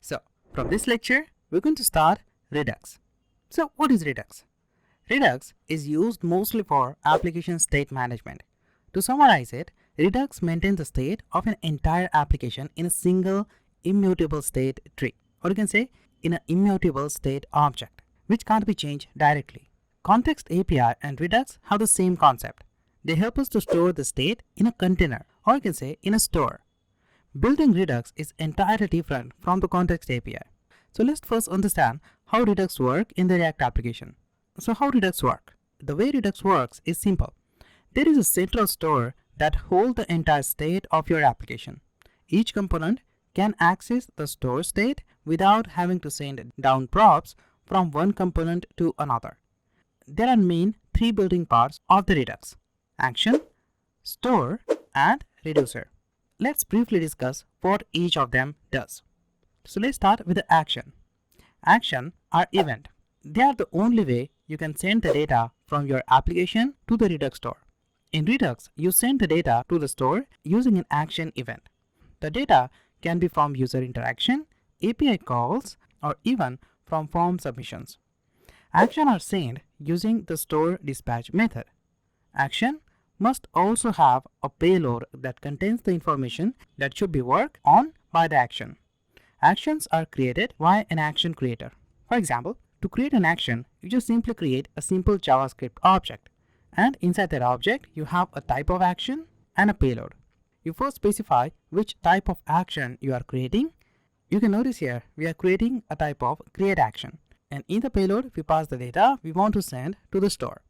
So from this lecture, we're going to start Redux. So what is Redux? Redux is used mostly for application state management. To summarize it, Redux maintains the state of an entire application in a single immutable state tree, or you can say in an immutable state object, which can't be changed directly. Context API and Redux have the same concept. They help us to store the state in a container, or you can say in a store. Building Redux is entirely different from the Context API. So let's first understand how Redux works in the React application. So how Redux works? The way Redux works is simple. There is a central store that holds the entire state of your application. Each component can access the store state without having to send down props from one component to another. There are main three building parts of the Redux: action, store, and reducer. Let's briefly discuss what each of them does. So let's start with the action. Action are event. They are the only way you can send the data from your application to the Redux store. In Redux, you send the data to the store using an action event. The data can be from user interaction, API calls, or even from form submissions. Action are sent using the store dispatch method. Action must also have a payload that contains the information that should be worked on by the action. Actions are created via an action creator. For example, to create an action, you just simply create a simple JavaScript object. And inside that object, you have a type of action and a payload. You first specify which type of action you are creating. You can notice here, we are creating a type of create action. And in the payload, we pass the data we want to send to the store.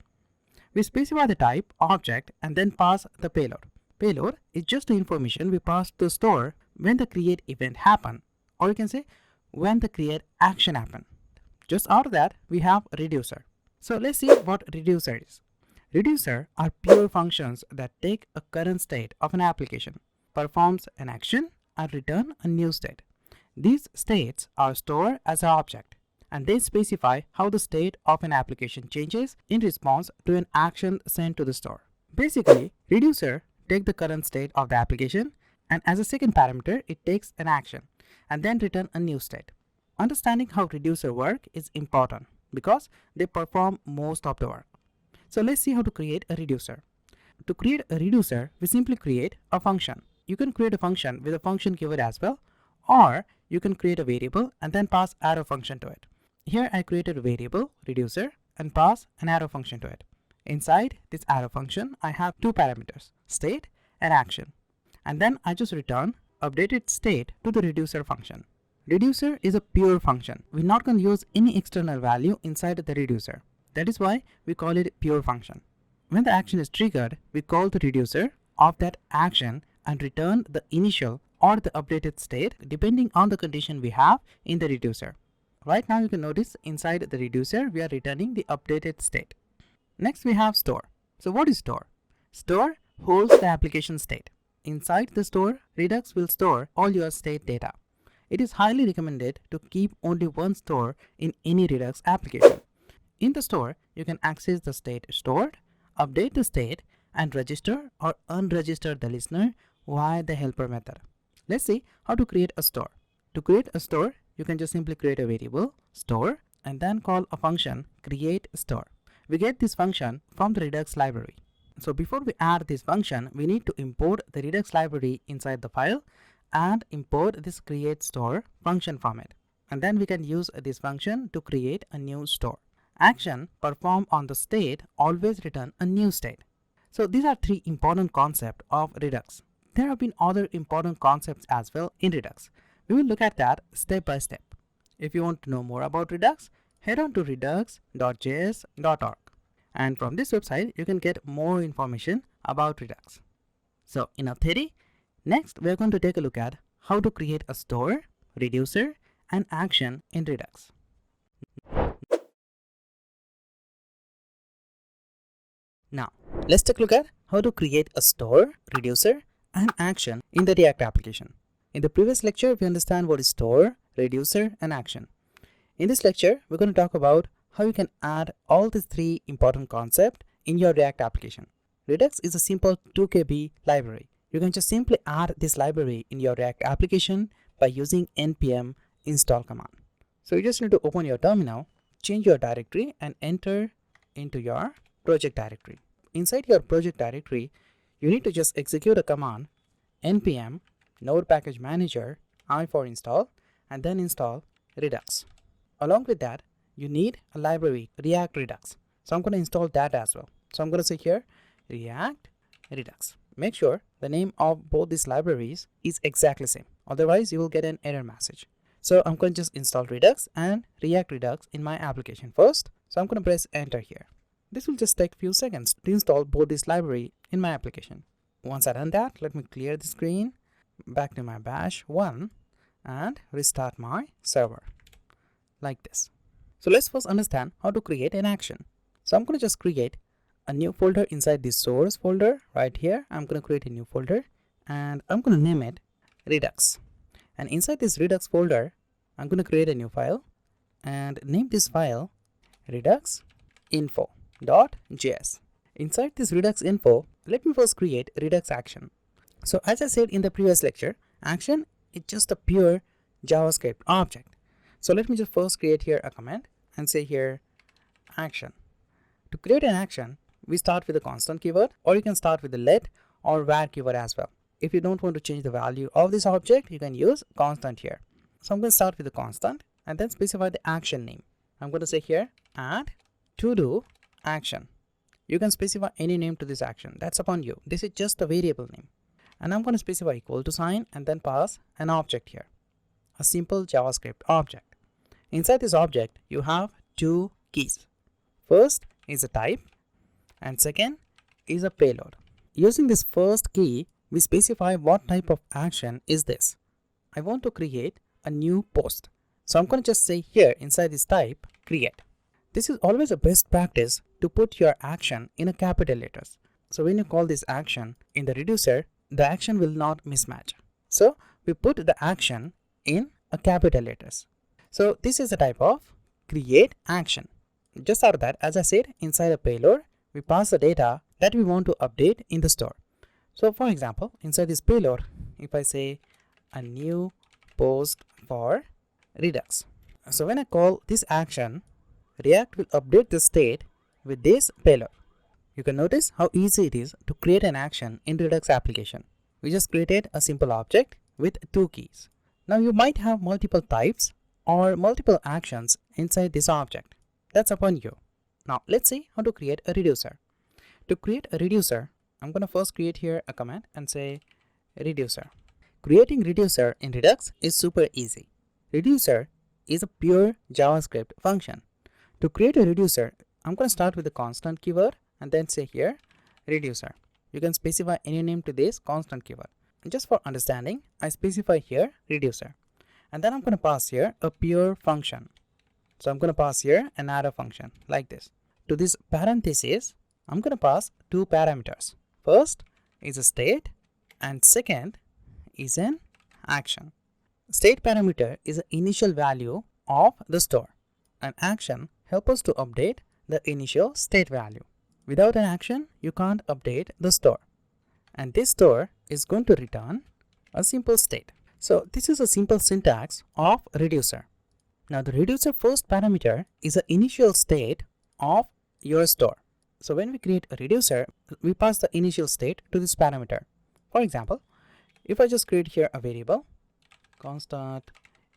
We specify the type, object, and then pass the payload. Payload is just the information we pass to the store when the create event happen, or you can say when the create action happen. Just out of that, we have reducer. So let's see what reducer is. Reducer are pure functions that take a current state of an application, performs an action, and return a new state. These states are stored as an object, and they specify how the state of an application changes in response to an action sent to the store. Basically, reducer takes the current state of the application, and as a second parameter, it takes an action and then return a new state. Understanding how reducer work is important because they perform most of the work. So let's see how to create a reducer. To create a reducer, we simply create a function. You can create a function with a function keyword as well, or you can create a variable and then pass arrow function to it. Here I created a variable reducer and pass an arrow function to it. Inside this arrow function, I have two parameters, state and action. And then I just return updated state to the reducer function. Reducer is a pure function. We're not going to use any external value inside the reducer. That is why we call it pure function. When the action is triggered, we call the reducer of that action and return the initial or the updated state depending on the condition we have in the reducer. Right now you can notice inside the reducer we are returning the updated state. Next we have store. So what is store? Store holds the application state. Inside the store, Redux will store all your state data. It is highly recommended to keep only one store in any Redux application. In the store, you can access the state stored, update the state, and register or unregister the listener via the helper method. Let's see how to create a store. To create a store, you can just simply create a variable, store, and then call a function, create store. We get this function from the Redux library. So before we add this function, we need to import the Redux library inside the file and import this create store function from it. And then we can use this function to create a new store. Action perform on the state always return a new state. So these are three important concepts of Redux. There have been other important concepts as well in Redux. We will look at that step by step. If you want to know more about Redux, head on to redux.js.org. And from this website, you can get more information about Redux. So enough theory. Next, we are going to take a look at how to create a store, reducer, and action in Redux. Now, let's take a look at how to create a store, reducer, and action in the React application. In the previous lecture, we understand what is store, reducer, and action. In this lecture, we're going to talk about how you can add all these three important concepts in your React application. Redux is a simple 2 KB library. You can just simply add this library in your React application by using npm install command. So you just need to open your terminal, change your directory and enter into your project directory. Inside your project directory, you need to just execute a command npm node package manager I for install and then install Redux. Along with that, you need a library React Redux. So I'm going to install that as well. So I'm going to say here React Redux. Make sure the name of both these libraries is exactly same. Otherwise, you will get an error message. So I'm going to just install Redux and React Redux in my application first. So I'm going to press enter here. This will just take a few seconds to install both this library in my application. Once I've done that, let me clear the screen, back to my bash 1 and restart my server like this. So let's first understand how to create an action. So I'm going to just create a new folder inside this source folder right here. I'm going to create a new folder and I'm going to name it Redux. And inside this Redux folder, I'm going to create a new file and name this file Redux info.js. Inside this Redux info, let me first create Redux action. So as I said in the previous lecture, action is just a pure JavaScript object. So let me just first create here a comment and say here action. To create an action, we start with a constant keyword, or you can start with the let or var keyword as well. If you don't want to change the value of this object, you can use constant here. So I'm going to start with the constant and then specify the action name. I'm going to say here add to do action. You can specify any name to this action. That's upon you. This is just a variable name. And I'm going to specify equal to sign and then pass an object here, a simple JavaScript object. Inside this object, you have two keys. First is a type and second is a payload. Using this first key, we specify what type of action is this. I want to create a new post. So I'm going to just say here inside this type, create. This is always a best practice to put your action in a capital letters. So when you call this action in the reducer, the action will not mismatch. So we put the action in a capital letters. So this is the type of create action. Just out of that, as I said, inside a payload, we pass the data that we want to update in the store. So for example, inside this payload, if I say a new post for Redux. So when I call this action, React will update the state with this payload. You can notice how easy it is to create an action in Redux application. We just created a simple object with two keys. Now you might have multiple types or multiple actions inside this object. That's upon you. Now let's see how to create a reducer. To create a reducer, I'm going to first create here a command and say reducer. Creating reducer in Redux is super easy. Reducer is a pure JavaScript function. To create a reducer, I'm going to start with the constant keyword and then say here reducer. You can specify any name to this constant keyword. And just for understanding, I specify here reducer. And then I'm going to pass here a pure function. So I'm going to pass here an arrow function like this. To this parenthesis, I'm going to pass two parameters. First is a state and second is an action. State parameter is the initial value of the store. An action helps us to update the initial state value. Without an action, you can't update the store. And this store is going to return a simple state. So this is a simple syntax of reducer. Now the reducer first parameter is the initial state of your store. So when we create a reducer, we pass the initial state to this parameter. For example, if I just create here a variable, constant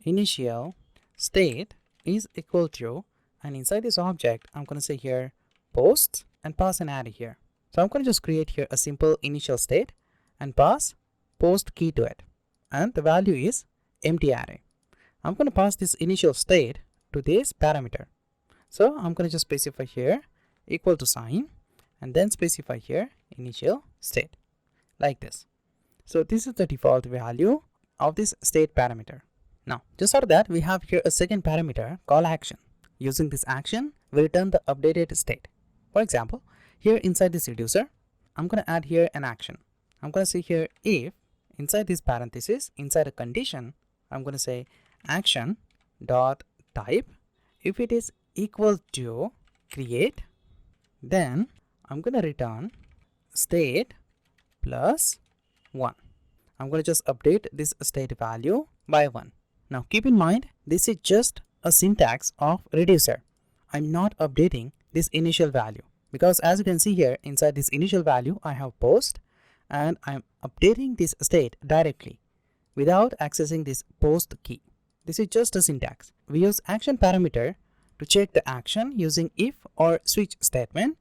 initial state is equal to, and inside this object, I'm going to say here post and pass an array here. So I'm going to just create here a simple initial state and pass post key to it. And the value is empty array. I'm going to pass this initial state to this parameter. So I'm going to just specify here equal to sign and then specify here initial state like this. So this is the default value of this state parameter. Now just out of that, we have here a second parameter called action. Using this action, we return the updated state. For example, here inside this reducer, I'm going to add here an action. I'm going to say here if inside this parenthesis, inside a condition, I'm going to say action dot type. If it is equal to create, then I'm going to return state plus 1. I'm going to just update this state value by 1. Now keep in mind, this is just a syntax of reducer. I'm not updating this initial value because as you can see here inside this initial value I have post and I'm updating this state directly without accessing this post key. This is just a syntax. We use action parameter to check the action using if or switch statement,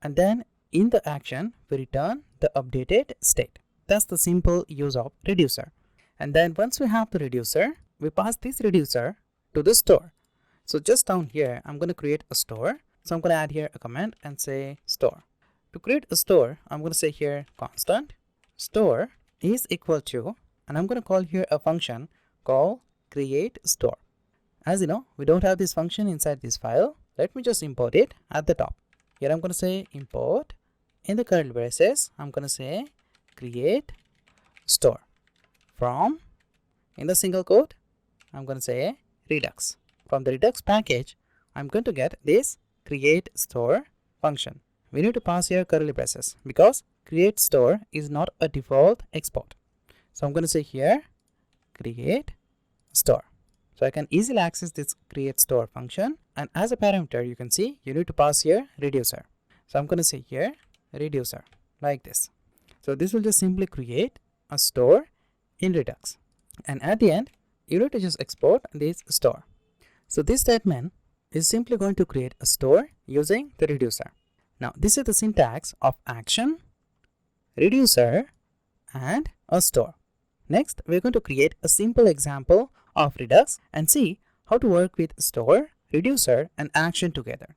and then in the action we return the updated state. That's the simple use of reducer. And then once we have the reducer, we pass this reducer to the store. So just down here I'm going to create a store. So I'm going to add here a comment and say store. To create a store, I'm going to say here constant store is equal to, and I'm going to call here a function called create store. As you know, we don't have this function inside this file. Let me just import it at the top. Here I'm going to say import. In the curly braces, I'm going to say create store. From, in the single quote, I'm going to say Redux. From the Redux package, I'm going to get this create store function. We need to pass here curly braces because create store is not a default export. So I'm going to say here create store. So I can easily access this create store function, and as a parameter you can see you need to pass here reducer. So I'm going to say here reducer like this. So this will just simply create a store in Redux, and at the end you need to just export this store. So this statement is simply going to create a store using the reducer. Now this is the syntax of action, reducer and a store. Next we're going to create a simple example of Redux and see how to work with store, reducer and action together.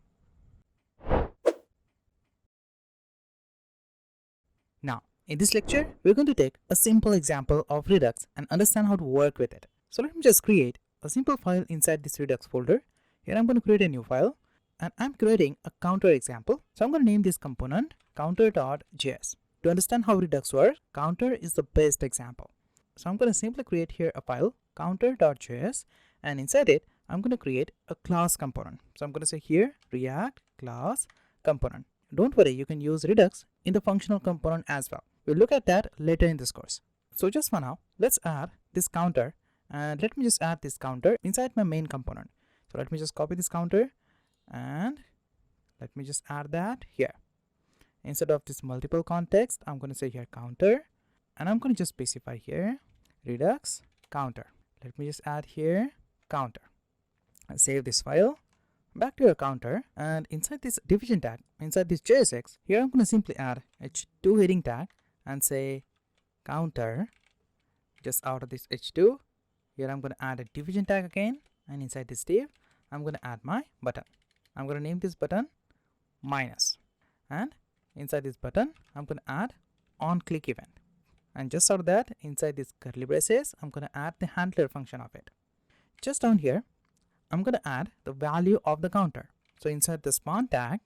Now in this lecture we're going to take a simple example of Redux and understand how to work with it. So let me just create a simple file inside this Redux folder. Here I'm going to create a new file and I'm creating a counter example. So I'm going to name this component counter.js. To understand how Redux works, counter is the best example. So I'm going to simply create here a file counter.js, and inside it I'm going to create a class component. So I'm going to say here React class component. Don't worry, you can use Redux in the functional component as well. We'll look at that later in this course. So just for now, let's add this counter, and let me just add this counter inside my main component. So let me just copy this counter and let me just add that here. Instead of this multiple context, I'm going to say here counter, and I'm going to just specify here Redux counter. Let me just add here counter and save this file. Back to your counter, and inside this division tag, inside this JSX, here I'm going to simply add h2 heading tag and say counter. Just out of this h2, here I'm going to add a division tag again, and inside this div I'm going to add my button. I'm going to name this button minus, and inside this button I'm going to add on click event, and just out of that inside this curly braces I'm going to add the handler function of it. Just down here I'm going to add the value of the counter. So inside the spawn tag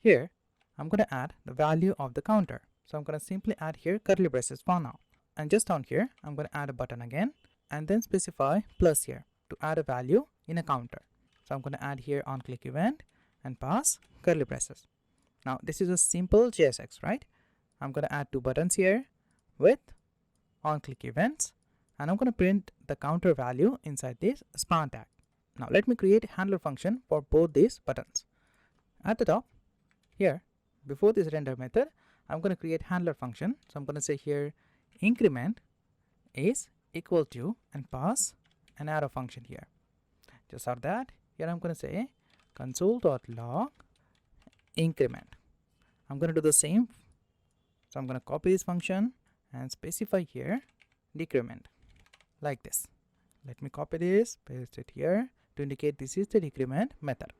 here I'm going to add the value of the counter. So I'm going to simply add here curly braces for now, and just down here I'm going to add a button again and then specify plus here to add a value in a counter. So I'm going to add here on click event and pass curly braces. Now this is a simple JSX, right? I'm going to add two buttons here with on click events, and I'm going to print the counter value inside this spawn tag. Now let me create a handler function for both these buttons. At the top here, before this render method, I'm going to create handler function. So I'm going to say here increment is equal to and pass an arrow function here. Just out of that, here I'm going to say console.log increment. I'm going to do the same. So I'm going to copy this function and specify here decrement like this. Let me copy this, paste it here to indicate this is the decrement method.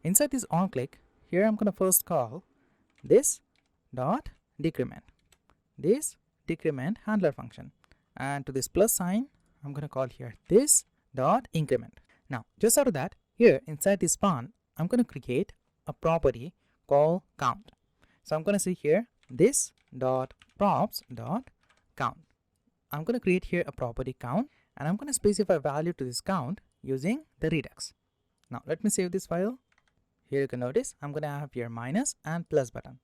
Inside this on click, here I'm going to first call this dot decrement, this decrement handler function, and to this plus sign I'm going to call here this dot increment. Now just out of that, here inside this spawn I'm going to create a property called count. So I'm going to say here this dot props dot count. I'm going to create here a property count, and I'm going to specify value to this count using the Redux. Now let me save this file. Here you can notice I'm going to have here minus and plus button.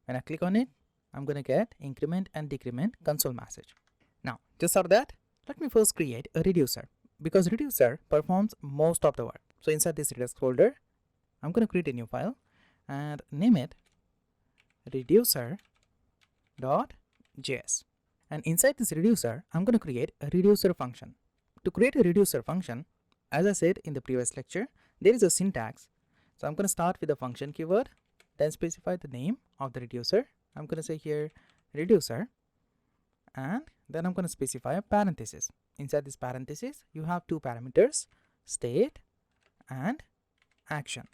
When I click on it, I'm going to get increment and decrement console message. Now just out of that, let me first create a reducer. because Reducer performs most of the work. So inside this Redux folder, I'm going to create a new file and name it reducer.js. And inside this reducer, I'm going to create a reducer function. To create a reducer function, as I said in the previous lecture, there is a syntax. So I'm going to start with the function keyword, then specify the name of the reducer. I'm going to say here reducer, and then I'm going to specify a parenthesis. Inside this parenthesis, you have two parameters, state and action.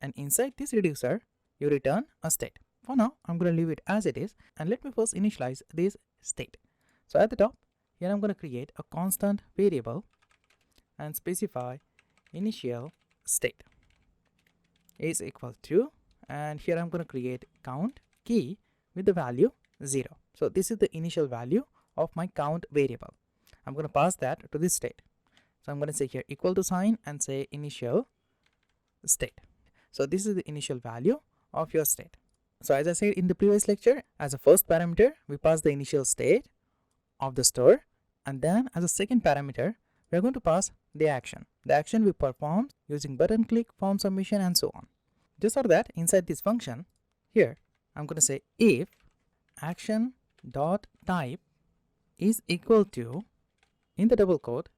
And inside this reducer, you return a state. For now, I'm going to leave it as it is, and let me first initialize this state. So at the top, here I'm going to create a constant variable and specify initial state is equal to, and here I'm going to create count key with the value 0. So this is the initial value of my count variable. I'm going to pass that to this state. So I'm going to say here equal to sign and say initial state. So this is the initial value of your state. So as I said in the previous lecture, as a first parameter, we pass the initial state of the store, and then as a second parameter, we are going to pass the action. The action we perform using button click, form submission, and so on. Just for that, inside this function, here I'm going to say if action.type is equal to, in the double quote,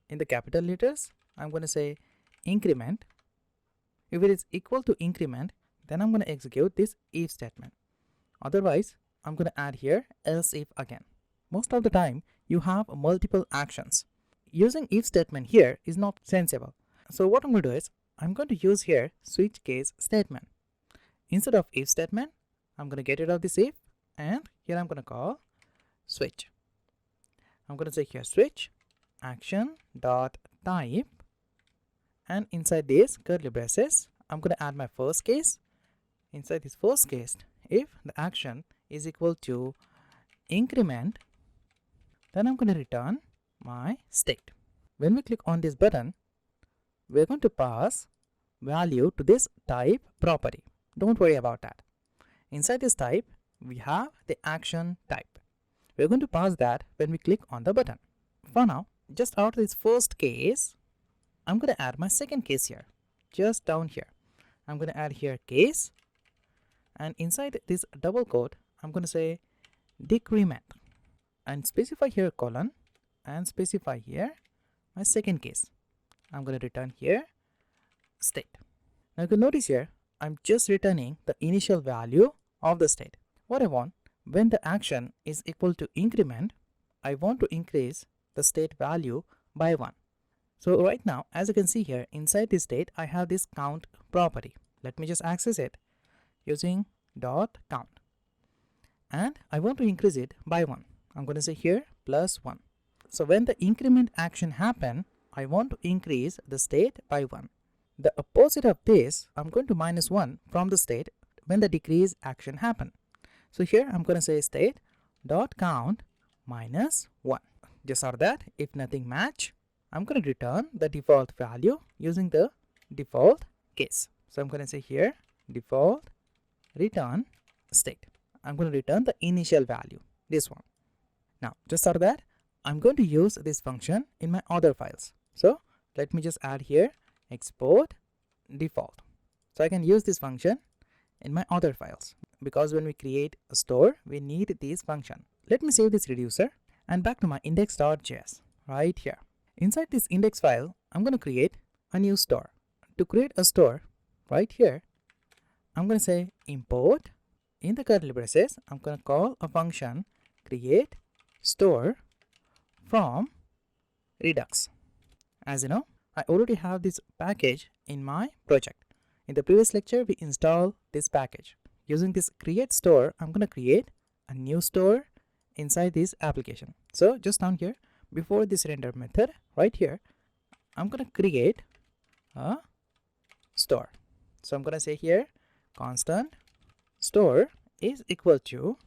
in the capital letters, I'm going to say increment. If it is equal to increment, then I'm going to execute this if statement. Otherwise, I'm going to add here else if again. Most of the time, you have multiple actions. Using if statement here is not sensible. So what I'm going to do is, I'm going to use here switch case statement. Instead of if statement, I'm going to get rid of this if, and here I'm going to call switch. I'm going to say here switch action.type, and inside this curly braces, I'm going to add my first case. Inside this first case, if the action is equal to increment, then I'm going to return my state. When we click on this button, we're going to pass value to this type property. Don't worry about that. Inside this type, we have the action type. We're going to pass that when we click on the button. For now, just out of this first case, I'm going to add my second case here, just down here. I'm going to add here case, and inside this double quote, I'm going to say decrement, and specify here colon, and specify here my second case. I'm going to return here state. Now you can notice here, I'm just returning the initial value of the state. What I want, when the action is equal to increment, I want to increase the state value by 1. So right now, as you can see here, inside this state, I have this count property. Let me just access it using .count. And I want to increase it by 1. I'm going to say here plus 1. So when the increment action happen, I want to increase the state by 1. The opposite of this, I'm going to minus 1 from the state when the decrease action happen. So here I'm going to say state.count minus 1. Just for that, if nothing match, I'm going to return the default value using the default case. So I'm going to say here default return state. I'm going to return the initial value, this one. Now just for that, I'm going to use this function in my other files. So let me just add here export default. So I can use this function in my other files, because when we create a store, we need this function. Let me save this reducer and back to my index.js right here. Inside this index file, I'm going to create a new store. To create a store right here, I'm going to say import. In the curly braces, I'm going to call a function create store from Redux. As you know, I already have this package in my project. In the previous lecture, we installed this package. Using this create store, I'm going to create a new store inside this application. So just down here, before this render method, right here, I'm going to create a store. So I'm going to say here constant store is equal to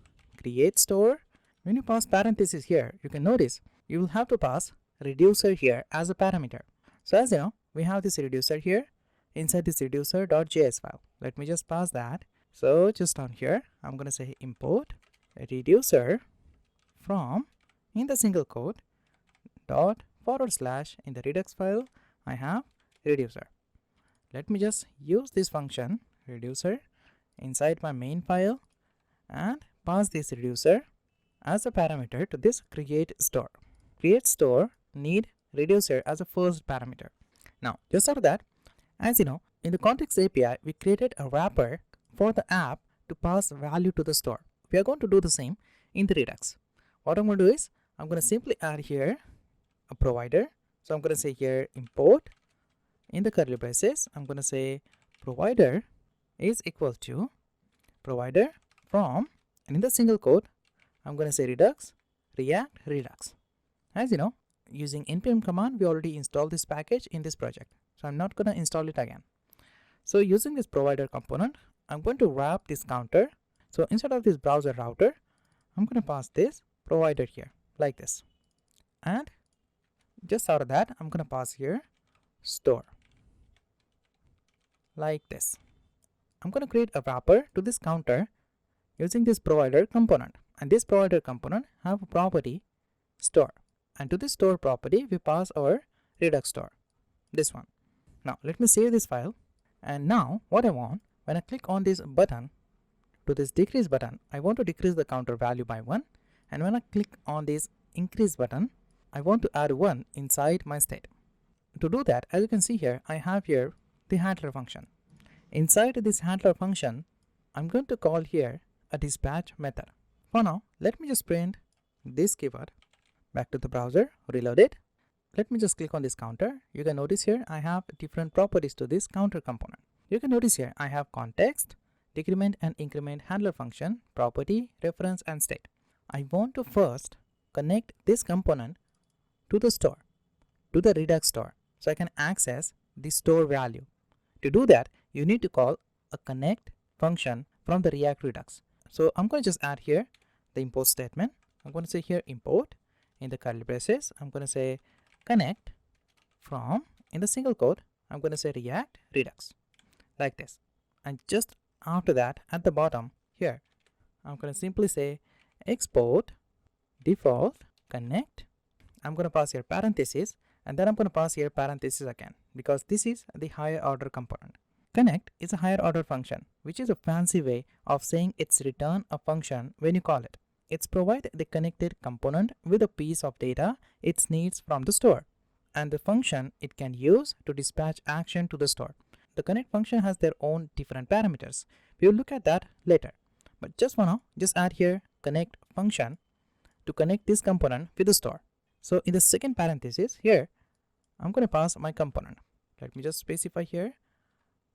create store. When you pass parentheses here, you can notice you will have to pass reducer here as a parameter. So as you know, we have this reducer here inside this reducer.js file. Let me just pass that. So just down here, I'm going to say import reducer from, in the single quote, / in the Redux file I have reducer. Let me just use this function reducer inside my main file and pass this reducer as a parameter to this create store. Create store need reducer as a first parameter. Now just after that, as you know, in the context API we created a wrapper for the app to pass value to the store. We are going to do the same in the Redux. What I'm going to do is I'm going to simply add here a provider. So I'm going to say here import. In the curly braces I'm going to say provider is equal to provider from, and in the single quote I'm going to say Redux React Redux. As you know, using npm command we already installed this package in this project, so I'm not going to install it again. So using this provider component I'm going to wrap this counter. So instead of this browser router I'm going to pass this provider here like this, and just out of that I'm going to pass here store like this. I'm going to create a wrapper to this counter using this provider component, and this provider component have a property store, and to this store property we pass our Redux store, this one. Now let me save this file, and now what I want, when I click on this button, to this decrease button, I want to decrease the counter value by 1, and when I click on this increase button I want to add 1 inside my state. To do that, as you can see here, I have here the handler function. Inside this handler function I'm going to call here a dispatch method. For now let me just print this keyword. Back to the browser, reload it. Let me just click on this counter. You can notice here I have different properties to this counter component. You can notice here I have context, decrement and increment handler function, property, reference and state. I want to first connect this component to the store, to the Redux store, so I can access the store value. To do that you need to call a connect function from the React Redux. So I'm going to just add here the import statement. I'm going to say here import, in the curly braces I'm going to say connect from, in the single quote I'm going to say React Redux like this, and just after that at the bottom here I'm going to simply say export default connect. I'm going to pass here parenthesis, and then I'm going to pass here parenthesis again because this is the higher order component. Connect is a higher order function, which is a fancy way of saying it's return a function when you call it. It's provide the connected component with a piece of data it needs from the store, and the function it can use to dispatch action to the store. The connect function has their own different parameters. We will look at that later, but just for now just add here connect function to connect this component with the store. So in the second parenthesis here I'm going to pass my component. Let me just specify here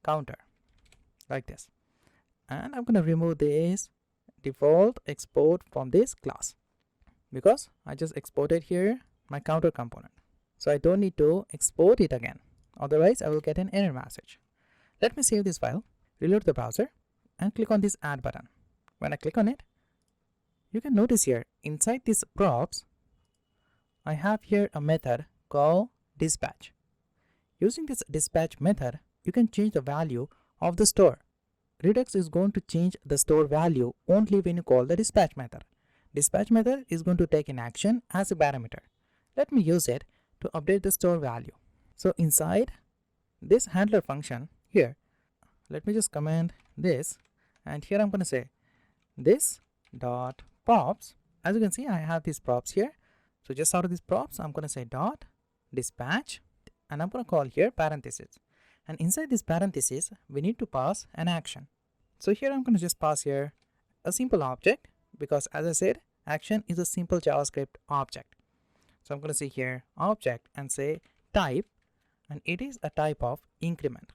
counter like this, and I'm going to remove this default export from this class because I just exported here my counter component, so I don't need to export it again, otherwise I will get an error message. Let me save this file, reload the browser and click on this add button. When I click on it, you can notice here inside this props I have here a method called dispatch. Using this dispatch method you can change the value of the store. Redux is going to change the store value only when you call the dispatch method. Dispatch method is going to take an action as a parameter. Let me use it to update the store value. So inside this handler function here, let me just comment this, and here I'm going to say this dot props. As you can see I have these props here, so just out of these props I'm going to say dot dispatch, and I'm going to call here parenthesis, and inside this parenthesis we need to pass an action. So here I'm going to just pass here a simple object because, as I said, action is a simple JavaScript object. So I'm going to say here object and say type, and it is a type of increment.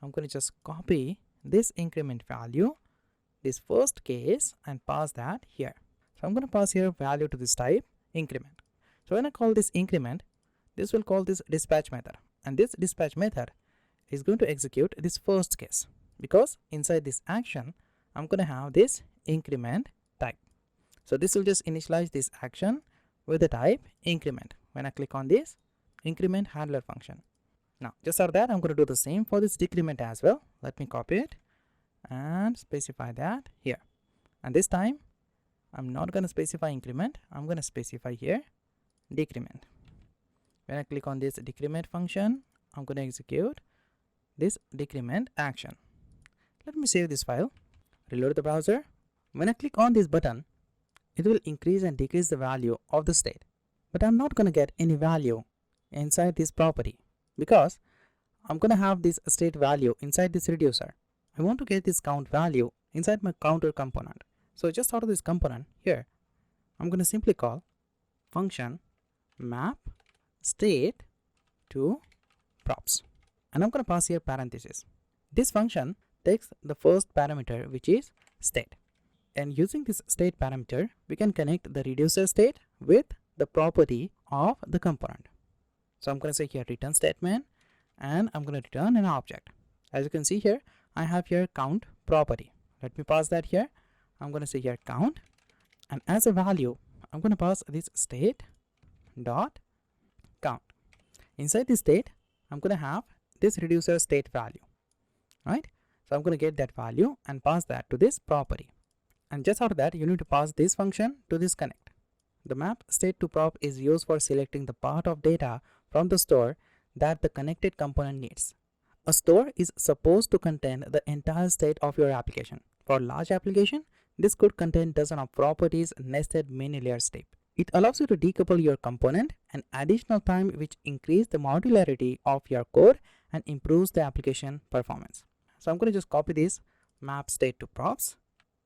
I'm going to just copy this increment value, this first case, and pass that here. So I'm going to pass here value to this type increment. So when I call this increment, this will call this dispatch method, and this dispatch method is going to execute this first case because inside this action I'm going to have this increment type. So this will just initialize this action with the type increment when I click on this increment handler function. Now just out of that I'm going to do the same for this decrement as well. Let me copy it and specify that here, and this time I'm not going to specify increment, I'm going to specify here decrement When I click on this decrement function, I'm going to execute this decrement action. Let me save this file, reload the browser. When I click on this button, it will increase and decrease the value of the state. But I'm not going to get any value inside this property because I'm going to have this state value inside this reducer. I want to get this count value inside my counter component. So just out of this component here, I'm going to simply call function map state to props. And I'm going to pass here parentheses. This function takes the first parameter, which is state. And using this state parameter, we can connect the reducer state with the property of the component. So I'm going to say here return statement, and I'm going to return an object. As you can see here, I have here count property. Let me pass that here. I'm going to say here count, and as a value, I'm going to pass this state dot count. Inside this state, I'm going to have this reducer state value, right? So I'm going to get that value and pass that to this property. And just out of that, you need to pass this function to this connect. The map state to prop is used for selecting the part of data from the store that the connected component needs. A store is supposed to contain the entire state of your application. For large application, this could contain dozens of properties nested many layers deep. It allows you to decouple your component an additional time, which increases the modularity of your code and improves the application performance. So I'm going to just copy this map state to props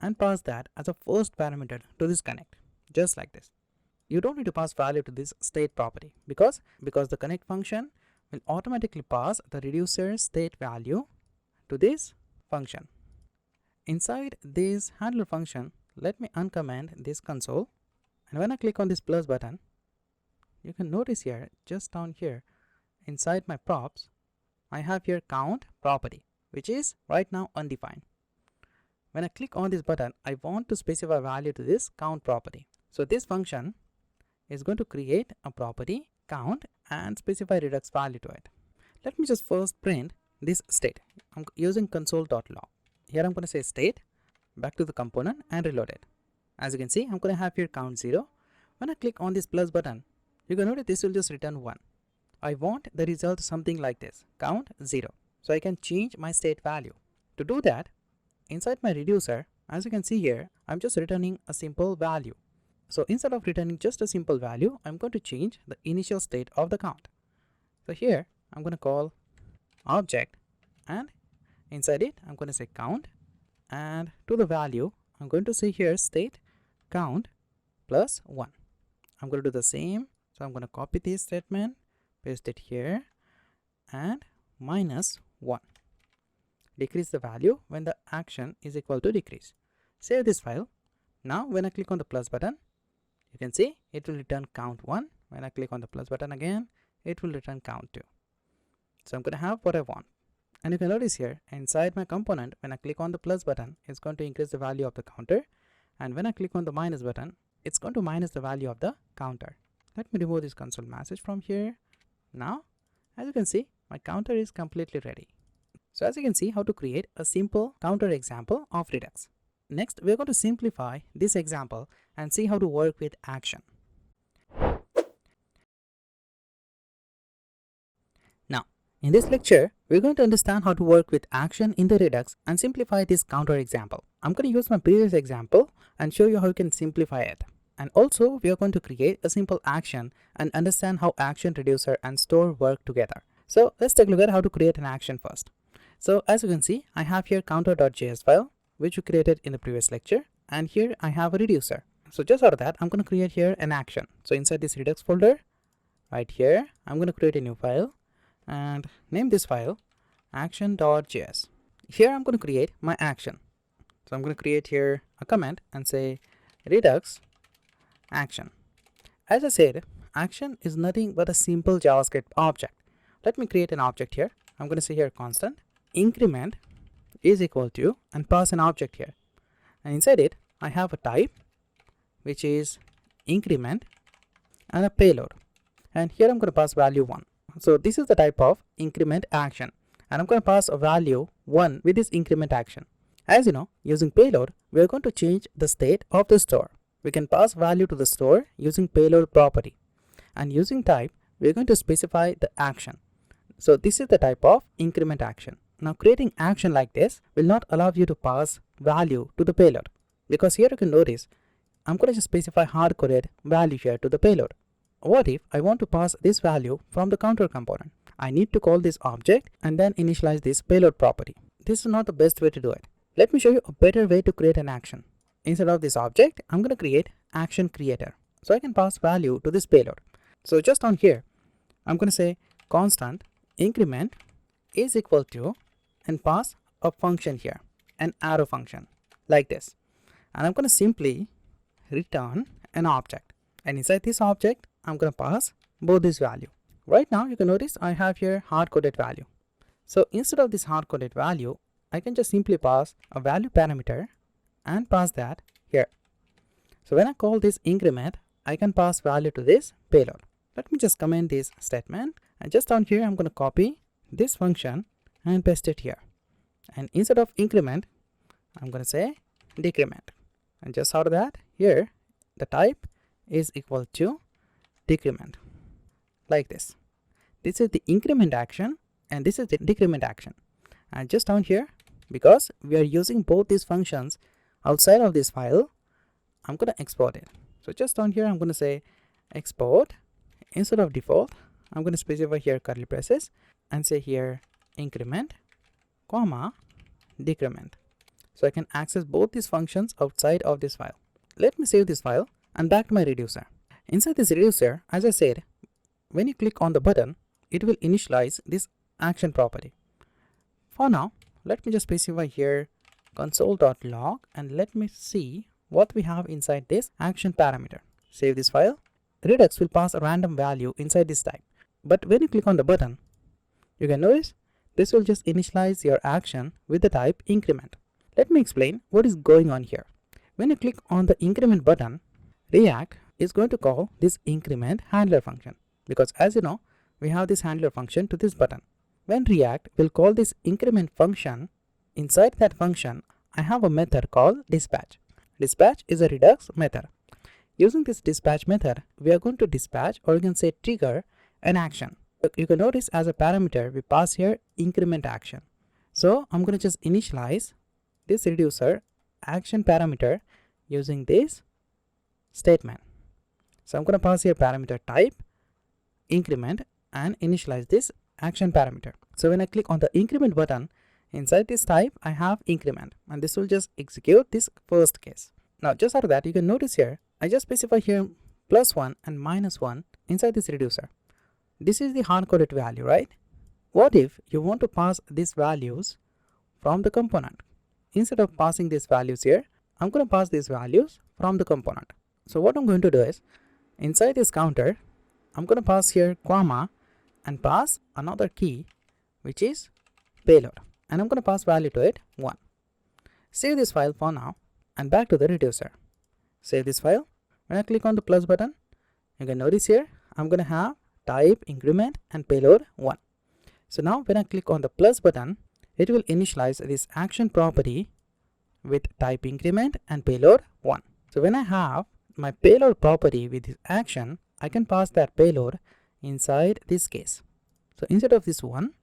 and pass that as a first parameter to this connect, just like this. You don't need to pass value to this state property because the connect function will automatically pass the reducer state value to this function. Inside this handler function, let me uncomment this console, and when I click on this plus button, you can notice here, just down here inside my props, I have here count property, which is right now undefined. When I click on this button, I want to specify value to this count property. So this function is going to create a property count and specify Redux value to it. Let me just first print this state. I'm using console.log. Here I'm going to say state, back to the component and reload it. As you can see, I'm going to have here count 0. When I click on this plus button, you can notice this will just return 1. I want the result something like this, count 0. So I can change my state value. To do that, inside my reducer, as you can see here, I'm just returning a simple value. So instead of returning just a simple value, I'm going to change the initial state of the count. So here, I'm going to call object, and inside it, I'm going to say count, and to the value, I'm going to say here state count plus 1. I'm going to do the same. So I'm going to copy this statement, paste it here, and minus 1. Decrease the value when the action is equal to decrease. Save this file. Now when I click on the plus button, you can see it will return count 1. When I click on the plus button again, it will return count 2. So I'm going to have what I want. And you can notice here inside my component, when I click on the plus button, it's going to increase the value of the counter. And when I click on the minus button, it's going to minus the value of the counter. Let me remove this console message from here. Now, as you can see, my counter is completely ready. So as you can see how to create a simple counter example of Redux. Next, we're going to simplify this example and see how to work with action. Now, in this lecture, we're going to understand how to work with action in the Redux and simplify this counter example. I'm going to use my previous example and show you how you can simplify it. And also, we are going to create a simple action and understand how action reducer and store work together. So let's take a look at how to create an action first. So as you can see, I have here counter.js file, which we created in the previous lecture. And here I have a reducer. So just out of that, I'm going to create here an action. So inside this Redux folder, right here, I'm going to create a new file and name this file action.js. Here I'm going to create my action. So I'm going to create here a comment and say Redux action. As I said, action is nothing but a simple JavaScript object. Let me create an object here. I'm going to say here constant increment is equal to and pass an object here. And inside it, I have a type which is increment and a payload. And here I'm going to pass value 1. So this is the type of increment action. And I'm going to pass a value 1 with this increment action. As you know, using payload, we are going to change the state of the store. We can pass value to the store using payload property. And using type, we're going to specify the action. So this is the type of increment action. Now creating action like this will not allow you to pass value to the payload, because here you can notice I'm going to just specify hard-coded value here to the payload. What if I want to pass this value from the counter component? I need to call this object and then initialize this payload property. This is not the best way to do it. Let me show you a better way to create an action. Instead of this object, I'm going to create action creator. So I can pass value to this payload. So just on here, I'm going to say constant increment is equal to and pass a function here, an arrow function like this. And I'm going to simply return an object. And inside this object, I'm going to pass both this value. Right now, you can notice I have here hard-coded value. So instead of this hard-coded value, I can just simply pass a value parameter and pass that here. So when I call this increment, I can pass value to this payload. Let me just comment this statement, and just down here, I'm going to copy this function and paste it here. And instead of increment, I'm going to say decrement. And just out of that, here, the type is equal to decrement, like this. This is the increment action and this is the decrement action. And just down here, because we are using both these functions outside of this file, I'm going to export it. So just down here, I'm going to say export. Instead of default, I'm going to specify here curly braces and say here increment, comma, decrement. So I can access both these functions outside of this file. Let me save this file and back to my reducer. Inside this reducer, as I said, when you click on the button, it will initialize this action property. For now, let me just specify here console.log and let me see what we have inside this action parameter. Save this file. Redux will pass a random value inside this type. But when you click on the button, you can notice this will just initialize your action with the type increment. Let me explain what is going on here. When you click on the increment button, React is going to call this increment handler function, because as you know, we have this handler function to this button. When React will call this increment function, inside that function, I have a method called dispatch. Dispatch is a Redux method. Using this dispatch method, we are going to dispatch, or you can say trigger, an action. You can notice as a parameter, we pass here increment action. So I'm going to just initialize this reducer action parameter using this statement. So I'm going to pass here parameter type increment and initialize this action parameter. So when I click on the increment button, inside this type I have increment, and this will just execute this first case. Now just out of that, you can notice here I just specify here +1 and -1 inside this reducer. This is the hard-coded value, right? What if you want to pass these values from the component? Instead of passing these values here, I'm going to pass these values from the component. So what I'm going to do is, inside this counter, I'm going to pass here comma and pass another key, which is payload. And I'm going to pass value to it 1. Save this file for now and back to the reducer. Save this file. When I click on the plus button, you can notice here, I'm going to have type increment and payload 1. So now when I click on the plus button, it will initialize this action property with type increment and payload 1. So when I have my payload property with this action, I can pass that payload inside this case. So instead of this 1,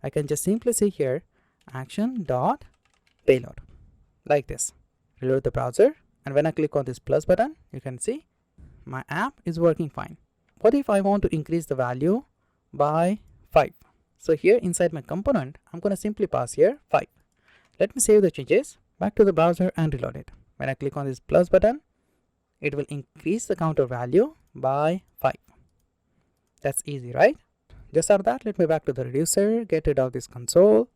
I can just simply say here action dot payload, like this. Reload the browser, and when I click on this plus button, you can see my app is working fine. What if I want to increase the value by 5? So here inside my component, I'm going to simply pass here 5. Let me save the changes, back to the browser and reload it. When I click on this plus button, it will increase the counter value by 5. That's easy, right? Just out of that, let me back to the reducer, get rid of this console,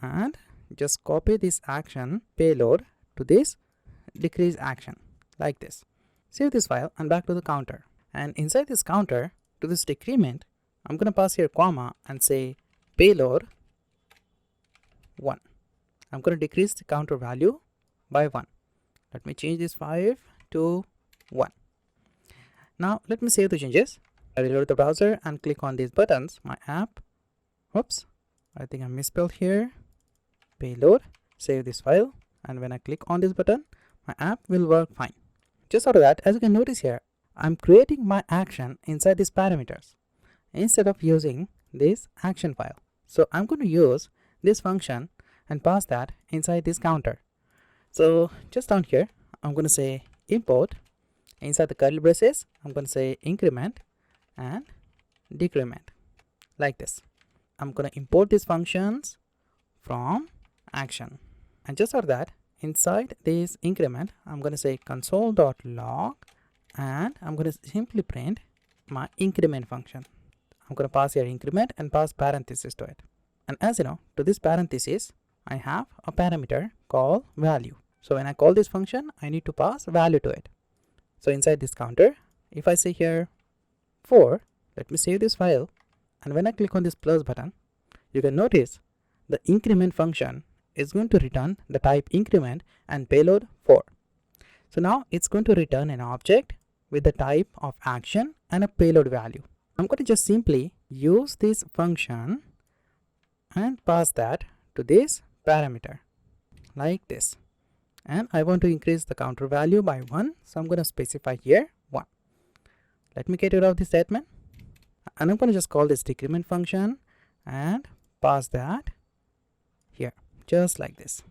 and just copy this action payload to this decrease action, like this. Save this file and back to the counter. And inside this counter, to this decrement, I'm going to pass here comma and say payload 1. I'm going to decrease the counter value by 1. Let me change this 5 to 1. Now let me save the changes. I reload the browser and click on these buttons. My app, oops, I think I misspelled here. Payload, save this file, and when I click on this button, my app will work fine. Just out of that, as you can notice here, I'm creating my action inside these parameters. instead of using this action file. So I'm going to use this function and pass that inside this counter. So just down here, I'm going to say import. Inside the curly braces, I'm going to say increment and decrement like this. I'm going to import these functions from action. And just for that, inside this increment, I'm going to say console.log and I'm going to simply print my increment function. I'm going to pass here increment and pass parenthesis to it. And as you know, to this parenthesis, I have a parameter called value. So when I call this function, I need to pass value to it. So inside this counter, if I say here 4, let me save this file. And when I click on this plus button, you can notice the increment function is going to return the type increment and payload 4. So now it's going to return an object with the type of action and a payload value. I'm going to just simply use this function and pass that to this parameter like this. And I want to increase the counter value by 1. So I'm going to specify here 1. Let me get rid of this statement. And I'm going to just call this decrement function and pass that here just like this.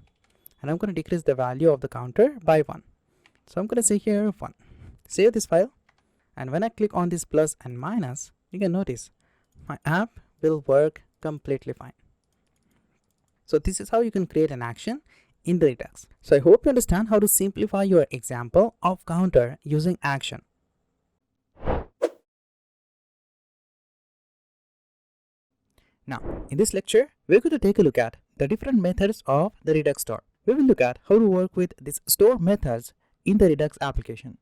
And I'm going to decrease the value of the counter by 1. So I'm going to say here 1. Save this file. And when I click on this plus and minus, you can notice my app will work completely fine. So this is how you can create an action in the Redux. So I hope you understand how to simplify your example of counter using action. Now, in this lecture, we're going to take a look at the different methods of the Redux store. We will look at how to work with these store methods in the Redux application.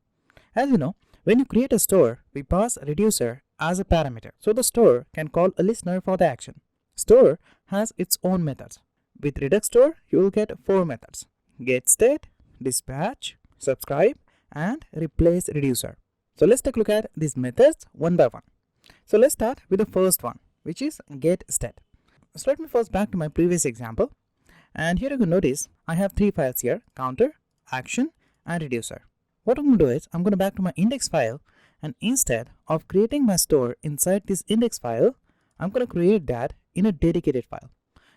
As you know, when you create a store, we pass reducer as a parameter. So the store can call a listener for the action. Store has its own methods. With Redux store, you will get 4 methods: getState, dispatch, subscribe, and replace reducer. So let's take a look at these methods one by one. So let's start with the first one, which is getState. So let me first back to my previous example. And here you can notice I have 3 files here: counter, action, and reducer. What I'm going to do is I'm going to back to my index file, and instead of creating my store inside this index file, I'm going to create that in a dedicated file.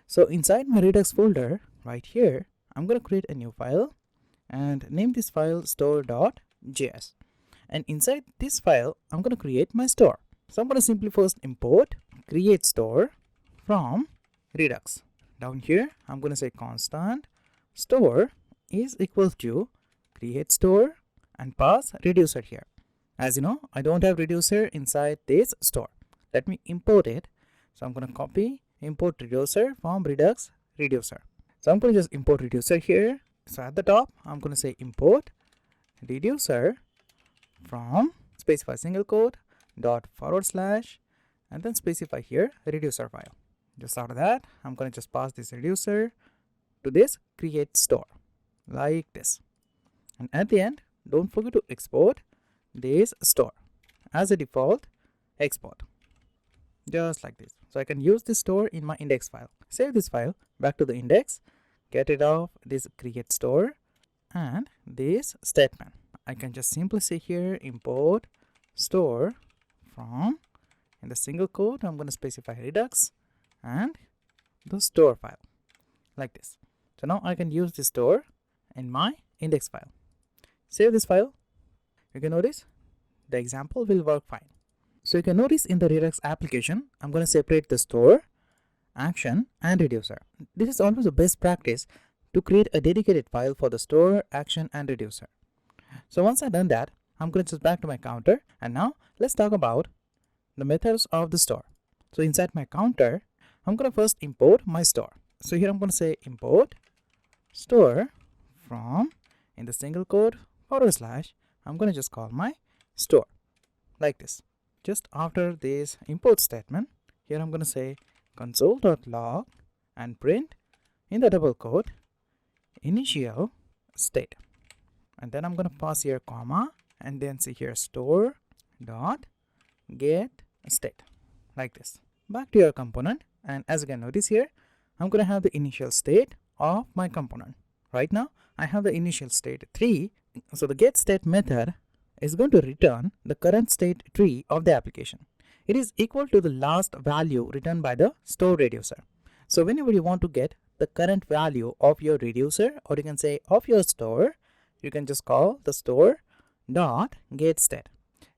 So inside my Redux folder right here, I'm going to create a new file and name this file store.js. And inside this file, I'm going to create my store. So I'm going to simply first import create store from Redux. Down here, I'm going to say constant store is equal to create store and pass reducer here. As you know, I don't have reducer inside this store. Let me import it. So I'm going to copy import reducer from Redux reducer. So I'm going to just import reducer here. So at the top, I'm going to say import reducer from specify single quote dot / and then specify here reducer file. Just after that, I'm going to just pass this reducer to this create store like this. And at the end, don't forget to export this store as a default export. Just like this. So I can use this store in my index file. Save this file back to the index, get rid of this create store and this statement. I can just simply say here import store from, in the single quote, I'm going to specify Redux and the store file like this. So now I can use this store in my index file. Save this file. You can notice the example will work fine. So you can notice in the Redux application, I'm going to separate the store, action, and reducer. This is always the best practice to create a dedicated file for the store, action, and reducer. So once I've done that, I'm going to just back to my counter. And now let's talk about the methods of the store. So inside my counter, I'm going to first import my store. So here I'm going to say import store from, in the single quote / I'm going to just call my store like this. Just after this import statement, here I'm going to say console.log and print in the double quote initial state. And then I'm going to pass here comma and then say here store dot get state like this. Back to your component, and as you can notice here, I'm going to have the initial state of my component. Right now, I have the initial state 3. So the get state method is going to return the current state tree of the application. it is equal to the last value returned by the store reducer. So whenever you want to get the current value of your reducer, or you can say of your store, you can just call the store dot get state.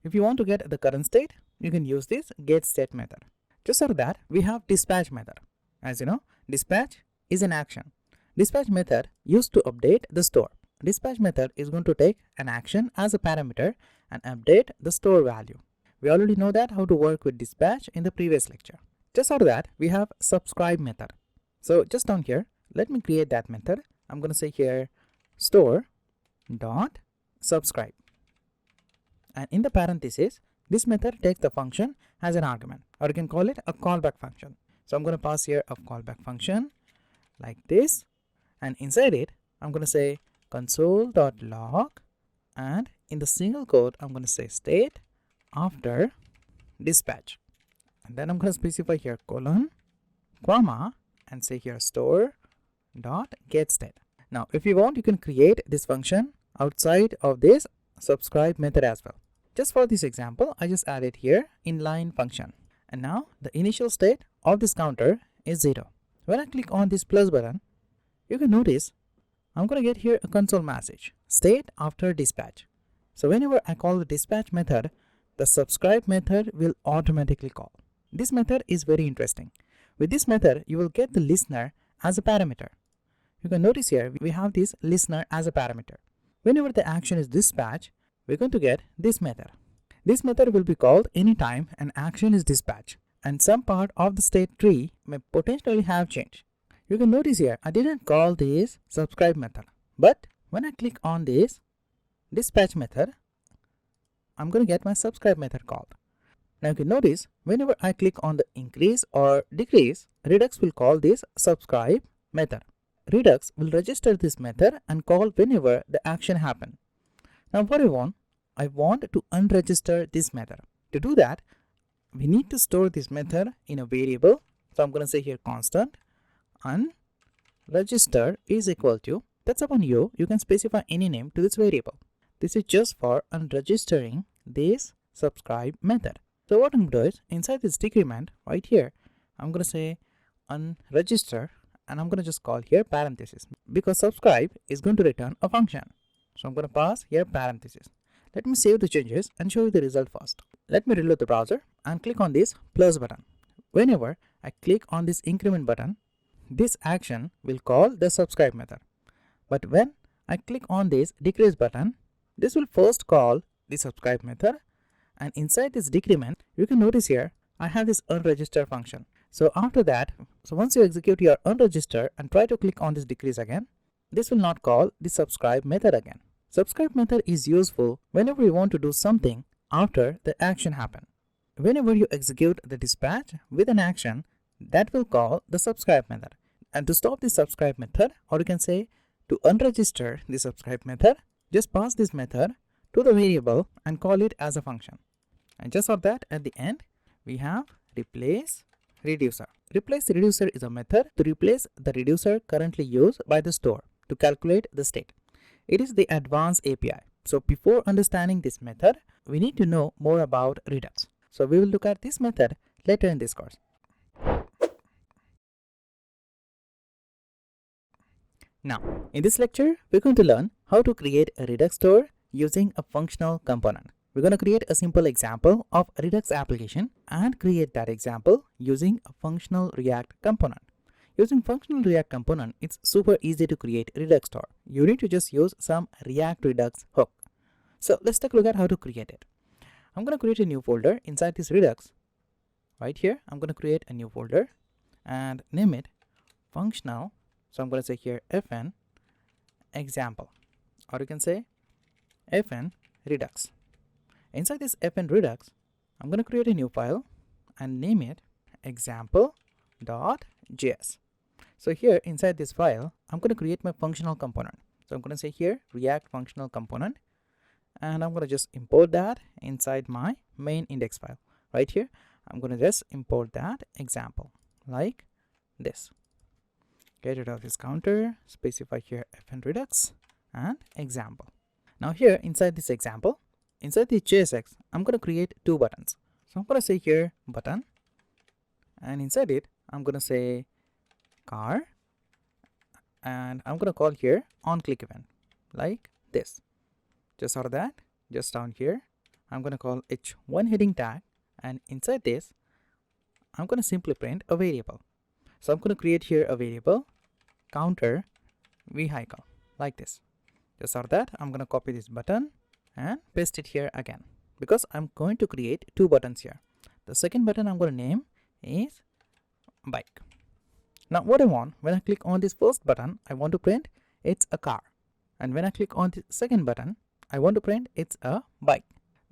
If you want to get the current state, you can use this get state method. Just after that, we have dispatch method. As you know, dispatch is an action. Dispatch method used to update the store. Dispatch method is going to take an action as a parameter and update the store value. We already know that how to work with dispatch in the previous lecture. Just after that, we have subscribe method. So just down here, let me create that method. I'm going to say here store dot subscribe. And in the parenthesis, this method takes the function as an argument, or you can call it a callback function. So I'm going to pass here a callback function like this, and inside it, I'm going to say console.log, and in the single quote, I'm going to say state after dispatch. And then I'm going to specify here colon, comma, and say here store dot get state. Now, if you want, you can create this function outside of this subscribe method as well. Just for this example, I just added here inline function. And now the initial state of this counter is 0. When I click on this plus button, you can notice I'm going to get here a console message, state after dispatch. So whenever I call the dispatch method, the subscribe method will automatically call. This method is very interesting. With this method, you will get the listener as a parameter. You can notice here we have this listener as a parameter. Whenever the action is dispatch, we're going to get this method. This method will be called anytime an action is dispatched, and some part of the state tree may potentially have changed. You can notice here I didn't call this subscribe method, but when I click on this dispatch method, I'm going to get my subscribe method called. Now you can notice whenever I click on the increase or decrease, Redux will call this subscribe method. Redux will register this method and call whenever the action happens. Now what I want to unregister this method. To do that, we need to store this method in a variable. So I'm going to say here constant unregister is equal to, that's upon you, you can specify any name to this variable. This is just for unregistering this subscribe method. So what I'm going to do is inside this decrement right here, I'm going to say unregister, and I'm going to just call here parenthesis, because subscribe is going to return a function. So I'm going to pass here parenthesis. Let me save the changes and show you the result first. Let me reload the browser and click on this plus button. Whenever I click on this increment button, this action will call the subscribe method. But when I click on this decrease button, this will first call the subscribe method, and inside this decrement, you can notice here I have this unregister function. So after that, once you execute your unregister and try to click on this decrease again, this will not call the subscribe method again. Subscribe method is useful whenever you want to do something after the action happen. Whenever you execute the dispatch with an action, that will call the subscribe method. And to stop the subscribe method, or you can say to unregister the subscribe method, just pass this method to the variable and call it as a function. And just for that, at the end, we have replace reducer. Replace reducer is a method to replace the reducer currently used by the store to calculate the state. It is the advanced API. So before understanding this method, we need to know more about Redux. So we will look at this method later in this course. Now, in this lecture, we're going to learn how to create a Redux store using a functional component. We're going to create a simple example of a Redux application and create that example using a functional React component. Using functional React component, it's super easy to create a Redux store. You need to just use some React Redux hook. So let's take a look at how to create it. I'm going to create a new folder inside this Redux. Right here, I'm going to create a new folder and name it functional. So I'm going to say here fn example, or you can say fn redux. Inside this fn redux, I'm going to create a new file and name it example.js. So here inside this file, I'm going to create my functional component. So I'm going to say here React functional component, and I'm going to just import that inside my main index file. Right here, I'm going to just import that example like this. Get rid of this counter, specify here fn redux and example. Now here inside this example, inside the JSX, I'm going to create two buttons. So So I'm going to say here button, and inside it I'm going to say car, and I'm going to call here on click event like this. Just for that, just down here I'm going to call h1 heading tag, and inside this I'm going to simply print a variable. So I'm going to create here a variable counter vehicle like this. Just for that, I'm going to copy this button and paste it here again, because I'm going to create two buttons here. The second button I'm going to name is bike. Now what I want, when I click on this first button, I want to print it's a car, and when I click on the second button, I want to print it's a bike.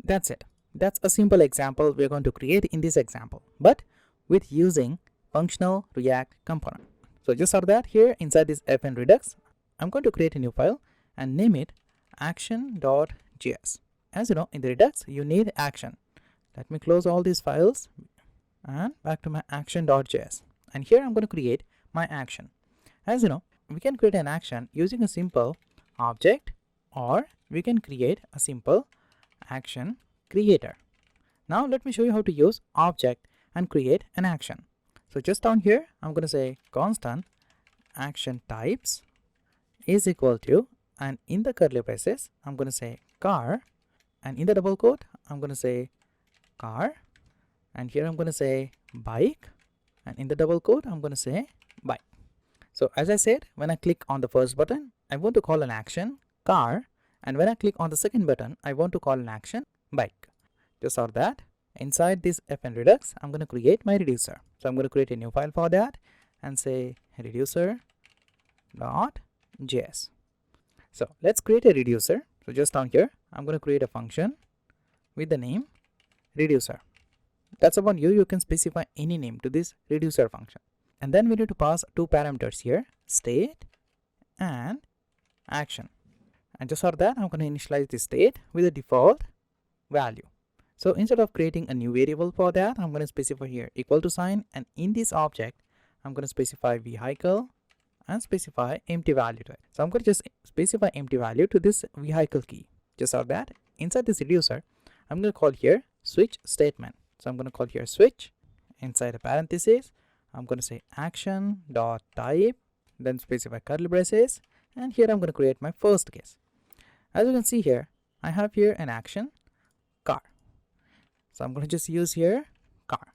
That's it. That's a simple example we're going to create in this example, but with using functional React component. So just for that, here inside this fn Redux, I'm going to create a new file and name it action.js. As you know, in the Redux you need action. Let me close all these files and back to my action.js, and here I'm going to create my action. As you know, we can create an action using a simple object, or we can create a simple action creator. Now let me show you how to use object and create an action. So just down here I'm going to say constant action types is equal to, and in the curly braces I'm going to say car, and in the double quote I'm going to say car, and here I'm going to say bike, and in the double quote I'm going to say bike. So as I said, when I click on the first button I want to call an action car, and when I click on the second button I want to call an action bike. Just for that, inside this fn Redux I'm going to create my reducer. So I'm going to create a new file for that and say reducer.js. So let's create a reducer. So just down here I'm going to create a function with the name reducer. That's upon you. You can specify any name to this reducer function, and then we need to pass two parameters here, state and action. And just for that I'm going to initialize the state with a default value. So instead of creating a new variable for that, I'm going to specify here equal to sign, and in this object I'm going to specify vehicle and specify empty value to it. So I'm going to just specify empty value to this vehicle key. Just for that, inside this reducer I'm going to call here switch statement. So I'm going to call here switch. Inside a parenthesis I'm going to say action dot type, then specify curly braces, and here I'm going to create my first case. As you can see here, I have here an action car. So I'm going to just use here car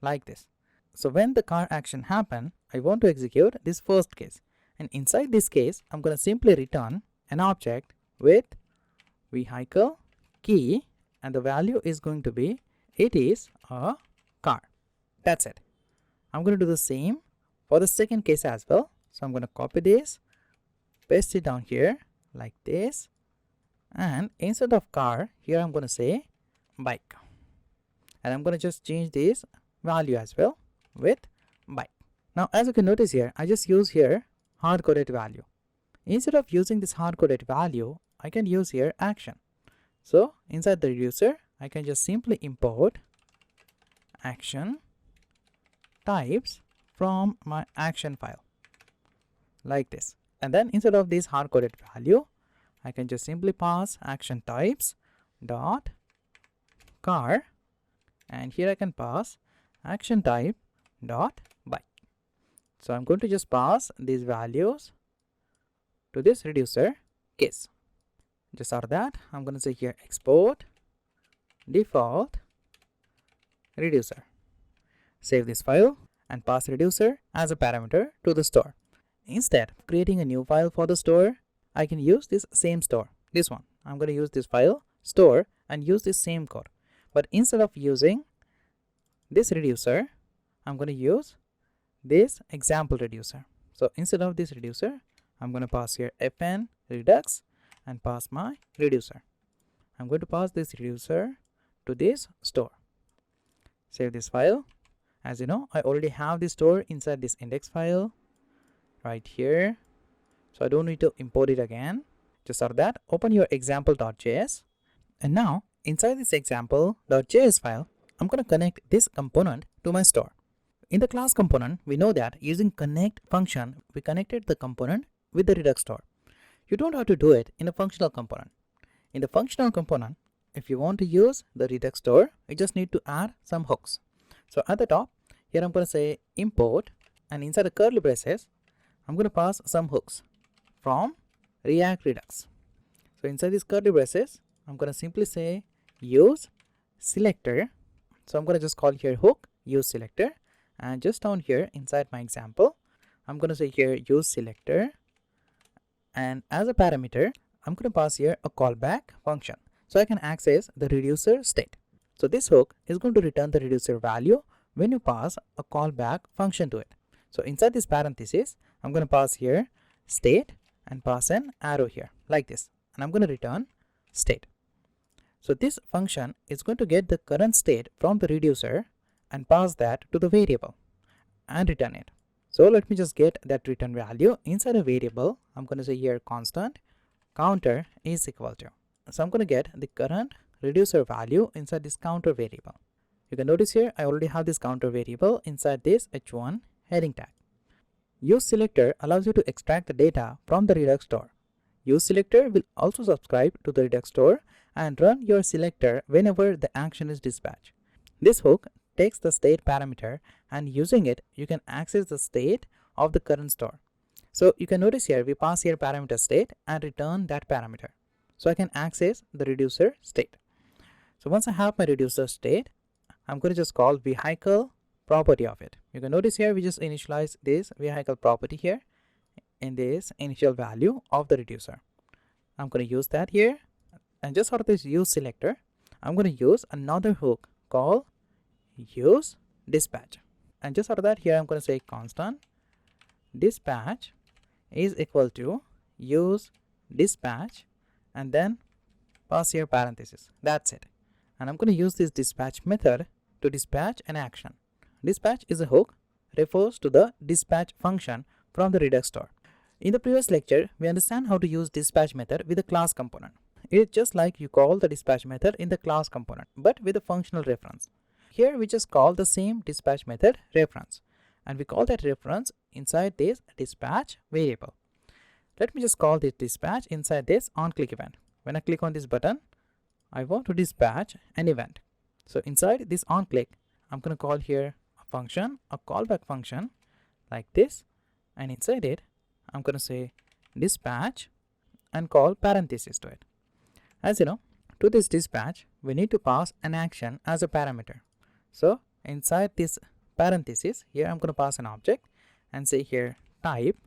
like this. So when the car action happen, I want to execute this first case, and inside this case I'm going to simply return an object with vehicle key, and the value is going to be it is a car. That's it. I'm going to do the same for the second case as well. So I'm going to copy this, paste it down here like this, and instead of car here I'm going to say bike, and I'm going to just change this value as well with bike. Now as you can notice here, I just use here hard-coded value. Instead of using this hard-coded value, I can use here action. So inside the reducer I can just simply import action types from my action file like this, and then instead of this hard-coded value I can just simply pass action types dot car, and here I can pass action type dot bike. So I'm going to just pass these values to this reducer case. Just for that I'm going to say here export default reducer. Save this file and pass reducer as a parameter to the store. Instead of creating a new file for the store, I can use this same store, this one. I'm going to use this file store and use this same code, but instead of using this reducer I'm going to use this example reducer. So instead of this reducer I'm going to pass here fn redux and pass my reducer. I'm going to pass this reducer to this store. Save this file. As you know, I already have this store inside this index file right here, so I don't need to import it again. Just for that, open your example.js, and now inside this example.js file I'm going to connect this component to my store. In the class component, we know that using connect function we connected the component with the Redux store. You don't have to do it in a functional component. In the functional component if you want to use the Redux store, you just need to add some hooks. So at the top, here I'm going to say import, and inside the curly braces, I'm going to pass some hooks from React Redux. So inside these curly braces, I'm going to simply say use selector. So I'm going to just call here hook use selector, and just down here inside my example, I'm going to say here use selector, and as a parameter, I'm going to pass here a callback function so I can access the reducer state. So this hook is going to return the reducer value when you pass a callback function to it. So inside this parenthesis, I'm going to pass here state and pass an arrow here like this, and I'm going to return state. So this function is going to get the current state from the reducer and pass that to the variable and return it. So let me just get that return value inside a variable. I'm going to say here constant counter is equal to. So I'm going to get the current reducer value inside this counter variable. You can notice here I already have this counter variable inside this h1 heading tag. Use selector allows you to extract the data from the Redux store. Use selector will also subscribe to the Redux store and run your selector whenever the action is dispatched. This hook takes the state parameter, and using it you can access the state of the current store. So you can notice here we pass here parameter state and return that parameter, so I can access the reducer state. So once I have my reducer state, I'm going to just call vehicle property of it. You can notice here we just initialize this vehicle property here in this initial value of the reducer. I'm going to use that here, and just out of this use selector, I'm going to use another hook called use dispatch, and just out of that here I'm going to say constant dispatch is equal to use dispatch, and then pass here parenthesis. That's it. And I'm going to use this dispatch method to dispatch an action. Dispatch is a hook, refers to the dispatch function from the Redux store. In the previous lecture, we understand how to use dispatch method with a class component. It's just like you call the dispatch method in the class component, but with a functional reference. Here we just call the same dispatch method reference, and we call that reference inside this dispatch variable. Let me just call this dispatch inside this onClick event. When I click on this button, I want to dispatch an event. So inside this onClick, I'm going to call here a function, a callback function like this, and inside it, I'm going to say dispatch and call parenthesis to it. As you know, to this dispatch, we need to pass an action as a parameter. So inside this parenthesis, here I'm going to pass an object and say here type,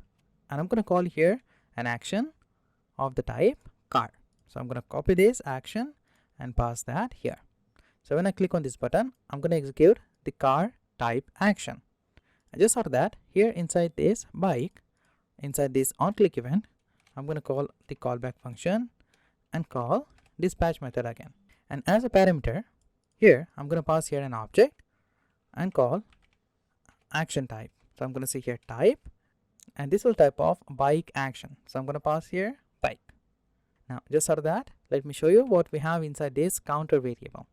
and I'm going to call here an action of the type car. So I'm going to copy this action and pass that here. So when I click on this button, I'm going to execute the car type action. And just for that, here inside this bike, inside this onClick event, I'm going to call the callback function and call dispatch method again. And as a parameter, here I'm going to pass here an object and call action type. So I'm going to say here type, and this will type of bike action. So I'm going to pass here bike. Now just for that, let me show you what we have inside this counter variable.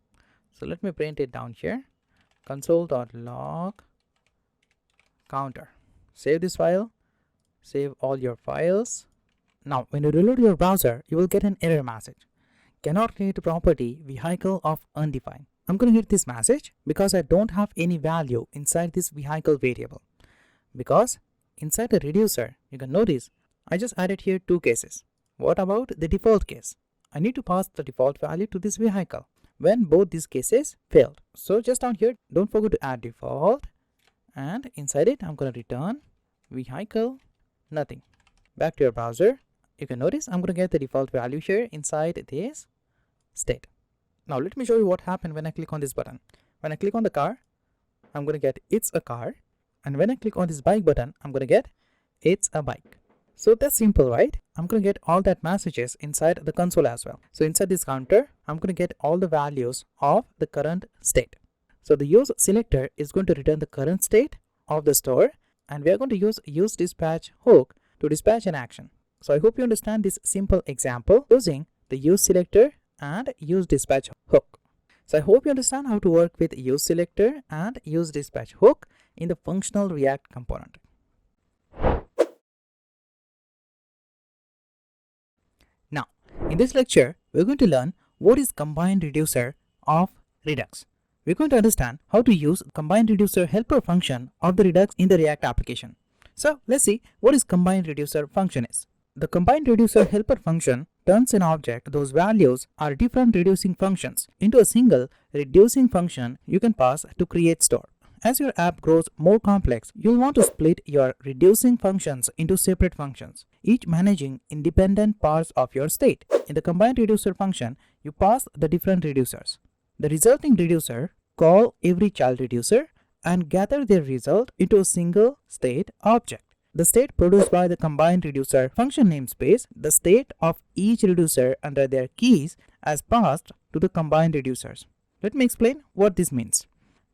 So let me print it down here, console.log counter. Save this file, save all your files. Now when you reload your browser, you will get an error message. Cannot create property vehicle of undefined. I'm going to get this message because I don't have any value inside this vehicle variable. Because inside the reducer, you can notice I just added here two cases. What about the default case? I need to pass the default value to this vehicle when both these cases failed. So just down here, don't forget to add default, and inside it, I'm going to return vehicle nothing. Back to your browser, you can notice I'm going to get the default value here inside this state. Now let me show you what happened when I click on this button. When I click on the car, I'm going to get it's a car, and when I click on this bike button, I'm going to get it's a bike. So that's simple, right? I'm going to get all that messages inside the console as well. So inside this counter, I'm going to get all the values of the current state. So the use selector is going to return the current state of the store, and we are going to use dispatch hook to dispatch an action. So I hope you understand this simple example using the use selector and use dispatch hook. So I hope you understand how to work with use selector and use dispatch hook in the functional React component. Now, in this lecture, we're going to learn what is ConbineReducer of Redux. We're going to understand how to use ConbineReducer helper function of the Redux in the React application. So let's see what is ConbineReducer function is. The ConbineReducer helper function turns an object those values are different reducing functions into a single reducing function you can pass to create store. As your app grows more complex, you'll want to split your reducing functions into separate functions, each managing independent parts of your state. In the ConbineReducer function, you pass the different reducers. The resulting reducer call every child reducer and gather their result into a single state object. The state produced by the ConbineReducer function namespace, the state of each reducer under their keys as passed to the ConbineReducers. Let me explain what this means.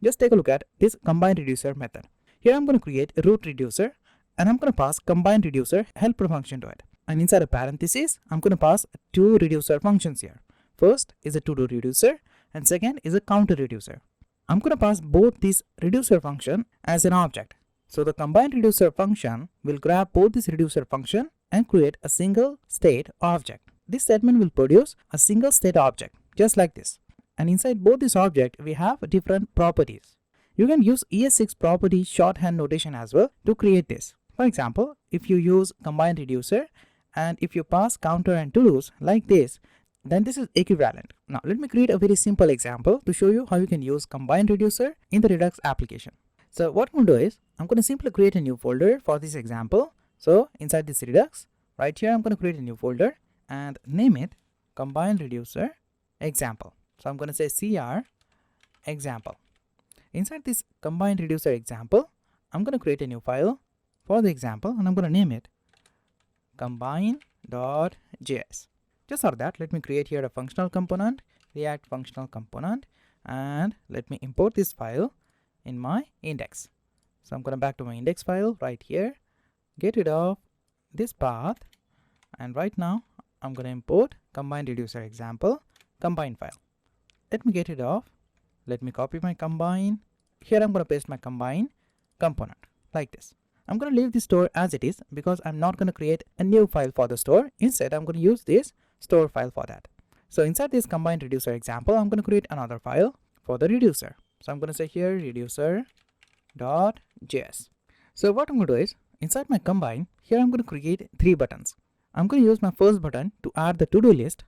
Just take a look at this ConbineReducer method. Here I'm going to create a root reducer and I'm going to pass ConbineReducer helper function to it. And inside a parenthesis, I'm going to pass two reducer functions here. First is a to-do reducer and second is a counter reducer. I'm going to pass both these reducer function as an object. So the ConbineReducer function will grab both this reducer function and create a single state object. This statement will produce a single state object just like this. And inside both this object, we have different properties. You can use ES6 property shorthand notation as well to create this. For example, if you use ConbineReducer and if you pass counter and to-dos like this, then this is equivalent. Now let me create a very simple example to show you how you can use ConbineReducer in the Redux application. So what I'm going to do is, I'm going to simply create a new folder for this example. So inside this Redux, right here, I'm going to create a new folder and name it ConbineReducer example. So I'm going to say CR example. Inside this ConbineReducer example, I'm going to create a new file for the example and I'm going to name it combine.js. Just for that, let me create here a functional component, React functional component, and let me import this file in my index. So I'm going to back to my index file right here, get rid of this path, and right now I'm going to import ConbineReducer example combine file. Let me get it off. Let me copy my combine. Here I'm going to paste my combine component like this. I'm going to leave the store as it is because I'm not going to create a new file for the store. Instead, I'm going to use this store file for that. So inside this ConbineReducer example, I'm going to create another file for the reducer. So I'm going to say here reducer.js. So what I'm going to do is, inside my combine, here I'm going to create three buttons. I'm going to use my first button to add the to-do list.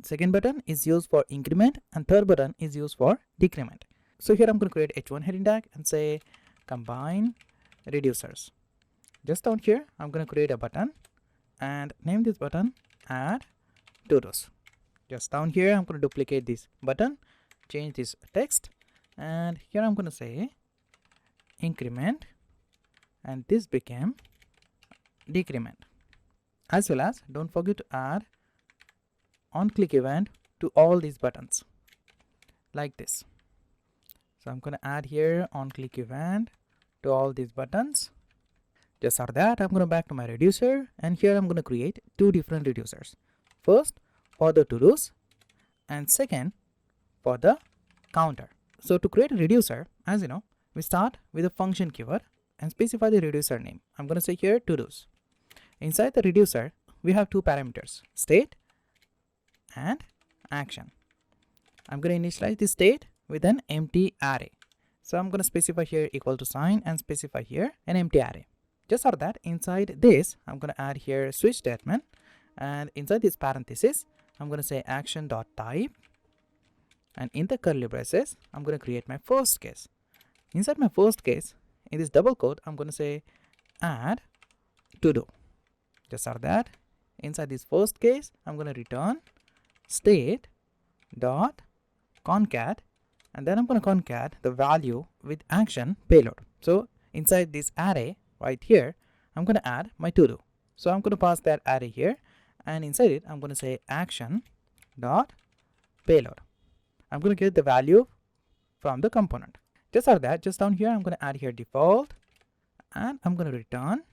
Second button is used for increment and third button is used for decrement. So here I'm going to create h1 heading tag and say combine reducers. Just down here I'm going to create a button and name this button add to-dos. Just down here I'm going to duplicate this button, change this text, and here I'm going to say increment and this became decrement. As well as don't forget to add on click event to all these buttons like this. So I'm going to add here on click event to all these buttons. Just for that, I'm going to back to my reducer and here I'm going to create two different reducers. First for the to-dos and second for the counter. So to create a reducer, as you know, we start with a function keyword and specify the reducer name. I'm going to say here to-dos. Inside the reducer, we have two parameters, state and action. I'm going to initialize the state with an empty array. So I'm going to specify here equal to sign and specify here an empty array. Just for that, inside this, I'm going to add here switch statement, and inside this parenthesis, I'm going to say action.type, and in the curly braces, I'm going to create my first case. Inside my first case, in this double quote, I'm going to say add to do. Just for that, inside this first case, I'm going to return state dot concat, and then I'm going to concat the value with action payload. So inside this array right here, I'm going to add my to do. So I'm going to pass that array here, and inside it I'm going to say action dot payload. I'm going to get the value from the component. Just for that, just down here I'm going to add here default, and I'm going to return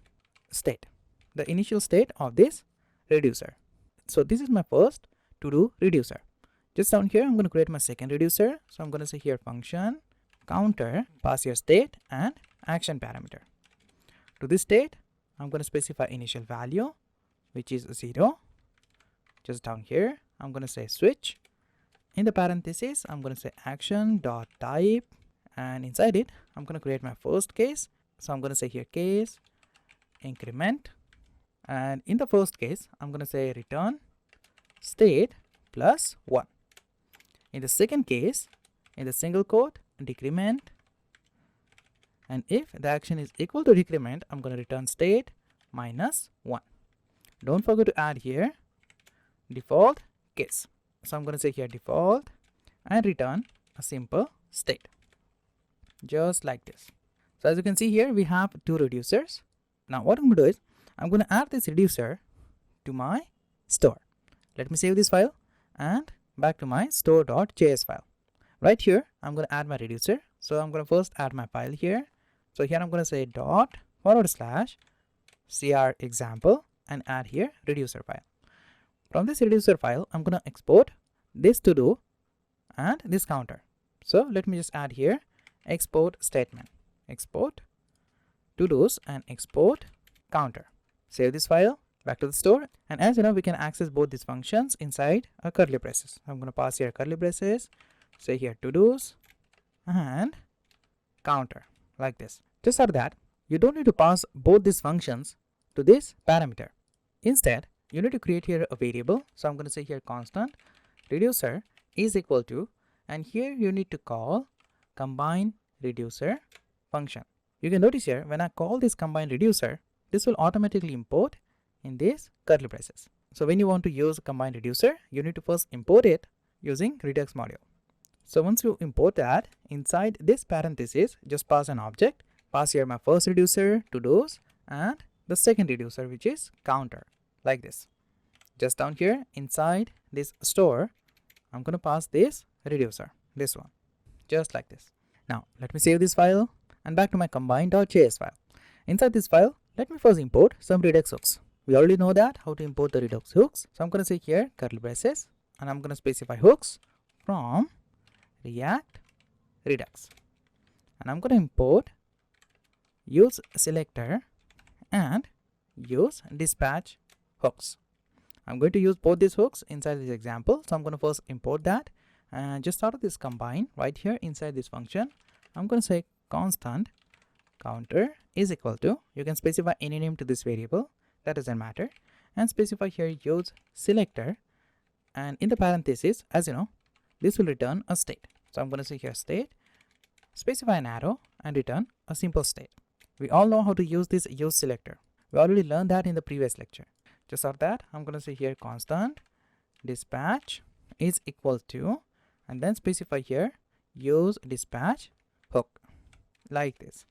state, the initial state of this reducer. So this is my first to do reducer. Just down here I'm going to create my second reducer. So I'm going to say here function counter, pass your state and action parameter. To this state I'm going to specify initial value which is 0. Just down here I'm going to say switch In the parentheses, I'm going to say action.type, and inside it, I'm going to create my first case. So I'm going to say here case increment, and in the first case, I'm going to say return state plus 1. In the second case, in the single quote, decrement, and if the action is equal to decrement, I'm going to return state minus 1. Don't forget to add here default case. So I'm going to say here default and return a simple state, just like this. So as you can see here, we have two reducers. Now what I'm going to do is I'm going to add this reducer to my store. Let me save this file and back to my store.js file. Right here, I'm going to add my reducer. So I'm going to first add my file here. So here I'm going to say ./CR example and add here reducer file. From this reducer file, I'm going to export this to do and this counter. So let me just add here export statement, export to do's and export counter. Save this file, back to the store, and as you know, we can access both these functions inside a curly braces. I'm going to pass here curly braces, say here to do's and counter, like this. Just for that, you don't need to pass both these functions to this parameter. Instead, you need to create here a variable. So I'm going to say here constant reducer is equal to, and here you need to call ConbineReducer function. You can notice here when I call this ConbineReducer, this will automatically import in these curly braces. So when you want to use ConbineReducer, you need to first import it using Redux module. So once you import that, inside this parenthesis, just pass an object, pass here my first reducer to do's and the second reducer, which is counter, like this. Just down here inside this store, I'm going to pass this reducer, this one, just like this. Now let me save this file and back to my combine.js file. Inside this file, let me first import some Redux hooks. We already know that how to import the Redux hooks. So I'm going to say here curly braces and I'm going to specify hooks from React Redux, and I'm going to import use selector and use dispatch hooks. I'm going to use both these hooks inside this example. So I'm going to first import that and just out of this combine right here inside this function, I'm going to say constant counter is equal to, you can specify any name to this variable, that doesn't matter, and specify here use selector, and in the parenthesis, as you know, this will return a state. So I'm going to say here state, specify an arrow and return a simple state. We all know how to use this use selector. We already learned that in the previous lecture. Just for that, I'm going to say here constant dispatch is equal to, and then specify here use dispatch hook, like this.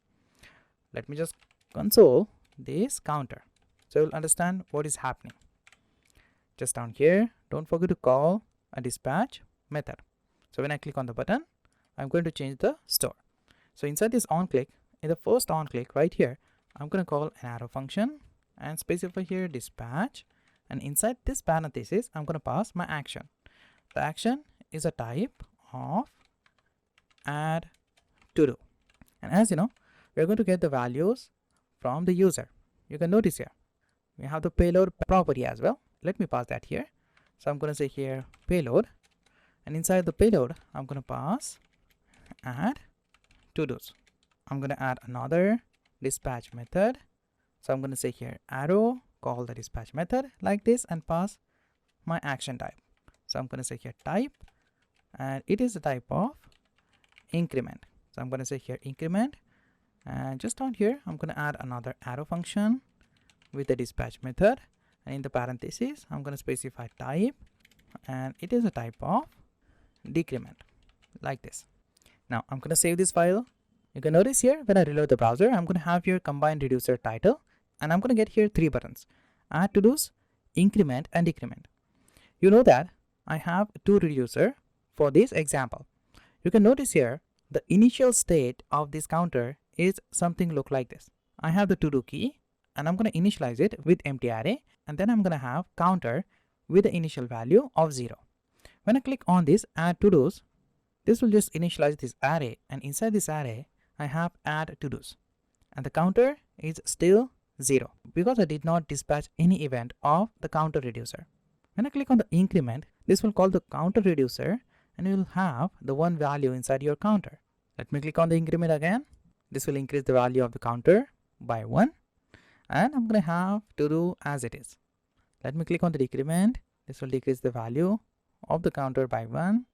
Let me just console this counter so you'll understand what is happening. Just down here, don't forget to call a dispatch method. So when I click on the button, I'm going to change the store. So inside this on click, in the first on click right here, I'm going to call an arrow function and specify here dispatch, and inside this parenthesis, I'm going to pass my action. The action is a type of add to do, and as you know, we're going to get the values from the user. You can notice here we have the payload property as well. Let me pass that here. So I'm going to say here payload, and inside the payload I'm going to pass add to do's. I'm going to add another dispatch method. So I'm going to say here arrow, call the dispatch method like this and pass my action type. So I'm going to say here type, and it is the type of increment. So I'm going to say here increment, and just down here I'm going to add another arrow function with the dispatch method, and in the parentheses I'm going to specify type, and it is a type of decrement, like this. Now I'm going to save this file. You can notice here when I reload the browser, I'm going to have here ConbineReducer title, and I'm going to get here three buttons: add to do's, increment and decrement. You know that I have two reducer for this example. You can notice here the initial state of this counter is something look like this. I have the to do key and I'm going to initialize it with empty array, and then I'm going to have counter with the initial value of 0. When I click on this add to do's, this will just initialize this array, and inside this array I have add to do's, and the counter is still 0 because I did not dispatch any event of the counter reducer. When I click on the increment, this will call the counter reducer, and you will have the one value inside your counter. Let me click on the increment again. This will increase the value of the counter by 1, and I'm going to have to do as it is. Let me click on the decrement. This will decrease the value of the counter by 1,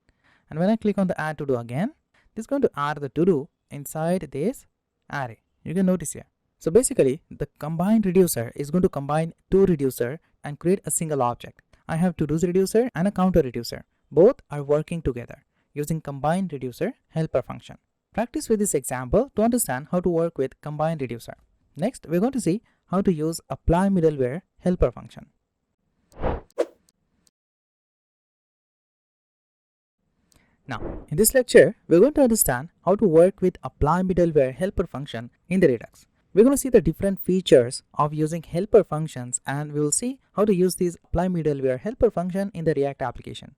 and when I click on the add to do again, this is going to add the to do inside this array. You can notice here. So basically, the ConbineReducer is going to combine two reducer and create a single object. I have to-dos reducer and a counter reducer. Both are working together using ConbineReducer helper function. Practice with this example to understand how to work with ConbineReducer. Next, we're going to see how to use applyMiddleware helper function. Now, in this lecture, we're going to understand how to work with applyMiddleware helper function in the Redux. We're going to see the different features of using helper functions, and we will see how to use this applyMiddleware helper function in the React application.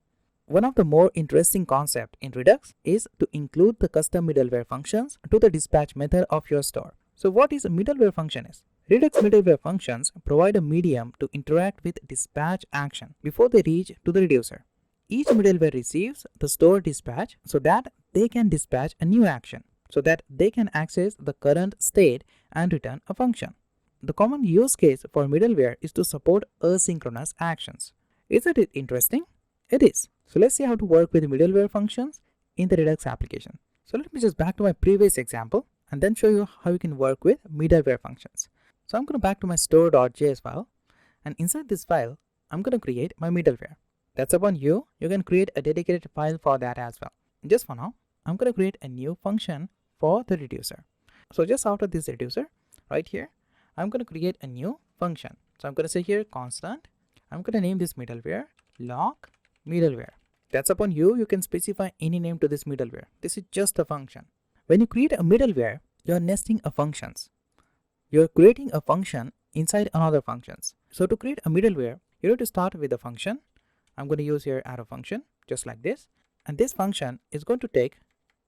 One of the more interesting concepts in Redux is to include the custom middleware functions to the dispatch method of your store. So what is a middleware function is? Redux middleware functions provide a medium to interact with dispatch action before they reach to the reducer. Each middleware receives the store dispatch so that they can dispatch a new action, so that they can access the current state and return a function. The common use case for middleware is to support asynchronous actions. Isn't it interesting? It is. So let's see how to work with middleware functions in the Redux application. So let me just back to my previous example and then show you how you can work with middleware functions. So I'm going to back to my store.js file, and inside this file, I'm going to create my middleware. That's upon you. You can create a dedicated file for that as well. Just for now, I'm going to create a new function for the reducer. So just after this reducer, right here, I'm going to create a new function. So I'm going to say here constant. I'm going to name this middleware log middleware. That's upon you. You can specify any name to this middleware. This is just a function. When you create a middleware, you're nesting a functions. You're creating a function inside another functions. So to create a middleware, you need to start with a function. I'm going to use here arrow function just like this, and this function is going to take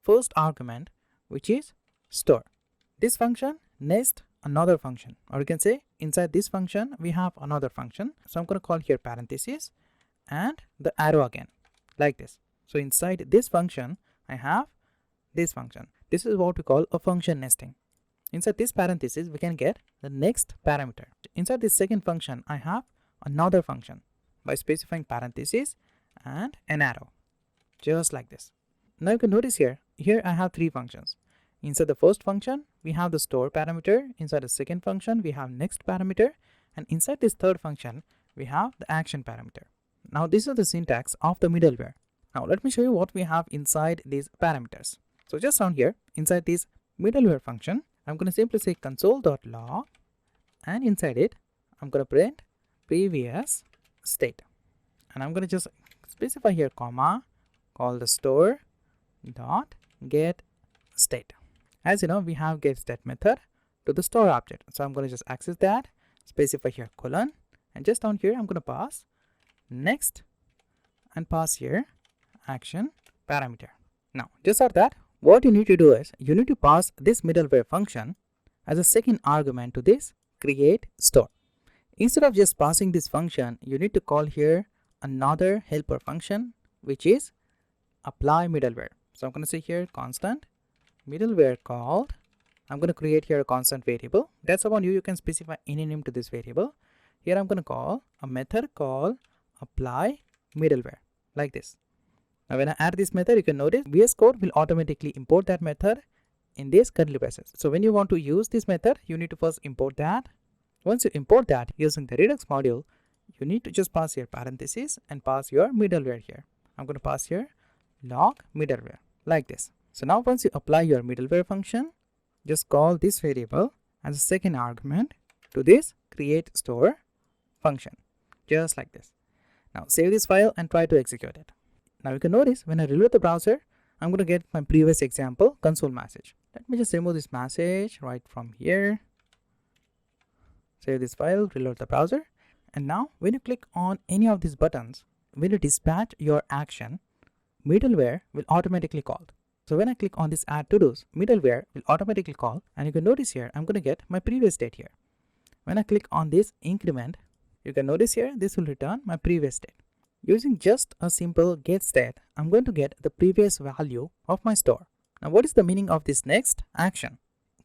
first argument, which is store. This function nests another function, or you can say inside this function we have another function. So I'm going to call here parentheses and the arrow again like this. So inside this function I have this function. This is what we call a function nesting. Inside this parenthesis we can get the next parameter. Inside this second function I have another function by specifying parentheses and an arrow just like this. Now you can notice here I have three functions. Inside the first function we have the store parameter, inside the second function we have next parameter, and inside this third function we have the action parameter. Now this is the syntax of the middleware. Now let me show you what we have inside these parameters. So just down here inside this middleware function, I'm going to simply say console.log, and inside it I'm going to print previous state, and I'm going to just specify here comma, call the store dot get state. As you know, we have get state method to the store object, so I'm going to just access that, specify here colon, and just down here I'm going to pass next and pass here action parameter. Now just after that, what you need to do is you need to pass this middleware function as a second argument to this create store. Instead of just passing this function, you need to call here another helper function, which is applyMiddleware. So I'm going to say here constant middleware called. I'm going to create here a constant variable. That's upon you. You can specify any name to this variable. Here I'm going to call a method called applyMiddleware like this. Now when I add this method, you can notice VS Code will automatically import that method in this curly braces. So when you want to use this method, you need to first import that. Once you import that using the Redux module, you need to just pass here parentheses and pass your middleware here. I'm going to pass here log middleware like this. So now once you apply your middleware function, just call this variable as a second argument to this create store function just like this. Now save this file and try to execute it. Now you can notice when I reload the browser, I'm going to get my previous example console message. Let me just remove this message right from here. Save this file, reload the browser, and now when you click on any of these buttons, when you dispatch your action, middleware will automatically call. So when I click on this add to dos, middleware will automatically call, and you can notice here I'm going to get my previous state here. When I click on this increment, you can notice here this will return my previous state. Using just a simple get state, I'm going to get the previous value of my store. Now what is the meaning of this next action?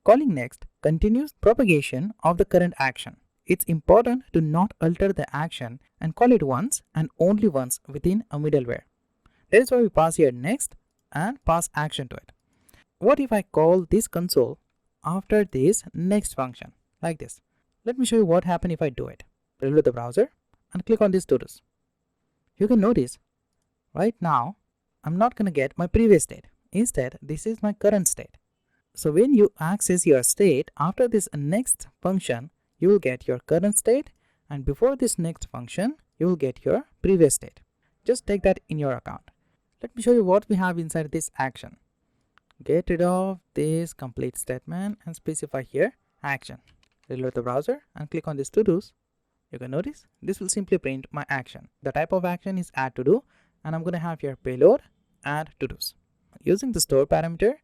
Calling next continues propagation of the current action. It's important to not alter the action and call it once and only once within a middleware. That is why we pass here next and pass action to it. What if I call this console after this next function like this? Let me show you what happens if I do it. Reload the browser and click on these to-dos. You can notice right now I'm not going to get my previous state. Instead, this is my current state. So when you access your state after this next function, you will get your current state, and before this next function, you will get your previous state. Just take that in your account. Let me show you what we have inside this action. Get rid of this complete statement and specify here action. Reload the browser and click on this to-dos. You can notice this will simply print my action. The type of action is add to do, and I'm going to have here payload add to-dos. Using the store parameter,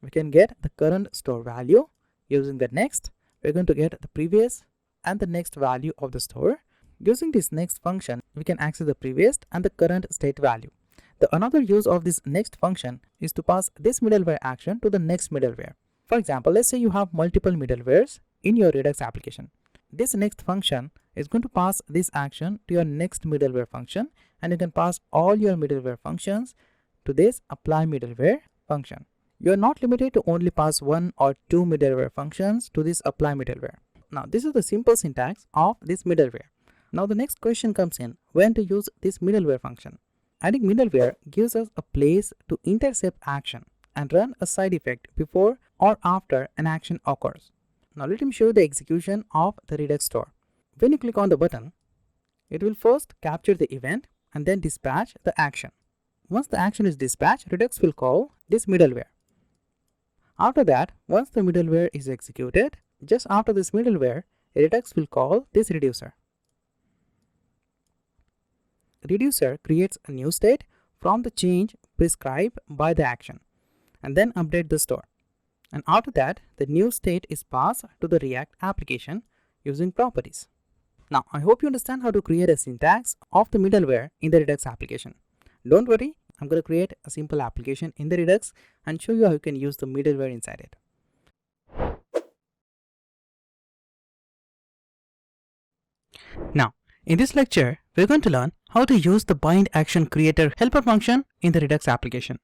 we can get the current store value. Using the next, we're going to get the previous and the next value of the store. Using this next function, we can access the previous and the current state value. The another use of this next function is to pass this middleware action to the next middleware. For example, let's say you have multiple middlewares in your Redux application. This next function is going to pass this action to your next middleware function, and you can pass all your middleware functions to this applyMiddleware function. You are not limited to only pass one or two middleware functions to this applyMiddleware. Now this is the simple syntax of this middleware. Now the next question comes in, when to use this middleware function. Adding middleware gives us a place to intercept action and run a side effect before or after an action occurs. Now let me show you the execution of the Redux store. When you click on the button, it will first capture the event and then dispatch the action. Once the action is dispatched, Redux will call this middleware. After that, once the middleware is executed, just after this middleware, Redux will call this reducer. Reducer creates a new state from the change prescribed by the action and then update the store. And after that, the new state is passed to the React application using properties. Now, I hope you understand how to create a syntax of the middleware in the Redux application. Don't worry, I'm going to create a simple application in the Redux and show you how you can use the middleware inside it. Now, in this lecture, we're going to learn how to use the BindActionCreator helper function in the Redux application.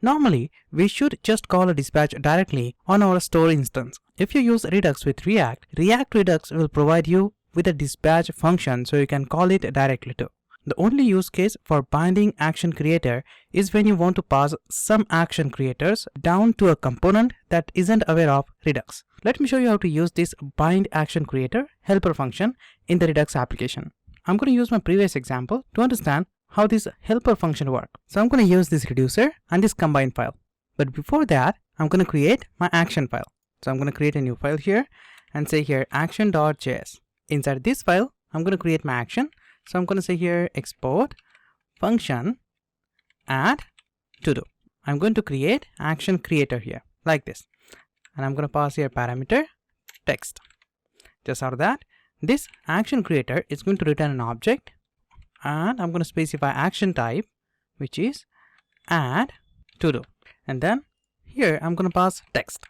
Normally, we should just call a dispatch directly on our store instance. If you use Redux with React, React Redux will provide you with a dispatch function so you can call it directly too. The only use case for BindActionCreator is when you want to pass some action creators down to a component that isn't aware of Redux. Let me show you how to use this BindActionCreator helper function in the Redux application. I'm going to use my previous example to understand how this helper function works. So I'm going to use this reducer and this combine file. But before that, I'm going to create my action file. So I'm going to create a new file here and say here action.js. Inside this file, I'm going to create my action. So I'm going to say here export function add to do. I'm going to create action creator here like this. And I'm going to pass here parameter text. Just out of that, this action creator is going to return an object, and I'm going to specify action type, which is add to do. And then here I'm going to pass text.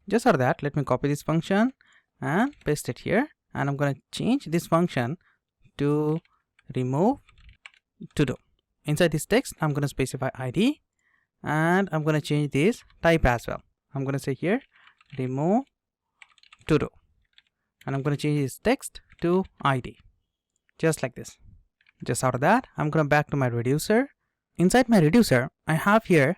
Just out of that, let me copy this function and paste it here. And I'm going to change this function to remove to do. Inside this text, I'm going to specify ID, and I'm going to change this type as well. I'm going to say here remove to do, and I'm going to change this text to ID, just like this. Just out of that, I'm going to back to my reducer. Inside my reducer, I have here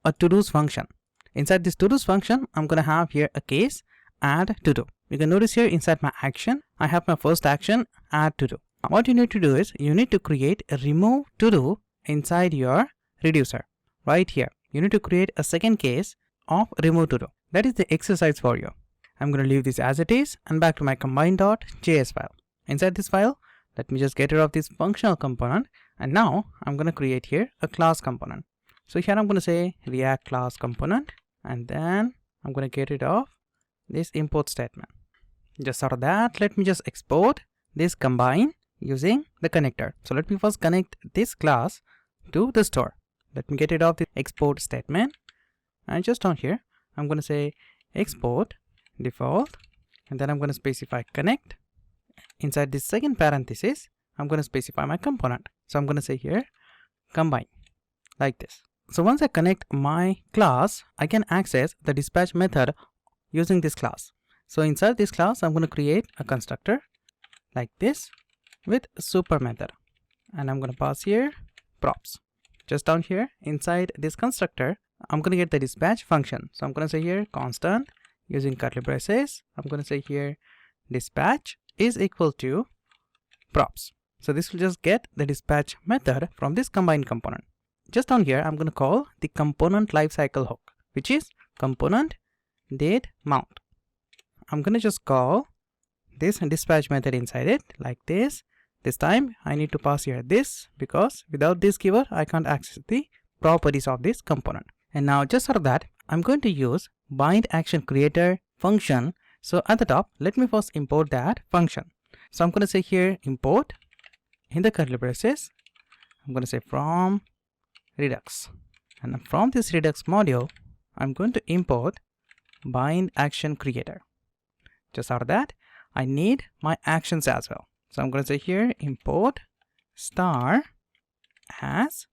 a to-dos function. Inside this to-dos function, I'm going to have here a case add to do. You can notice here inside my action, I have my first action add to do. What you need to do is you need to create a remove to do inside your reducer right here. You need to create a second case of remove to do. That is the exercise for you. I'm going to leave this as it is and back to my combine.js file. Inside this file, let me just get rid of this functional component, and now I'm going to create here a class component. So here I'm going to say React class component, and then I'm going to get rid of this import statement. Just out of that, let me just export this combine using the connector. So let me first connect this class to the store. Let me get rid of the export statement, and just down here I'm going to say export default, and then I'm going to specify connect. Inside this second parenthesis I'm going to specify my component. So I'm going to say here combine, like this. So once I connect my class, I can access the dispatch method using this class. So inside this class I'm going to create a constructor like this with super method, and I'm going to pass here props. Just down here inside this constructor I'm going to get the dispatch function. So I'm going to say here constant using curly braces. I'm going to say here dispatch is equal to props. So this will just get the dispatch method from this combine component. Just down here I'm going to call the component lifecycle hook, which is component date mount. I'm going to just call this dispatch method inside it like this. This time I need to pass here this, because without this keyword I can't access the properties of this component. And now just for that I'm going to use BindActionCreator function. So at the top, let me first import that function. So I'm going to say here import in the curly braces. I'm going to say from Redux, and from this Redux module I'm going to import BindActionCreator. Just for that I need my actions as well. So I'm going to say here import star as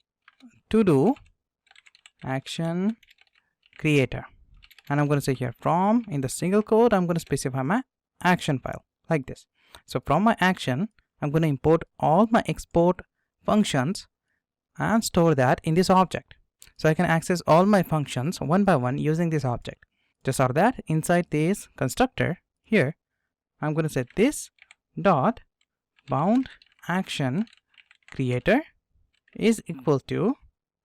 to do action creator, and I'm going to say here from, in the single quote I'm going to specify my action file like this. So from my action I'm going to import all my export functions and store that in this object, so I can access all my functions one by one using this object. Just for that, inside this constructor here I'm going to set this dot bound action creator is equal to,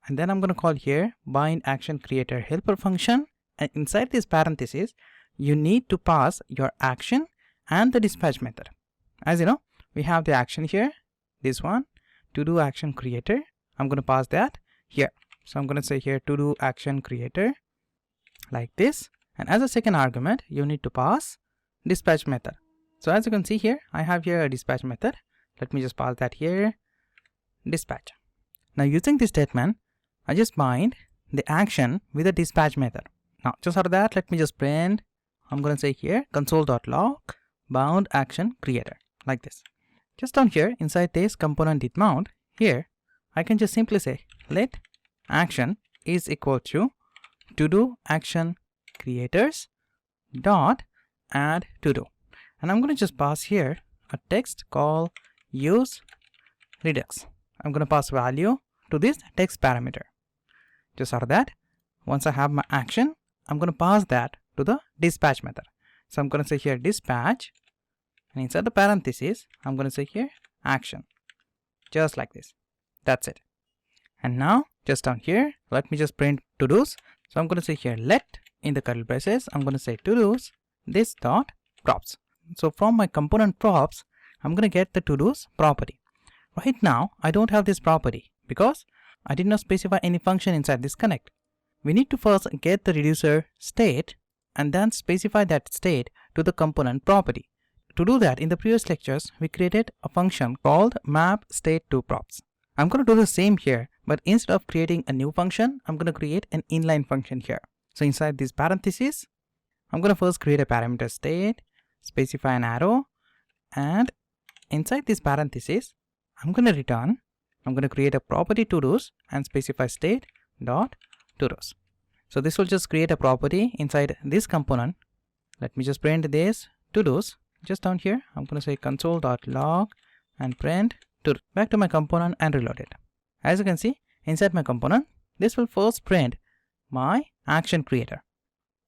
and then I'm going to call here bind action creator helper function, and inside this parenthesis you need to pass your action and the dispatch method. As you know, we have the action here, this one, to do action creator. I'm going to pass that here. So I'm going to say here to do action creator like this, and as a second argument you need to pass dispatch method. So as you can see here I have here a dispatch method. Let me just pass that here dispatch. Now using this statement I just bind the action with the dispatch method. Now just for that let me just print, I'm going to say here console.log bound action creator like this. Just down here inside this component date mount, here I can just simply say let action is equal to do action creators dot add to do, and I'm going to just pass here a text called use Redux. I'm going to pass value to this text parameter. Just for that, once I have my action I'm going to pass that to the dispatch method. So I'm going to say here dispatch, and inside the parentheses I'm going to say here action, just like this. That's it. And now just down here let me just print to do's. So I'm going to say here let, in the curly braces I'm going to say to do's this dot props. So from my component props I'm going to get the to do's property. Right now I don't have this property because I did not specify any function inside this connect. We need to first get the reducer state and then specify that state to the component property. To do that, in the previous lectures we created a function called map state to props. I'm going to do the same here, but instead of creating a new function I'm going to create an inline function here. So inside these parentheses I'm going to first create a parameter state, specify an arrow, and inside this parentheses I'm going to create a property to do's and specify state dot to do's. So this will just create a property inside this component. Let me just print this to do's. Just down here I'm going to say console.log and print to back to my component and reload it. As you can see inside my component this will first print my action creator.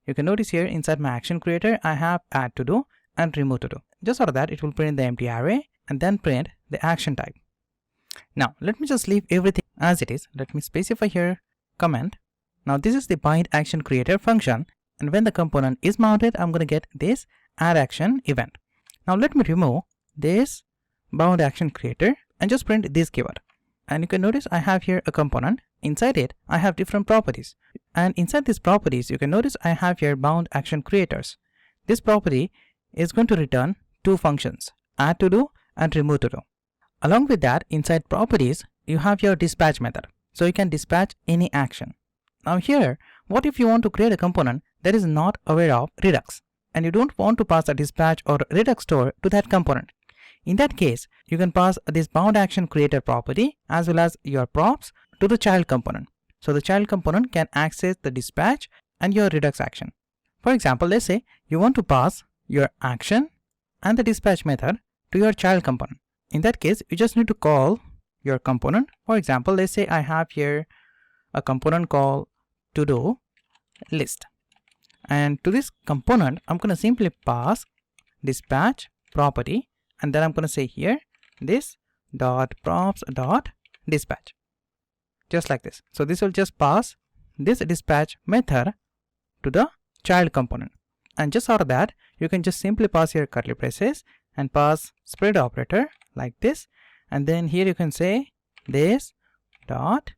You can notice here inside my action creator I have add to do and remove to do. Just for that it will print the empty array and then print the action type. Now let me just leave everything as it is. Let me specify here comment. Now this is the BindActionCreator function, and when the component is mounted I'm going to get this add action event. Now let me remove this BindActionCreator and just print this keyword. And you can notice I have here a component. Inside it I have different properties, and inside these properties you can notice I have here BindActionCreators. This property is going to return two functions, add to do and remove to do. Along with that, inside properties, you have your dispatch method. So you can dispatch any action. Now here, what if you want to create a component that is not aware of Redux and you don't want to pass a dispatch or Redux store to that component? In that case, you can pass this BindActionCreator property as well as your props to the child component. So the child component can access the dispatch and your Redux action. For example, let's say you want to pass your action and the dispatch method to your child component. In that case, you just need to call your component. For example, let's say I have here a component called to-do list. And to this component, I'm going to simply pass dispatch property, and then I'm going to say here this dot props dot dispatch, just like this. So this will just pass this dispatch method to the child component. And just out of that, you can just simply pass your curly braces and pass spread operator like this. And then here you can say this dot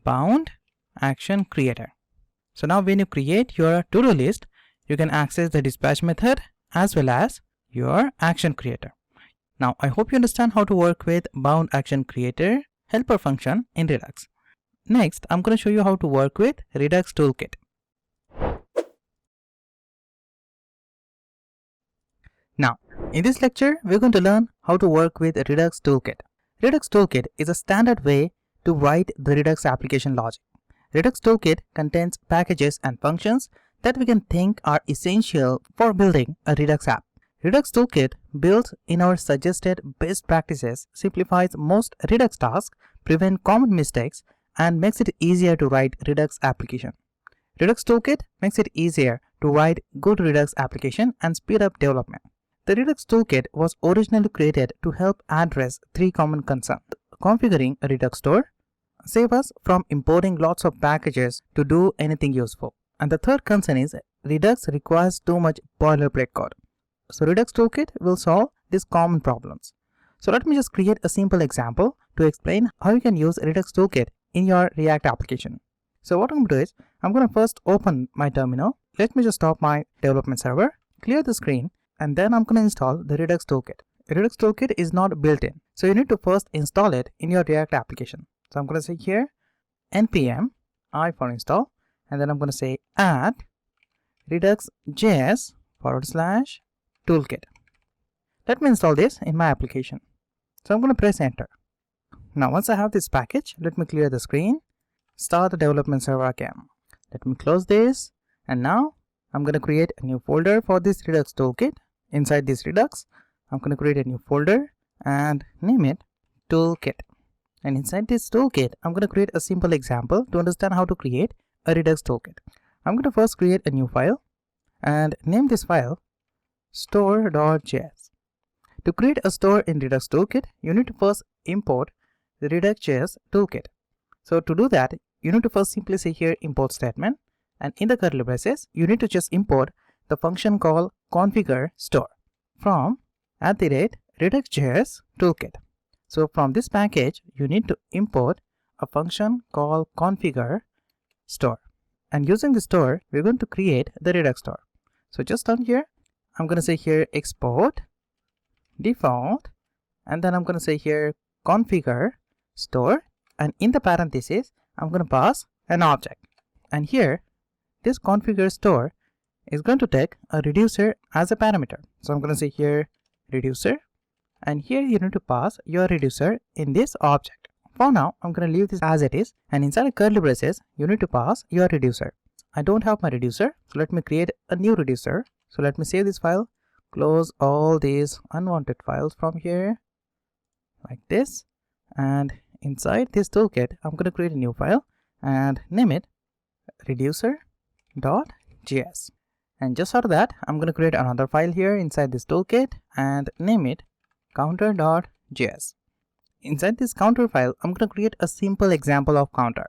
BindActionCreator. So now when you create your to-do list, you can access the dispatch method as well as your action creator. Now I hope you understand how to work with BindActionCreator helper function in Redux. Next, I'm going to show you how to work with Redux Toolkit. Now, in this lecture, we're going to learn how to work with Redux Toolkit. Redux Toolkit is a standard way to write the Redux application logic. Redux Toolkit contains packages and functions that we can think are essential for building a Redux app. Redux Toolkit, built in our suggested best practices, simplifies most Redux tasks, prevents common mistakes, and makes it easier to write Redux application. Redux Toolkit makes it easier to write good Redux application and speed up development. The Redux Toolkit was originally created to help address three common concerns: configuring a Redux store, save us from importing lots of packages to do anything useful, and the third concern is Redux requires too much boilerplate code. So Redux Toolkit will solve these common problems. So let me just create a simple example to explain how you can use Redux Toolkit in your React application. So what I'm going to do is, I'm going to first open my terminal. Let me just stop my development server, clear the screen, and then I'm going to install the Redux Toolkit. Redux Toolkit is not built in, so you need to first install it in your React application. So I'm going to say here npm I for install, and then I'm going to say add redux.js /toolkit. Let me install this in my application. So I'm going to press enter. Now once I have this package, let me clear the screen, start the development server again. Let me close this, and now I'm going to create a new folder for this Redux Toolkit. Inside this Redux, I'm going to create a new folder and name it Toolkit. And inside this toolkit, I'm going to create a simple example to understand how to create a Redux toolkit. I'm going to first create a new file and name this file store.js. To create a store in Redux Toolkit, you need to first import the Redux.js toolkit. So to do that, you need to first simply say here import statement, and in the curly braces, you need to just import the function called configure store from @Redux.js toolkit. So from this package, you need to import a function called configure store. And using the store, we're going to create the Redux store. So just down here, I'm going to say here export default, and then I'm going to say here configure store, and in the parentheses, I'm going to pass an object. And here, this configure store is going to take a reducer as a parameter. So I'm going to say here reducer, and here you need to pass your reducer in this object. For now, I'm going to leave this as it is, and inside the curly braces, you need to pass your reducer. I don't have my reducer, so let me create a new reducer. So let me save this file, close all these unwanted files from here, like this, and inside this toolkit, I'm going to create a new file and name it reducer.js. And just out of that, I'm going to create another file here inside this toolkit and name it counter.js. Inside this counter file, I'm going to create a simple example of counter.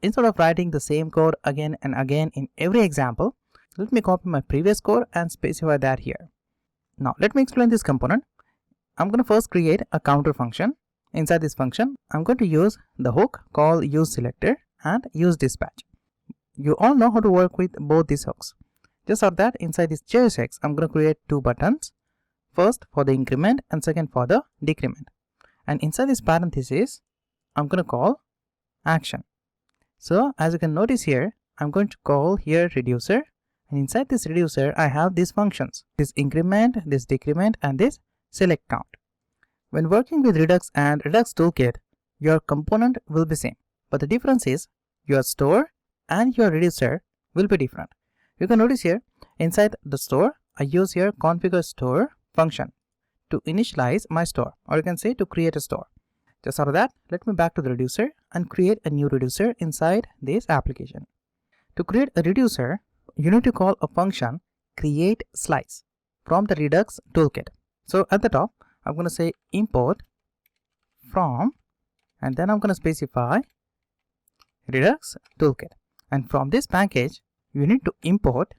Instead of writing the same code again and again in every example, let me copy my previous code and specify that here. Now let me explain this component. I'm going to first create a counter function. Inside this function, I'm going to use the hook called useSelector and useDispatch. You all know how to work with both these hooks. Just out that, inside this JSX, I'm going to create two buttons. First for the increment and second for the decrement. And inside this parenthesis, I'm going to call action. So as you can notice here, I'm going to call here reducer, and inside this reducer I have these functions, this increment, this decrement, and this select count. When working with Redux and Redux Toolkit, your component will be same, but the difference is your store and your reducer will be different. You can notice here inside the store I use here configure store function to initialize my store, or you can say to create a store. Just out of that, let me back to the reducer and create a new reducer inside this application. To create a reducer, you need to call a function create slice from the Redux Toolkit. So at the top, I'm going to say import from, and then I'm going to specify Redux Toolkit. And from this package, you need to import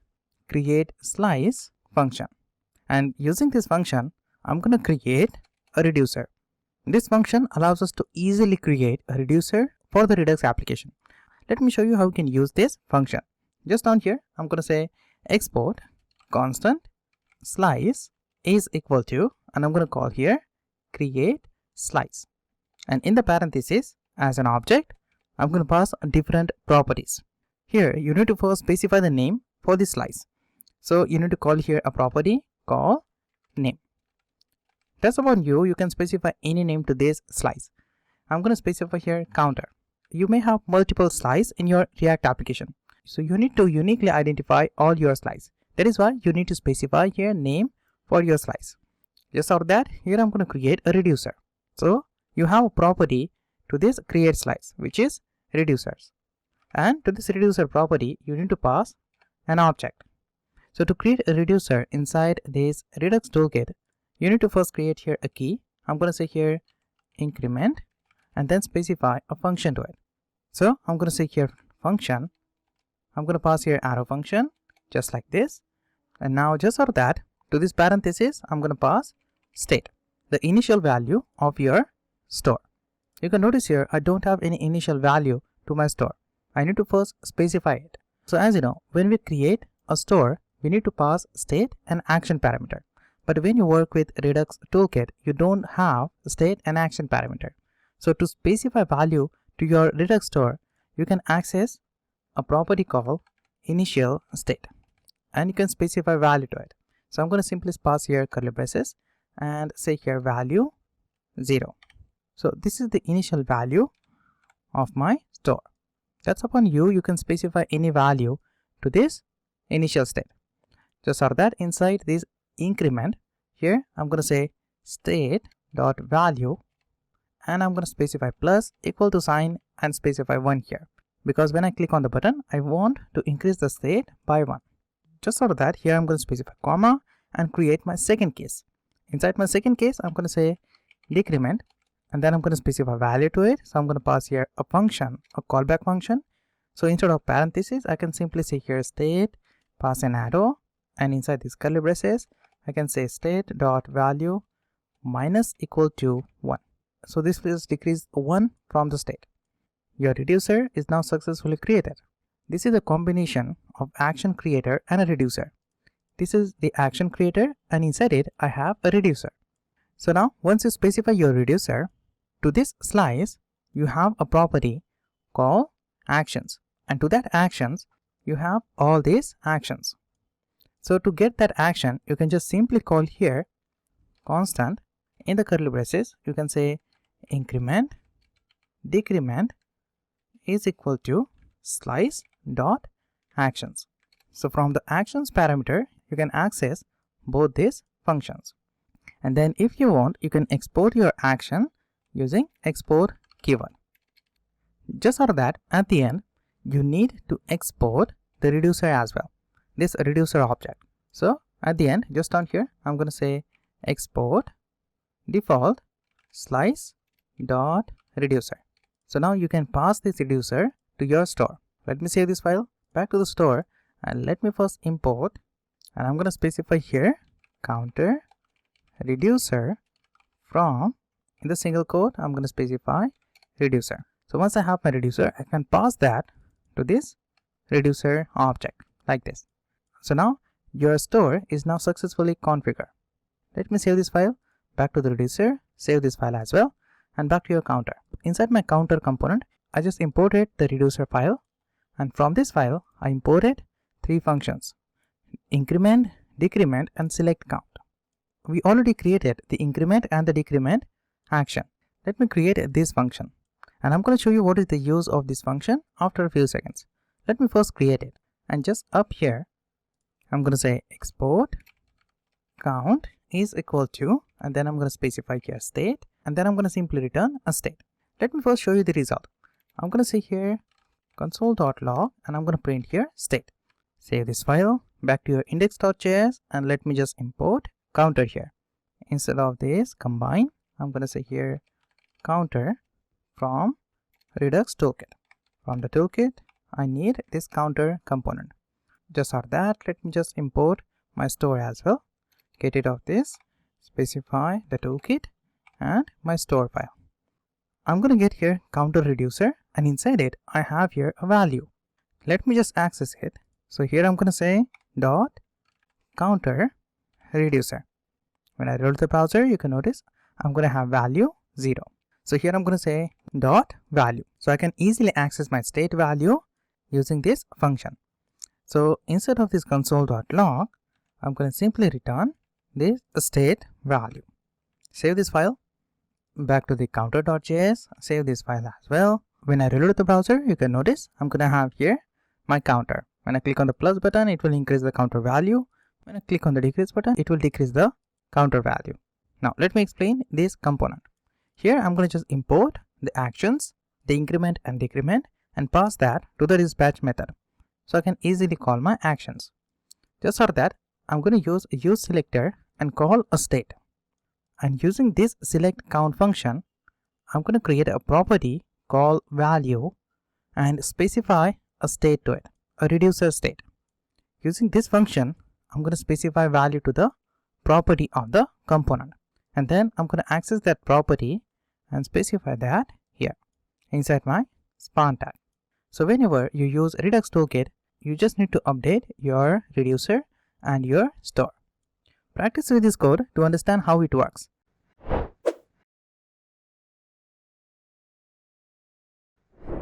create slice function. And using this function, I'm going to create a reducer. This function allows us to easily create a reducer for the Redux application. Let me show you how you can use this function. Just down here, I'm going to say export constant slice is equal to, and I'm going to call here create slice. And in the parenthesis, as an object, I'm going to pass different properties. Here, you need to first specify the name for this slice. So you need to call here a property call name. That's upon you. You can specify any name to this slice. I'm going to specify here counter. You may have multiple slices in your React application, so you need to uniquely identify all your slices. That is why you need to specify here name for your slice. Just out of that, here I'm going to create a reducer. So you have a property to this create slice, which is reducers, and to this reducer property you need to pass an object. So to create a reducer inside this Redux Toolkit, you need to first create here a key. I'm going to say here increment and then specify a function to it. So I'm going to say here function. I'm going to pass here arrow function just like this. And now just out of that, to this parenthesis, I'm going to pass state, the initial value of your store. You can notice here I don't have any initial value to my store. I need to first specify it. So as you know, when we create a store, we need to pass state and action parameter. But when you work with Redux Toolkit, you don't have state and action parameter. So to specify value to your Redux store, you can access a property called initial state, and you can specify value to it. So I'm going to simply pass here curly braces and say here value 0. So this is the initial value of my store. That's upon you. You can specify any value to this initial state. Just out of that, inside this increment, here I'm going to say state dot value, and I'm going to specify plus equal to sign and specify 1 here, because when I click on the button I want to increase the state by 1. Just out of that, here I'm going to specify comma and create my second case. Inside my second case, I'm going to say decrement, and then I'm going to specify value to it. So I'm going to pass here a function, a callback function. So instead of parentheses, I can simply say here state, pass an arrow, and inside these curly braces I can say state dot value minus equal to 1. So this will decrease 1 from the state. Your reducer is now successfully created. This is a combination of action creator and a reducer. This is the action creator, and inside it I have a reducer. So now once you specify your reducer, to this slice you have a property called actions, and to that actions you have all these actions. So to get that action, you can just simply call here constant. In the curly braces you can say increment decrement is equal to slice dot actions. So from the actions parameter you can access both these functions, and then if you want you can export your action using export keyword. Just out of that, at the end you need to export the reducer as well, this reducer object. So at the end, just down here I'm going to say export default slice dot reducer. So now you can pass this reducer to your store. Let me save this file back to the store, and let me first import, and I'm going to specify here counter reducer from, in the single quote I'm going to specify reducer. So once I have my reducer, I can pass that to this reducer object like this. So now your store is now successfully configured. Let me save this file back to the reducer, save this file as well, and back to your counter. Inside my counter component, I just imported the reducer file, and from this file, I imported 3 functions: increment, decrement, and select count. We already created the increment and the decrement action. Let me create this function, and I'm going to show you what is the use of this function after a few seconds. Let me first create it, and just up here, I'm going to say export count is equal to, and then I'm going to specify here state, and then I'm going to simply return a state. Let me first show you the result. I'm going to say here console.log, and I'm going to print here state. Save this file, back to your index.js, and let me just import counter here. Instead of this combine, I'm going to say here counter from Redux Toolkit. From the toolkit, I need this counter component. Just for that, let me just import my store as well. Get rid of this, specify the toolkit and my store file. I'm going to get here counter reducer, and inside it I have here a value. Let me just access it. So here I'm going to say dot counter reducer. When I reload the browser, you can notice I'm going to have value 0. So here I'm going to say dot value. So I can easily access my state value using this function. So instead of this console.log, I'm going to simply return this state value. Save this file, back to the counter.js, save this file as well. When I reload the browser, you can notice I'm going to have here my counter. When I click on the plus button, it will increase the counter value. When I click on the decrease button, it will decrease the counter value. Now let me explain this component. Here I'm going to just import the actions, the increment and decrement, and pass that to the dispatch method, so I can easily call my actions. Just for that, I'm going to use a useSelector and call a state. And using this select count function, I'm going to create a property called value and specify a state to it, a reducer state. Using this function, I'm going to specify value to the property of the component, and then I'm going to access that property and specify that here inside my span tag. So whenever you use Redux Toolkit, you just need to update your reducer and your store. Practice with this code to understand how it works.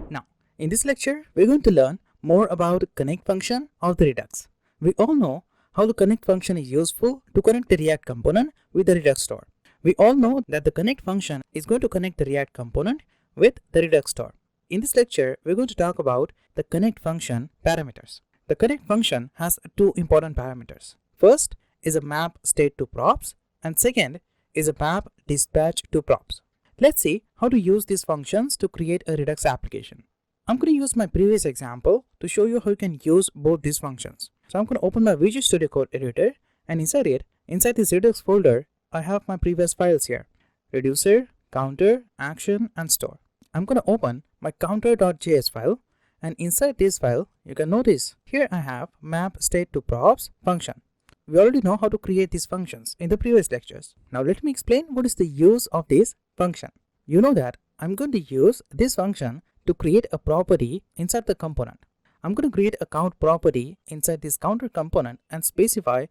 Now, in this lecture, we're going to learn more about connect function of the Redux. We all know how the connect function is useful to connect the React component with the Redux store. We all know that the connect function is going to connect the React component with the Redux store. In this lecture, we're going to talk about the connect function parameters. The connect function has 2 important parameters. First is a map state to props, and second is a map dispatch to props. Let's see how to use these functions to create a Redux application. I'm going to use my previous example to show you how you can use both these functions. So I'm going to open my Visual Studio Code editor, and inside this Redux folder, I have my previous files here: reducer, counter, action, and store. I'm going to open my counter.js file, and inside this file, you can notice here I have map state to props function. We already know how to create these functions in the previous lectures. Now let me explain what is the use of this function. You know that I'm going to use this function to create a property inside the component. I'm going to create a count property inside this counter component and specify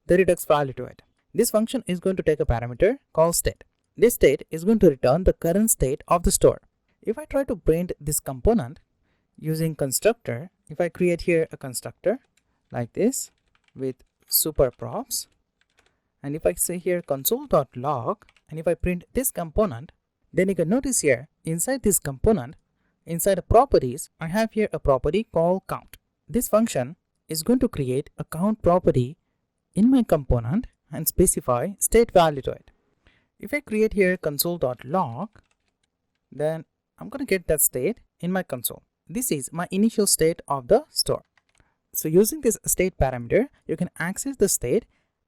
the Redux value to it. This function is going to take a parameter called state. This state is going to return the current state of the store. If I try to print this component using constructor, if I create here a constructor like this with super props, and if I say here console.log, and if I print this component, then you can notice here inside this component, inside the properties, I have here a property called count. This function is going to create a count property in my component and specify state value to it. If I create here console.log, then I'm going to get that state in my console. This is my initial state of the store. So using this state parameter, you can access the state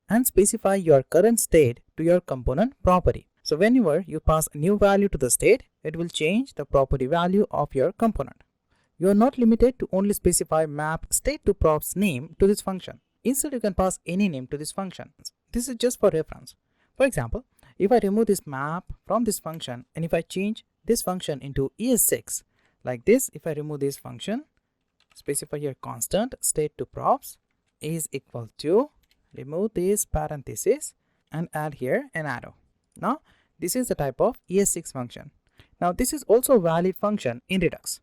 and specify your current state to your component property. So whenever you pass a new value to the state, it will change the property value of your component. You are not limited to only specify map state to props name to this function. Instead, you can pass any name to this function. This is just for reference. For example, if I remove this map from this function, and if I change this function into ES6 like this, if I remove this function, specify here constant state to props is equal to, remove this parenthesis and add here an arrow. Now this is the type of ES6 function. Now this is also a valid function in Redux.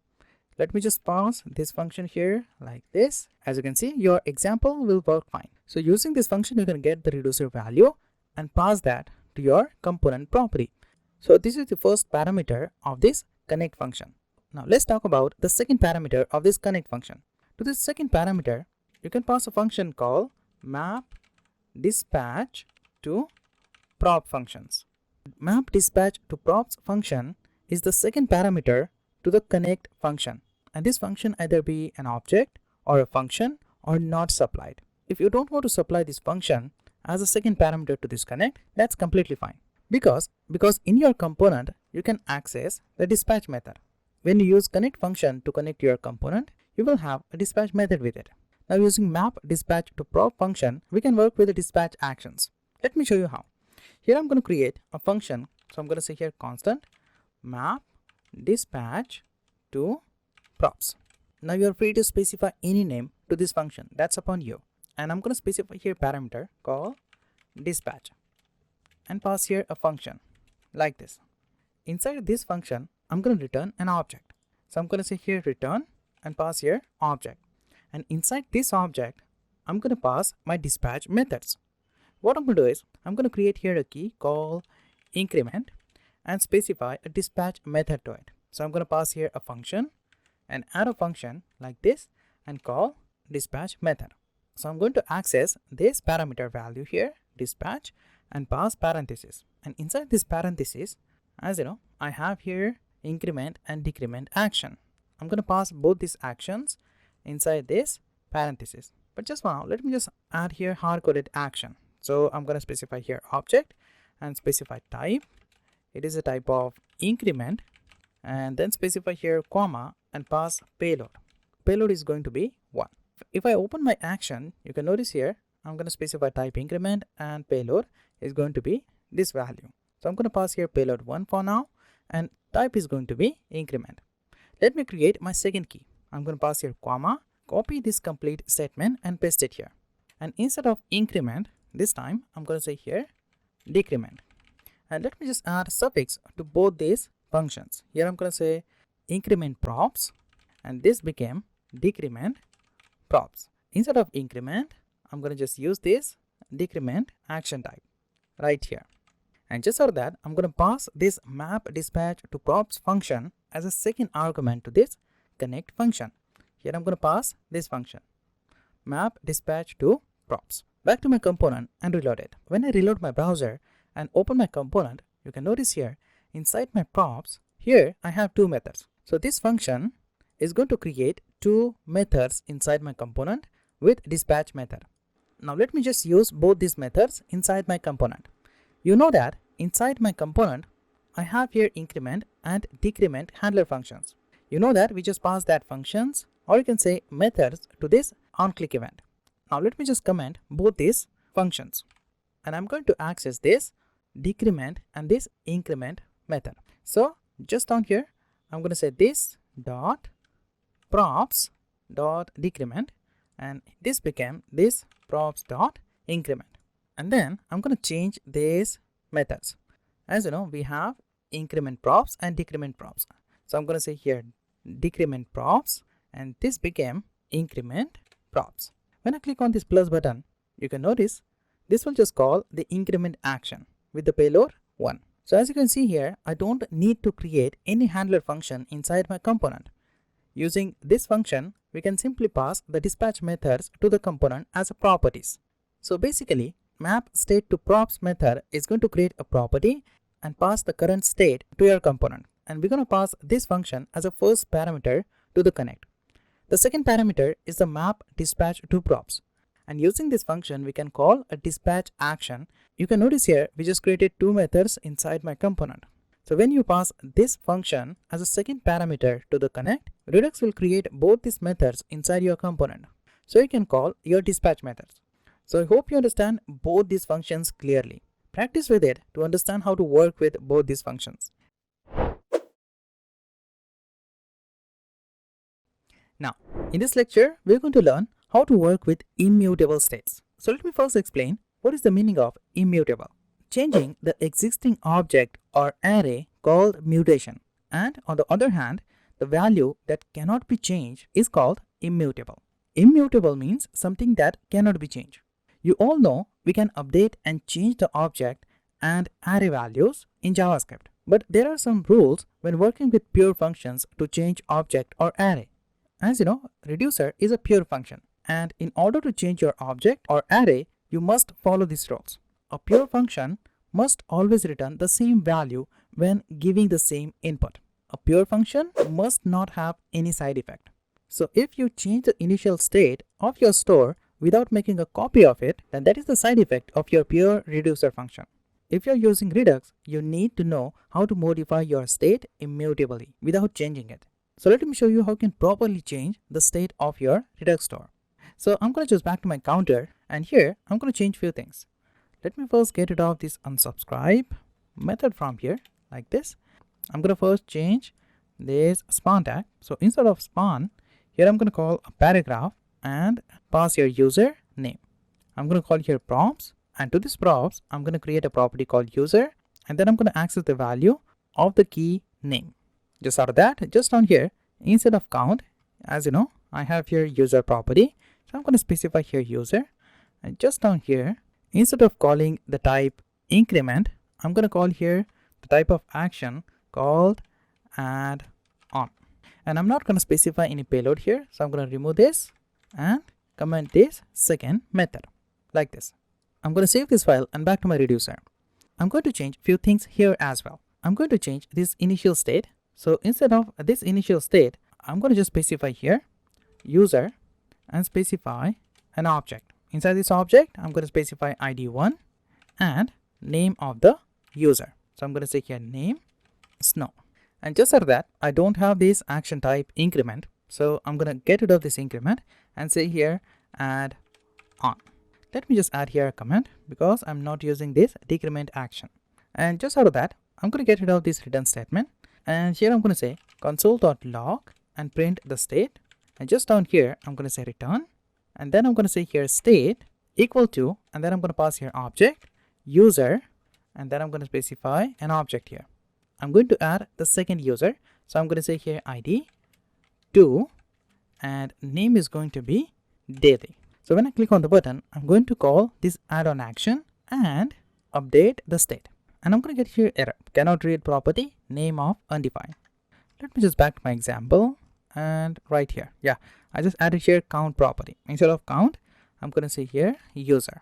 Let me just pause this function here like this. As you can see, your example will work fine. So using this function, you can get the reducer value and pass that to your component property. So this is the first parameter of this connect function. Now let's talk about the second parameter of this connect function. To this second parameter, you can pass a function called map dispatch to prop functions. Map dispatch to props function is the second parameter to the connect function, and this function either be an object or a function or not supplied. If you don't want to supply this function as a second parameter to this connect, that's completely fine, because in your component you can access the dispatch method. When you use connect function to connect your component, you will have a dispatch method with it. Now using map dispatch to prop function, we can work with the dispatch actions. Let me show you how. Here I'm going to create a function. So I'm going to say here constant map dispatch to props. Now you're free to specify any name to this function. That's upon you. And I'm going to specify here parameter called dispatch and pass here a function like this. Inside this function, I'm going to return an object. So I'm going to say here return and pass here object. And inside this object, I'm going to pass my dispatch methods. What I'm going to do is I'm going to create here a key called increment and specify a dispatch method to it. So I'm going to pass here a function and add a function like this and call dispatch method. So I'm going to access this parameter value here, dispatch, and pass parenthesis. And inside this parenthesis, as you know, I have here increment and decrement action. I'm going to pass both these actions inside this parenthesis. But just for now, let me just add here hard-coded action. So I'm going to specify here object and specify type. It is a type of increment, and then specify here comma and pass payload. Payload is going to be 1. If I open my action, you can notice here I'm going to specify type increment and payload is going to be this value. So I'm going to pass here payload 1 for now, and type is going to be increment. Let me create my second key. I'm going to pass here comma, copy this complete statement and paste it here. And instead of increment, this time I'm going to say here decrement. And let me just add suffix to both these functions. Here I'm going to say increment props, and this became decrement props. Instead of increment, I'm going to just use this decrement action type right here. And just for that, I'm going to pass this map dispatch to props function as a second argument to this connect function. Here I'm going to pass this function map dispatch to props. Back to my component and reload it. When I reload my browser and open my component, you can notice here inside my props, here I have two methods. So this function is going to create two methods inside my component with dispatch method. Now let me just use both these methods inside my component. You know that inside my component, I have here increment and decrement handler functions. You know that we just pass that functions, or you can say methods, to this onClick event. Now let me just comment both these functions, and I'm going to access this decrement and this increment method. So just down here, I'm going to say this dot props dot decrement, and this became this props dot increment. And then I'm going to change these methods. As you know, we have increment props and decrement props. So I'm going to say here decrement props, and this became increment props. When I click on this plus button, you can notice this will just call the increment action with the payload 1. So as you can see here, I don't need to create any handler function inside my component. Using this function, we can simply pass the dispatch methods to the component as properties. So basically, map state to props method is going to create a property and pass the current state to your component. And we're going to pass this function as a first parameter to the connect. The second parameter is the map dispatch to props. And using this function, we can call a dispatch action. You can notice here, we just created two methods inside my component. So when you pass this function as a second parameter to the connect, Redux will create both these methods inside your component. So you can call your dispatch methods. So I hope you understand both these functions clearly. Practice with it to understand how to work with both these functions. Now, in this lecture, we're going to learn how to work with immutable states. So let me first explain what is the meaning of immutable. Changing the existing object or array called mutation And on the other hand, the value that cannot be changed is called immutable. Immutable means something that cannot be changed. You all know we can update and change the object and array values in JavaScript. But there are some rules when working with pure functions to change object or array. As you know, reducer is a pure function, and in order to change your object or array, you must follow these rules. A pure function must always return the same value when giving the same input. A pure function must not have any side effect. So if you change the initial state of your store without making a copy of it, then that is the side effect of your pure reducer function. If you are using Redux, you need to know how to modify your state immutably without changing it. So let me show you how you can properly change the state of your Redux store. So I'm going to choose back to my counter, and here I'm going to change few things. Let me first get rid of this unsubscribe method from here like this. I'm going to first change this spawn tag. So instead of spawn, here I'm going to call a paragraph and pass your user name. I'm going to call here props, and to this props I'm going to create a property called user, and then I'm going to access the value of the key name. Just out of that, just down here, instead of count, as you know, I have here user property. So I'm going to specify here user, and just down here, instead of calling the type increment, I'm going to call here the type of action called add on. And I'm not going to specify any payload here. So I'm going to remove this and comment this second method like this. I'm going to save this file and back to my reducer. I'm going to change few things here as well. I'm going to change this initial state. So instead of this initial state, I'm going to just specify here user and specify an object. Inside this object, I'm going to specify ID1 and name of the user. So I'm going to say here name snow. And just like that, I don't have this action type increment. So I'm going to get rid of this increment and say here add on. Let me just add here a comment because I'm not using this decrement action. And just out of that, I'm going to get rid of this return statement. And here I'm going to say console.log and print the state. And just down here, I'm going to say return. And then I'm going to say here state equal to, and then I'm going to pass here object, user, and then I'm going to specify an object here. I'm going to add the second user. So I'm going to say here ID 2 and name is going to be daily. So when I click on the button, I'm going to call this add-on action and update the state. And I'm going to get here error, cannot read property, name of undefined. Let me just back to my example and right here. Yeah, I just added here count property. Instead of count, I'm going to say here user.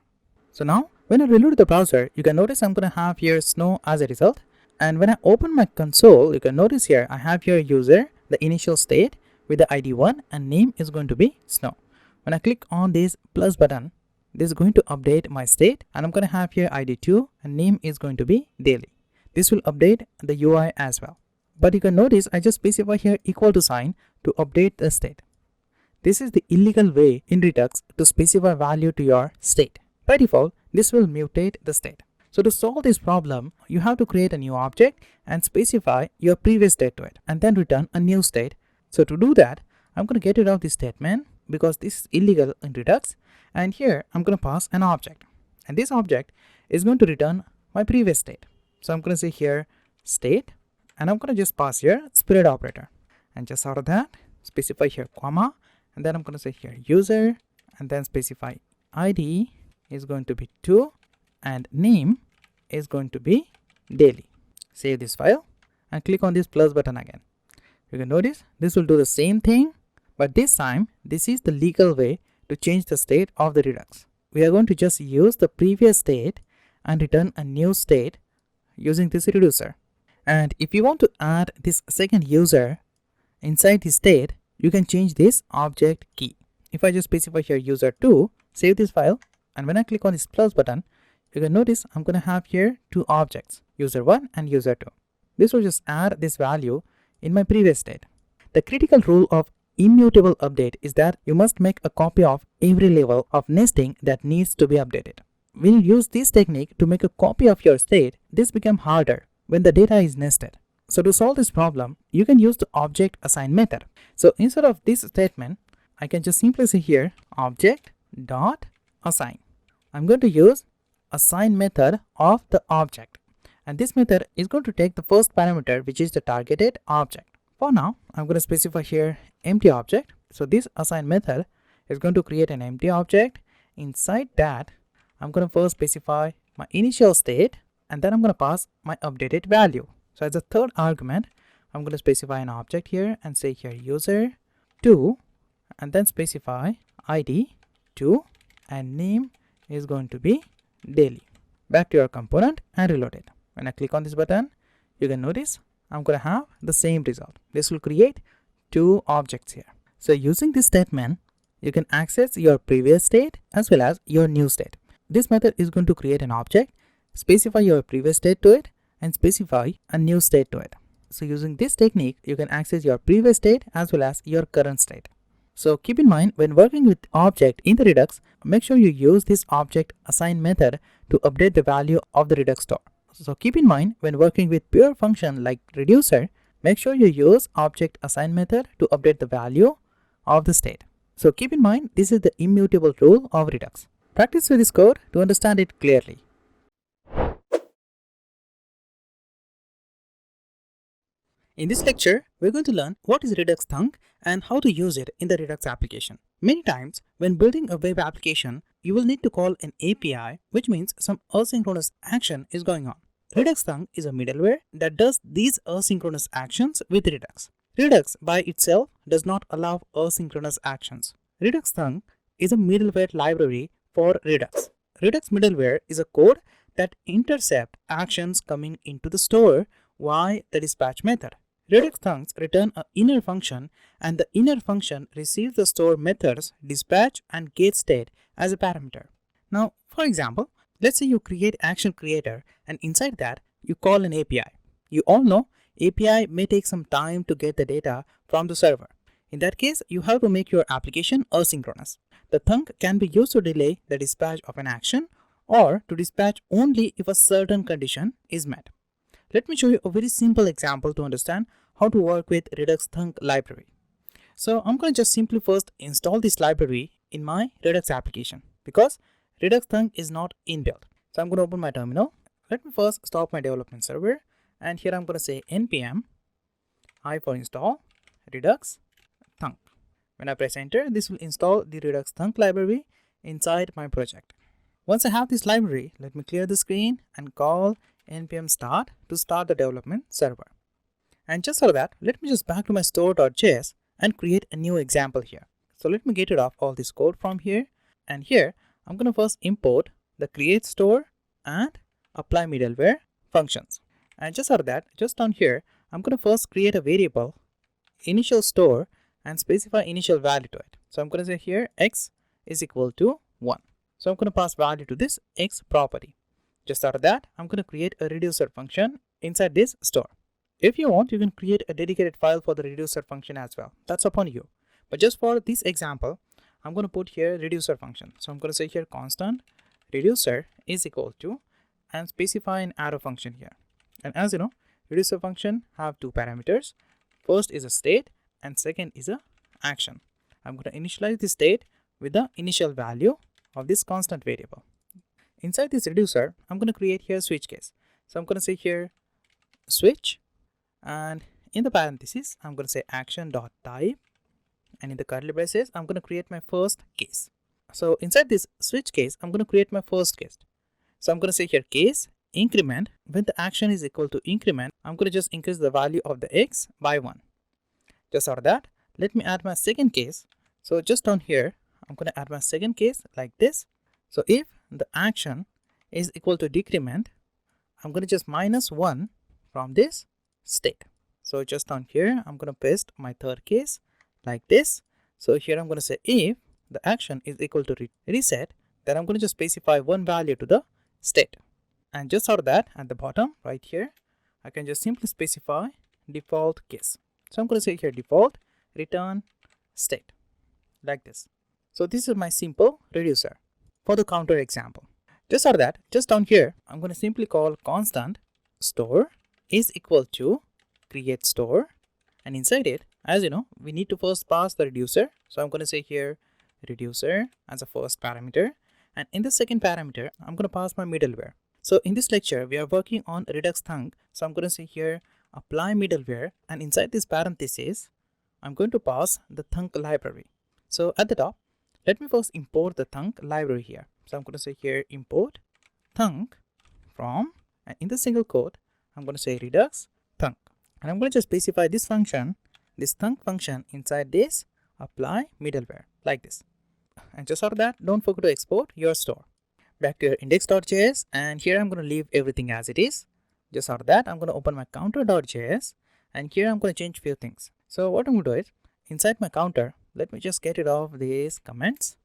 So now when I reload the browser, you can notice I'm going to have here snow as a result. And when I open my console, you can notice here I have here user, the initial state with the ID1 and name is going to be snow. When I click on this plus button, this is going to update my state, and I'm going to have here ID2 and name is going to be daily. This will update the UI as well. But you can notice I just specify here equal to sign to update the state. This is the illegal way in Redux to specify value to your state. By default, this will mutate the state. So to solve this problem, you have to create a new object and specify your previous state to it and then return a new state. So to do that, I'm going to get rid of this statement because this is illegal in Redux, and here I'm going to pass an object, and this object is going to return my previous state. So I'm going to say here state, and I'm going to just pass here spirit operator, and just out of that specify here comma, and then I'm going to say here user, and then specify ID is going to be 2 and name is going to be daily. Save this file and click on this plus button again. You can notice this will do the same thing, but this time this is the legal way to change the state of the Redux. We are going to just use the previous state and return a new state using this reducer. And if you want to add this second user inside the state, you can change this object key. If I just specify here user2, save this file, and when I click on this plus button, you can notice I'm going to have here two objects, user1 and user2. This will just add this value in my previous state. The critical rule of immutable update is that you must make a copy of every level of nesting that needs to be updated. When you use this technique to make a copy of your state, this becomes harder when the data is nested. So to solve this problem, you can use the object assign method. So instead of this statement, I can just simply say here object dot assign. I'm going to use assign method of the object, And this method is going to take the first parameter, which is the targeted object. For now, I'm going to specify here empty object. So this assign method is going to create an empty object. Inside that, I'm going to first specify my initial state, and then I'm going to pass my updated value. So as a third argument, I'm going to specify an object here and say here user 2, and then specify ID 2, and name is going to be daily. Back to your component and reload it. When I click on this button, you can notice I'm going to have the same result. This will create 2 objects here. So using this statement, you can access your previous state as well as your new state. This method is going to create an object, specify your previous state to it, and specify a new state to it. So using this technique, you can access your previous state as well as your current state. So keep in mind, when working with object in the Redux, make sure you use this object assign method to update the value of the Redux store. So keep in mind, when working with pure function like reducer, make sure you use object assign method to update the value of the state. So keep in mind, this is the immutable rule of Redux. Practice with this code to understand it clearly. In this lecture, we're going to learn what is Redux Thunk and how to use it in the Redux application. Many times, when building a web application, you will need to call an API, which means some asynchronous action is going on. Redux Thunk is a middleware that does these asynchronous actions with Redux. Redux by itself does not allow asynchronous actions. Redux Thunk is a middleware library for Redux. Redux middleware is a code that intercepts actions coming into the store via the dispatch method. Redux Thunks return an inner function, and the inner function receives the store methods dispatch and getState as a parameter. Now, for example, let's say you create ActionCreator, and inside that you call an API. You all know API may take some time to get the data from the server. In that case, you have to make your application asynchronous. The thunk can be used to delay the dispatch of an action or to dispatch only if a certain condition is met. Let me show you a very simple example to understand how to work with Redux Thunk library. So I'm going to just simply first install this library in my Redux application because Redux Thunk is not inbuilt. So I'm going to open my terminal. Let me first stop my development server, and here I'm going to say npm I for install Redux Thunk. When I press enter, this will install the Redux Thunk library inside my project. Once I have this library, let me clear the screen and call npm start to start the development server. And just for that, let me just back to my store.js and create a new example here. So let me get rid of all this code from here, and here I'm going to first import the create store and applyMiddleware functions. And just for that, just down here, I'm going to first create a variable initial store and specify initial value to it. So I'm going to say here x is equal to 1. So I'm going to pass value to this x property. Just out of that, I'm going to create a reducer function inside this store. If you want, you can create a dedicated file for the reducer function as well. That's upon you. But just for this example, I'm going to put here reducer function. So I'm going to say here constant reducer is equal to and specify an arrow function here. And as you know, reducer function have 2 parameters. First is a state and second is a action. I'm going to initialize the state with the initial value of this constant variable. Inside this reducer, I'm going to create here switch case. So I'm going to say here switch, and in the parentheses, I'm going to say action.type, and in the curly braces, I'm going to create my first case. So inside this switch case, I'm going to create my first case. So I'm going to say here case increment. When the action is equal to increment, I'm going to just increase the value of the x by 1. Just out of that, let me add my second case. So just down here, I'm going to add my second case like this. So if the action is equal to decrement, I'm going to just minus 1 from this state. So just down here, I'm going to paste my third case like this. So here I'm going to say if the action is equal to reset, then I'm going to just specify one value to the state. And just out of that, at the bottom right here, I can just simply specify default case. So I'm going to say here default return state like this. So this is my simple reducer for the counter example. Just out of that, just down here, I'm going to simply call constant store is equal to create store, and inside it, as you know, we need to first pass the reducer. So I'm going to say here reducer as a first parameter, and in the second parameter, I'm going to pass my middleware. So in this lecture, we are working on Redux Thunk. So I'm going to say here apply middleware, and inside this parenthesis, I'm going to pass the Thunk library. So at the top, let me first import the Thunk library here. So I'm going to say here import Thunk from, and in the single quote, I'm going to say Redux Thunk. And I'm going to just specify this function, this Thunk function inside this apply middleware like this. And just for that, don't forget to export your store. Back to your index.js, and here I'm going to leave everything as it is. Just for that, I'm going to open my counter.js, and here I'm going to change few things. So what I'm going to do is, inside my counter, let me just get rid of these comments,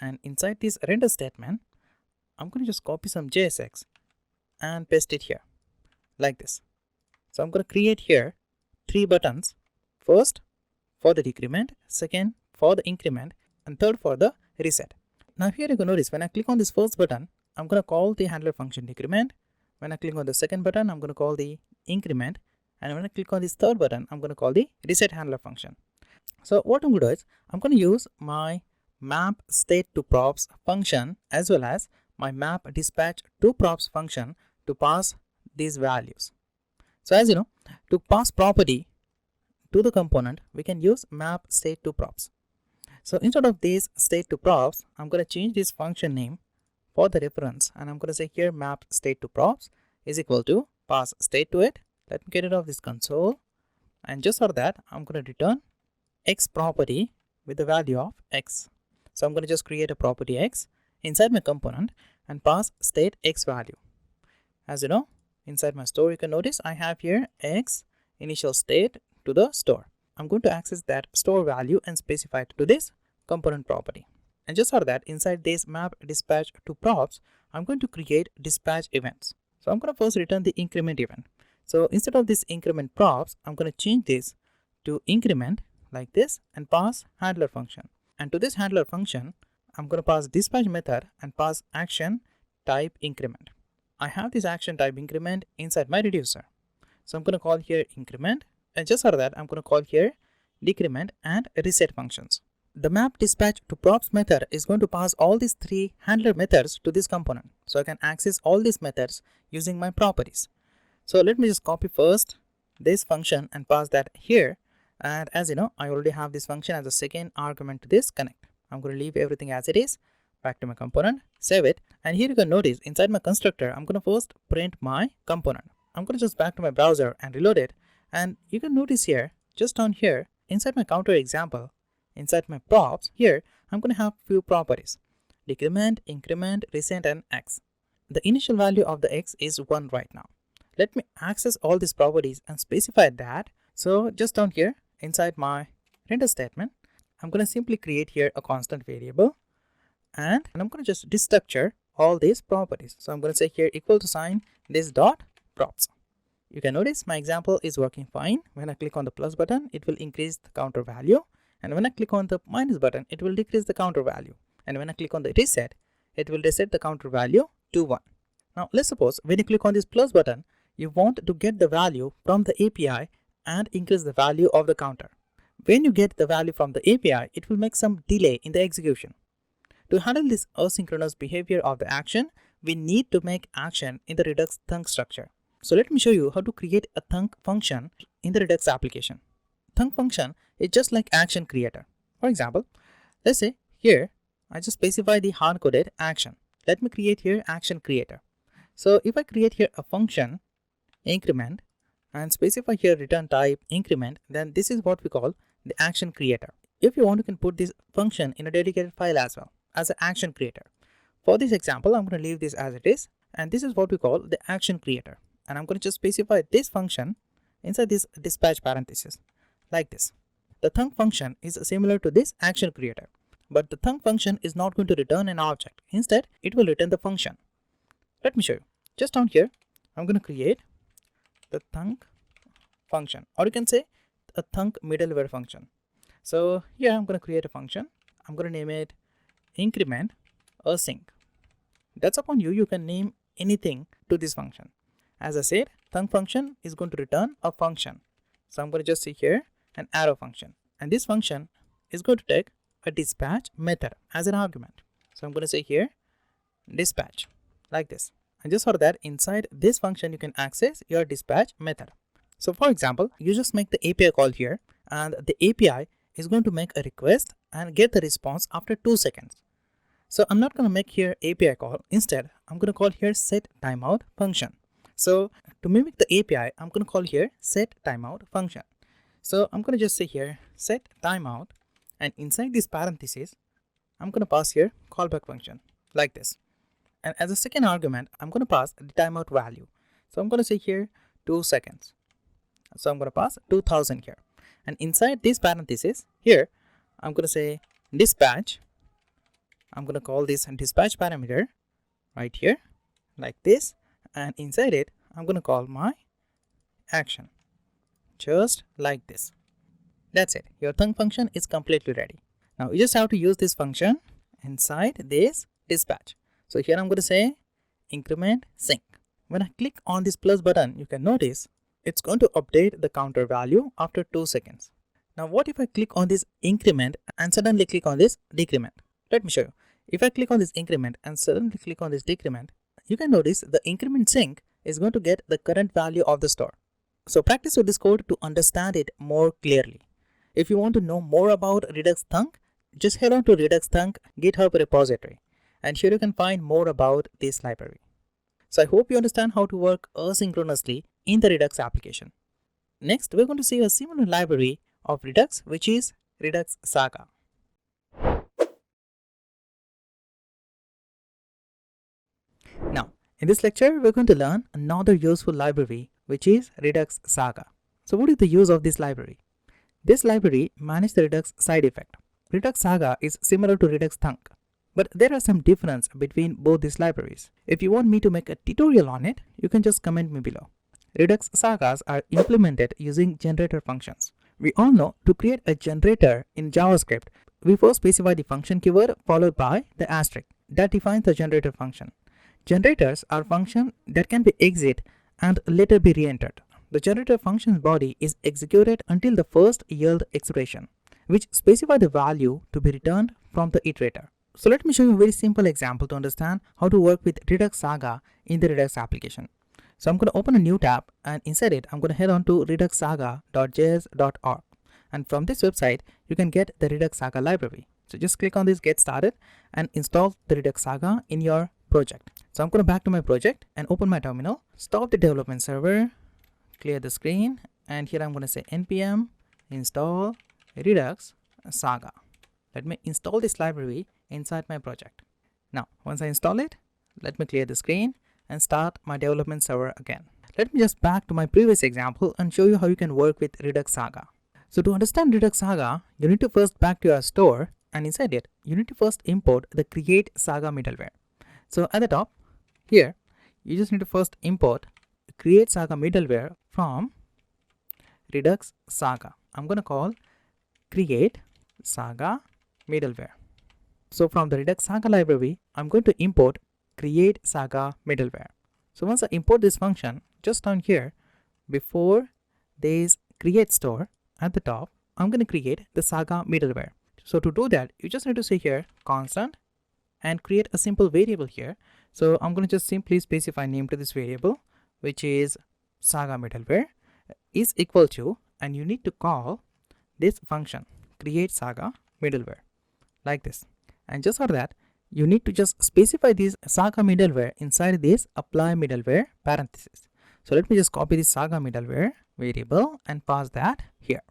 and inside this render statement, I'm going to just copy some JSX and paste it here like this. So I'm going to create here 3 buttons. First for the decrement, second for the increment, and third for the reset. Now here you can notice when I click on this first button, I'm going to call the handler function decrement. When I click on the second button, I'm going to call the increment. And when I click on this third button, I'm going to call the reset handler function. So what I'm going to do is, I'm going to use my map state to props function as well as my map dispatch to props function to pass these values. So as you know, to pass property to the component, we can use map state to props. So instead of this state to props, I'm going to change this function name for the reference, and I'm going to say here map state to props is equal to pass state to it. Let me get rid of this console, and just for that, I'm going to return x property with the value of x. So I'm going to just create a property x inside my component and pass state x value. As you know, inside my store, you can notice I have here x initial state to the store. I'm going to access that store value and specify it to this component property. And just for that, inside this map dispatch to props, I'm going to create dispatch events. So I'm going to first return the increment event. So instead of this increment props, I'm going to change this to increment like this and pass handler function. And to this handler function, I'm going to pass dispatch method and pass action type increment. I have this action type increment inside my reducer. So I'm going to call here increment. And just for that, I'm going to call here decrement and reset functions. The map dispatch to props method is going to pass all these 3 handler methods to this component. So I can access all these methods using my properties. So let me just copy first this function and pass that here. And as you know, I already have this function as a second argument to this connect. I'm going to leave everything as it is. Back to my component, save it. And here you can notice inside my constructor, I'm going to first print my component. I'm going to just back to my browser and reload it. And you can notice here, just down here, inside my counter example, inside my props, here, I'm going to have few properties. Decrement, increment, reset, and x. The initial value of the x is 1 right now. Let me access all these properties and specify that. So just down here, inside my render statement, I'm going to simply create here a constant variable. And I'm going to just destructure all these properties. So I'm going to say here equal to sign this dot props. You can notice my example is working fine. When I click on the plus button, it will increase the counter value. And when I click on the minus button, it will decrease the counter value. And when I click on the reset, it will reset the counter value to 1. Now let's suppose when you click on this plus button, you want to get the value from the API and increase the value of the counter. When you get the value from the API, it will make some delay in the execution. To handle this asynchronous behavior of the action, we need to make action in the Redux Thunk structure. So let me show you how to create a Thunk function in the Redux application. Thunk function is just like action creator. For example, let's say here I just specify the hard-coded action. Let me create here action creator. So if I create here a function increment and specify here return type increment, then this is what we call the action creator. If you want, you can put this function in a dedicated file as well as an action creator. For this example, I'm going to leave this as it is, and this is what we call the action creator. And I'm going to just specify this function inside this dispatch parenthesis like this. The Thunk function is similar to this action creator, but the Thunk function is not going to return an object. Instead, it will return the function. Let me show you. Just down here, I'm going to create the Thunk function, or you can say a Thunk middleware function. So here I'm going to create a function. I'm going to name it increment async. That's upon you. You can name anything to this function. As I said, Thunk function is going to return a function. So I'm going to just say here an arrow function. And this function is going to take a dispatch method as an argument. So I'm going to say here dispatch like this. And just for that, inside this function, you can access your dispatch method. So for example, you just make the API call here, and the API is going to make a request and get the response after 2 seconds. So I'm not going to make here API call. Instead, I'm going to call here set timeout function. So to mimic the API, I'm going to call here set timeout function. So I'm going to just say here set timeout, and inside this parenthesis, I'm going to pass here callback function like this. And as a second argument, I'm going to pass the timeout value. So I'm going to say here 2 seconds. So I'm going to pass 2000 here. And inside this parenthesis here, I'm going to say dispatch. I'm going to call this dispatch parameter right here like this. And inside it, I'm going to call my action just like this. That's it. Your Thunk function is completely ready. Now you just have to use this function inside this dispatch. So here I'm going to say increment sync. When I click on this plus button, you can notice it's going to update the counter value after 2 seconds. Now what if I click on this increment and suddenly click on this decrement? Let me show you. If I click on this increment and suddenly click on this decrement, you can notice the increment sync is going to get the current value of the store. So practice with this code to understand it more clearly. If you want to know more about Redux Thunk, just head on to Redux Thunk GitHub repository, and here you can find more about this library. So I hope you understand how to work asynchronously in the Redux application. Next, we're going to see a similar library of Redux, which is Redux Saga. Now, in this lecture, we're going to learn another useful library, which is Redux Saga. So what is the use of this library? This library manages the Redux side effect. Redux Saga is similar to Redux Thunk, but there are some difference between both these libraries. If you want me to make a tutorial on it, you can just comment me below. Redux Sagas are implemented using generator functions. We all know to create a generator in JavaScript, we first specify the function keyword followed by the asterisk that defines the generator function. Generators are functions that can be exit and later be re-entered. The generator function's body is executed until the first yield expression, which specify the value to be returned from the iterator. So let me show you a very simple example to understand how to work with Redux Saga in the Redux application. So I'm going to open a new tab, and inside it, I'm going to head on to reduxsaga.js.org. And from this website, you can get the Redux Saga library. So just click on this get started and install the Redux Saga in your project. So I'm going to back to my project and open my terminal, stop the development server, clear the screen, and here I'm going to say npm install Redux Saga. Let me install this library inside my project. Now, once I install it, let me clear the screen and start my development server again. Let me just back to my previous example and show you how you can work with Redux Saga. So to understand Redux Saga, you need to first back to your store, and inside it, you need to first import the create Saga middleware. So at the top here, you just need to first import create Saga middleware from Redux Saga. I'm going to call create Saga middleware. So from the Redux Saga library, I'm going to import create Saga middleware. So once I import this function, just down here, before this create store at the top, I'm going to create the Saga middleware. So to do that, you just need to say here constant and create a simple variable here. So I'm going to just simply specify name to this variable, which is Saga middleware is equal to, and you need to call this function create Saga middleware like this. And just for that, you need to just specify this Saga middleware inside this applyMiddleware parenthesis. So let me just copy this Saga middleware variable and pass that here.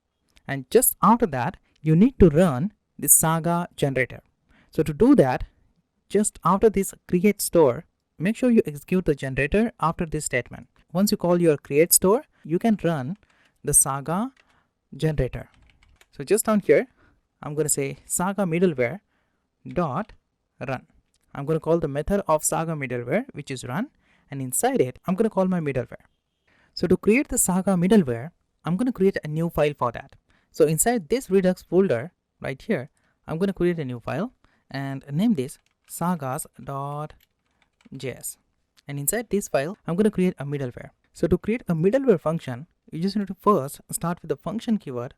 And just after that, you need to run this Saga generator. So to do that, just after this create store, make sure you execute the generator after this statement. Once you call your create store, you can run the Saga generator. So just down here, I'm going to say Saga middleware dot run. I'm going to call the method of Saga middleware, which is run, and inside it, I'm going to call my middleware. So to create the Saga middleware, I'm going to create a new file for that. So inside this Redux folder right here, I'm going to create a new file and name this sagas.js. And inside this file, I'm going to create a middleware. So to create a middleware function, you just need to first start with the function keyword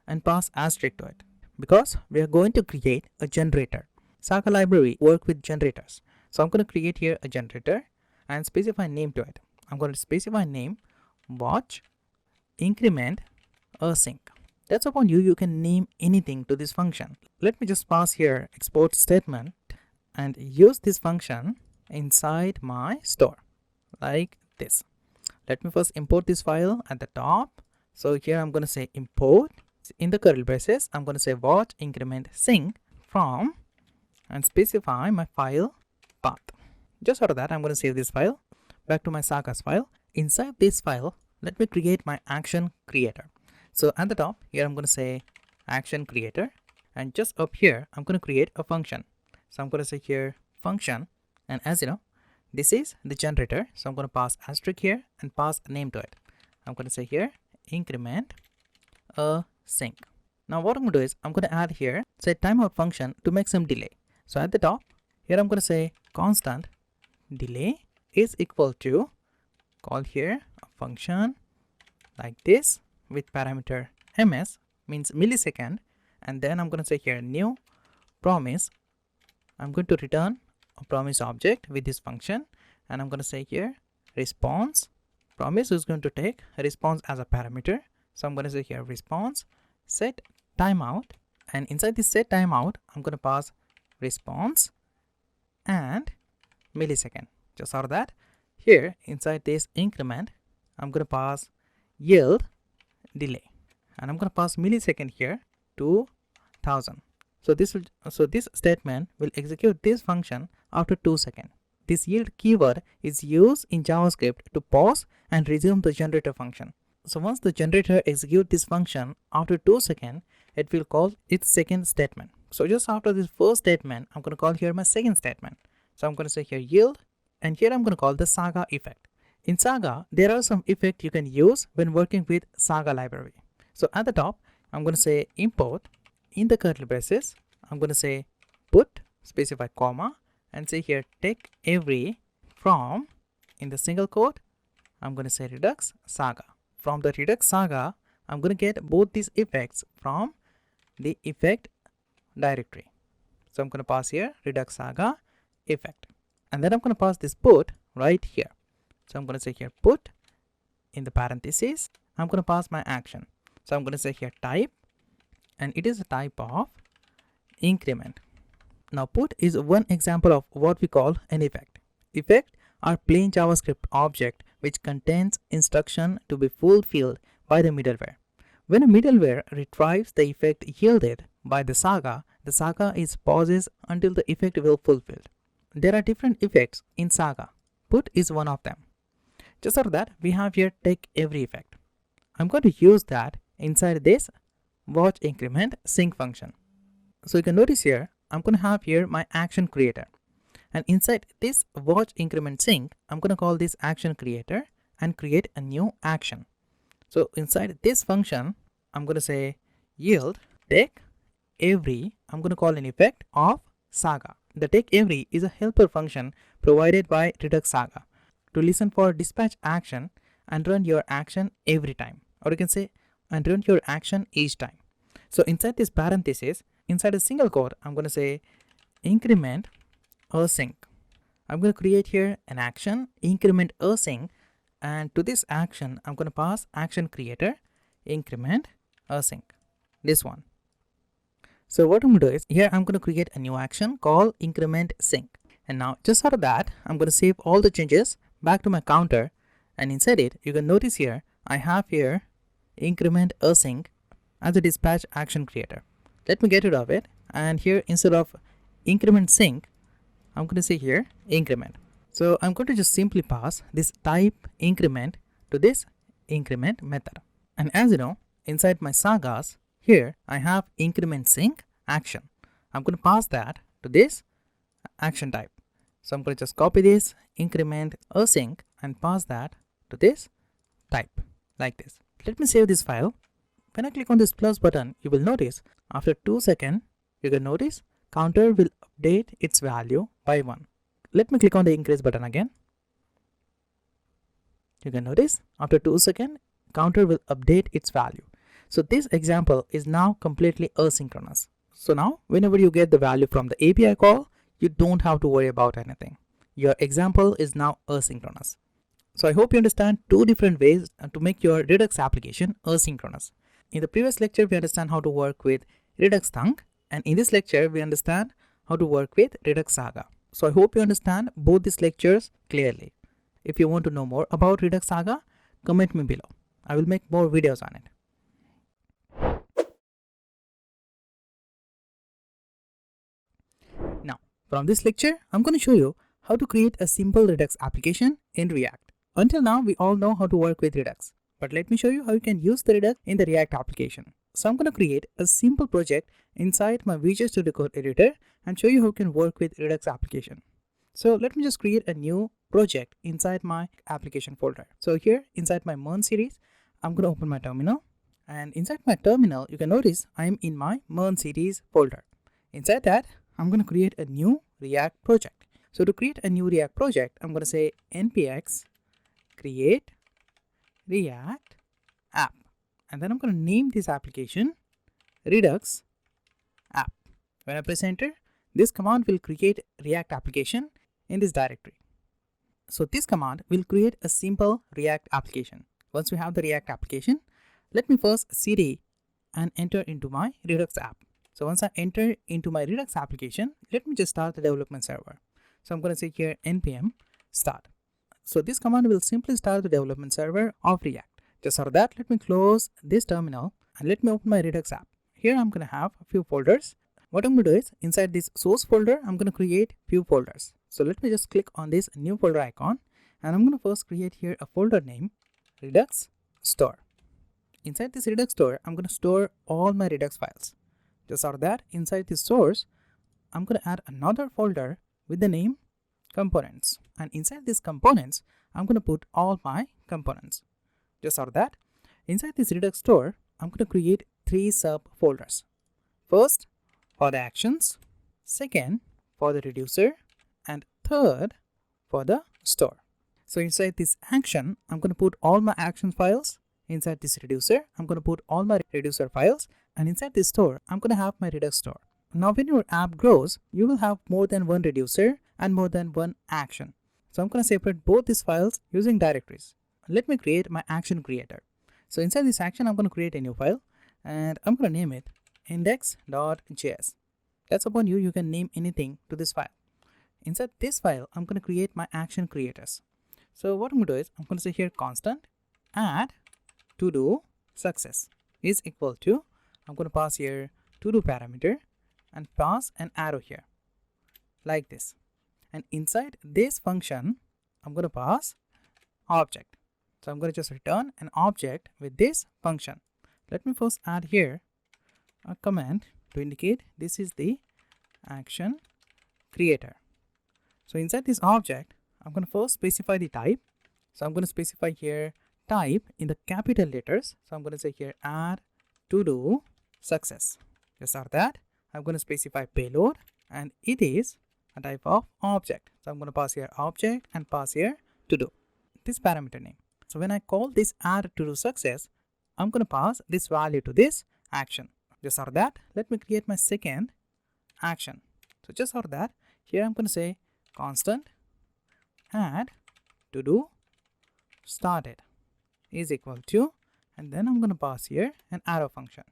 and pass asterisk to it, because we are going to create a generator. Saga library work with generators. So I'm going to create here a generator, and specify name to it. I'm going to specify name watch increment async. That's upon you. You can name anything to this function. Let me just pass here export statement and use this function inside my store like this. Let me first import this file at the top. So here I'm going to say import. In the curly braces, I'm going to say watch increment sync from and specify my file path. Just out of that, I'm going to save this file back to my Saga's file. Inside this file, let me create my action creator. So at the top here, I'm going to say action creator, and just up here, I'm going to create a function. So I'm going to say here function, and as you know, this is the generator. So I'm going to pass asterisk here and pass a name to it. I'm going to say here increment async. Now what I'm going to do is I'm going to add here say timeout function to make some delay. So at the top here, I'm going to say constant delay is equal to call here a function like this with parameter ms, means millisecond, and then I'm going to say here new promise. I'm going to return a promise object with this function, and I'm going to say here response. Promise is going to take a response as a parameter. So I'm going to say here response set timeout, and inside this set timeout, I'm going to pass response and millisecond. Just out of that, here inside this increment, I'm going to pass yield delay, and I'm going to pass millisecond here 2000. So this statement will execute this function after 2 seconds. This yield keyword is used in JavaScript to pause and resume the generator function. So once the generator executes this function after 2 seconds, it will call its second statement. So just after this first statement, I'm going to call here my second statement. So I'm going to say here yield, and here I'm going to call the Saga effect. In Saga, there are some effects you can use when working with Saga library. So at the top, I'm going to say import. In the curly braces, I'm going to say put, specify comma, and say here take every from, in the single quote, I'm going to say Redux Saga. From the Redux Saga, I'm going to get both these effects from the effect directory. So I'm going to pass here Redux Saga effect, and then I'm going to pass this put right here. So I'm going to say here put, in the parentheses, I'm going to pass my action. So I'm going to say here type, and it is a type of increment. Now put is one example of what we call an effect. Effect are plain JavaScript object which contains instruction to be fulfilled by the middleware. When a middleware retrieves the effect yielded by the Saga is pauses until the effect will fulfilled. There are different effects in Saga. Put is one of them. Just out of that, we have here take every effect. I'm going to use that inside this watch increment sync function. So you can notice here, I'm going to have here my action creator, and inside this watch increment sync, I'm going to call this action creator and create a new action. So inside this function, I'm going to say yield take every. I'm going to call an effect of Saga. The take every is a helper function provided by Redux Saga to listen for dispatch action and run your action every time, or you can say and run your action each time. So inside this parenthesis, inside a single quote, I'm going to say increment async. I'm going to create here an action increment async, and to this action I'm going to pass action creator increment async, this one. So what I'm going to do is here I'm going to create a new action called increment sync, and now just out of that I'm going to save all the changes back to my counter, and inside it you can notice here I have here increment async as a dispatch action creator. Let me get rid of it, and here instead of increment sync, I'm going to say here increment. So I'm going to just simply pass this type increment to this increment method. And as you know, inside my Sagas, here I have increment sync action. I'm going to pass that to this action type. So I'm going to just copy this increment async and pass that to this type like this. Let me save this file. When I click on this plus button, you will notice after 2 seconds, you can notice counter will update its value by 1. Let me click on the increase button again. You can notice after 2 seconds, counter will update its value. So this example is now completely asynchronous. So now whenever you get the value from the API call, you don't have to worry about anything. your example is now asynchronous. So I hope you understand two different ways to make your Redux application asynchronous. In the previous lecture, we understand how to work with Redux Thunk, and in this lecture, we understand how to work with Redux Saga. So I hope you understand both these lectures clearly. If you want to know more about Redux Saga, comment me below. I will make more videos on it. Now, from this lecture, I'm going to show you how to create a simple Redux application in React. Until now, we all know how to work with Redux, but let me show you how you can use the Redux in the React application. So I'm going to create a simple project inside my Visual Studio Code editor and show you how you can work with Redux application. So let me just create a new project inside my application folder. So here inside my Mern series, I'm going to open my terminal, and inside my terminal, you can notice I am in my Mern series folder. Inside that, I'm going to create a new React project. So to create a new React project, I'm going to say npx create React app, and then I'm going to name this application Redux app. When I press enter, this command will create React application in this directory. So this command will create a simple React application. Once we have the React application, let me first cd and enter into my Redux app. So once I enter into my Redux application, let me just start the development server. So I'm going to say here npm start. So this command will simply start the development server of React. Just for that, let me close this terminal and let me open my Redux app. Here I'm going to have a few folders. What I'm going to do is inside this source folder, I'm going to create few folders. So let me just click on this new folder icon, and I'm going to first create here a folder name Redux store. Inside this Redux store, I'm going to store all my Redux files. Just for that, inside this source, I'm going to add another folder with the name components, and inside these components I'm going to put all my components. Just for that, inside this Redux store, I'm going to create 3 subfolders. First for the actions, second for the reducer, and third for the store. So inside this action, I'm going to put all my action files. Inside this reducer, I'm going to put all my reducer files, and inside this store, I'm going to have my Redux store. Now when your app grows, you will have more than one reducer and more than one action. So I'm going to separate both these files using directories. Let me create my action creator. So inside this action, I'm going to create a new file, and I'm going to name it index.js. That's upon you. You can name anything to this file. Inside this file, I'm going to create my action creators. So what I'm going to do is I'm going to say here constant add to do success is equal to, I'm going to pass here to do parameter and pass an arrow here like this. And inside this function, I'm going to pass object. So I'm going to just return an object with this function. Let me first add here a comment to indicate this is the action creator. So inside this object, I'm going to first specify the type. So I'm going to specify here type in the capital letters. So I'm going to say here add to do success. Just for that, I'm going to specify payload, and it is a type of object. So I'm going to pass here object and pass here to do this parameter name. So when I call this add to do success, I'm going to pass this value to this action. Just for that, let me create my second action. So just for that, here I'm going to say constant add to do started is equal to, and then I'm going to pass here an arrow function.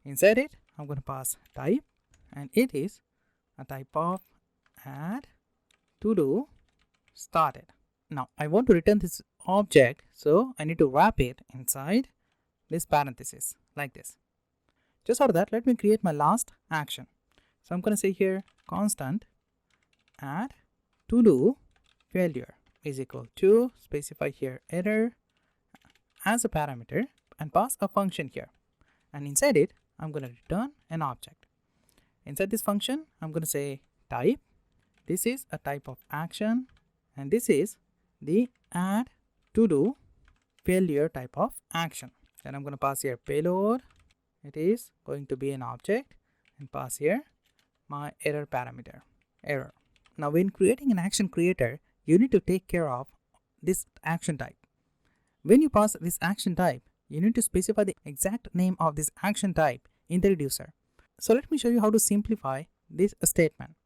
Inside it, I'm going to pass type, and it is a type of add to do started. Now I want to return this object, so I need to wrap it inside this parenthesis like this. Just for that, let me create my last action. So I'm going to say here constant add to do failure is equal to, specify here error as a parameter and pass a function here, and inside it I'm going to return an object. Inside this function, I'm going to say type. This is a type of action, and this is the add to do failure type of action. Then I'm going to pass here payload. It is going to be an object, and pass here my error parameter, error. Now when creating an action creator, you need to take care of this action type. When you pass this action type, you need to specify the exact name of this action type in the reducer. So let me show you how to simplify this statement.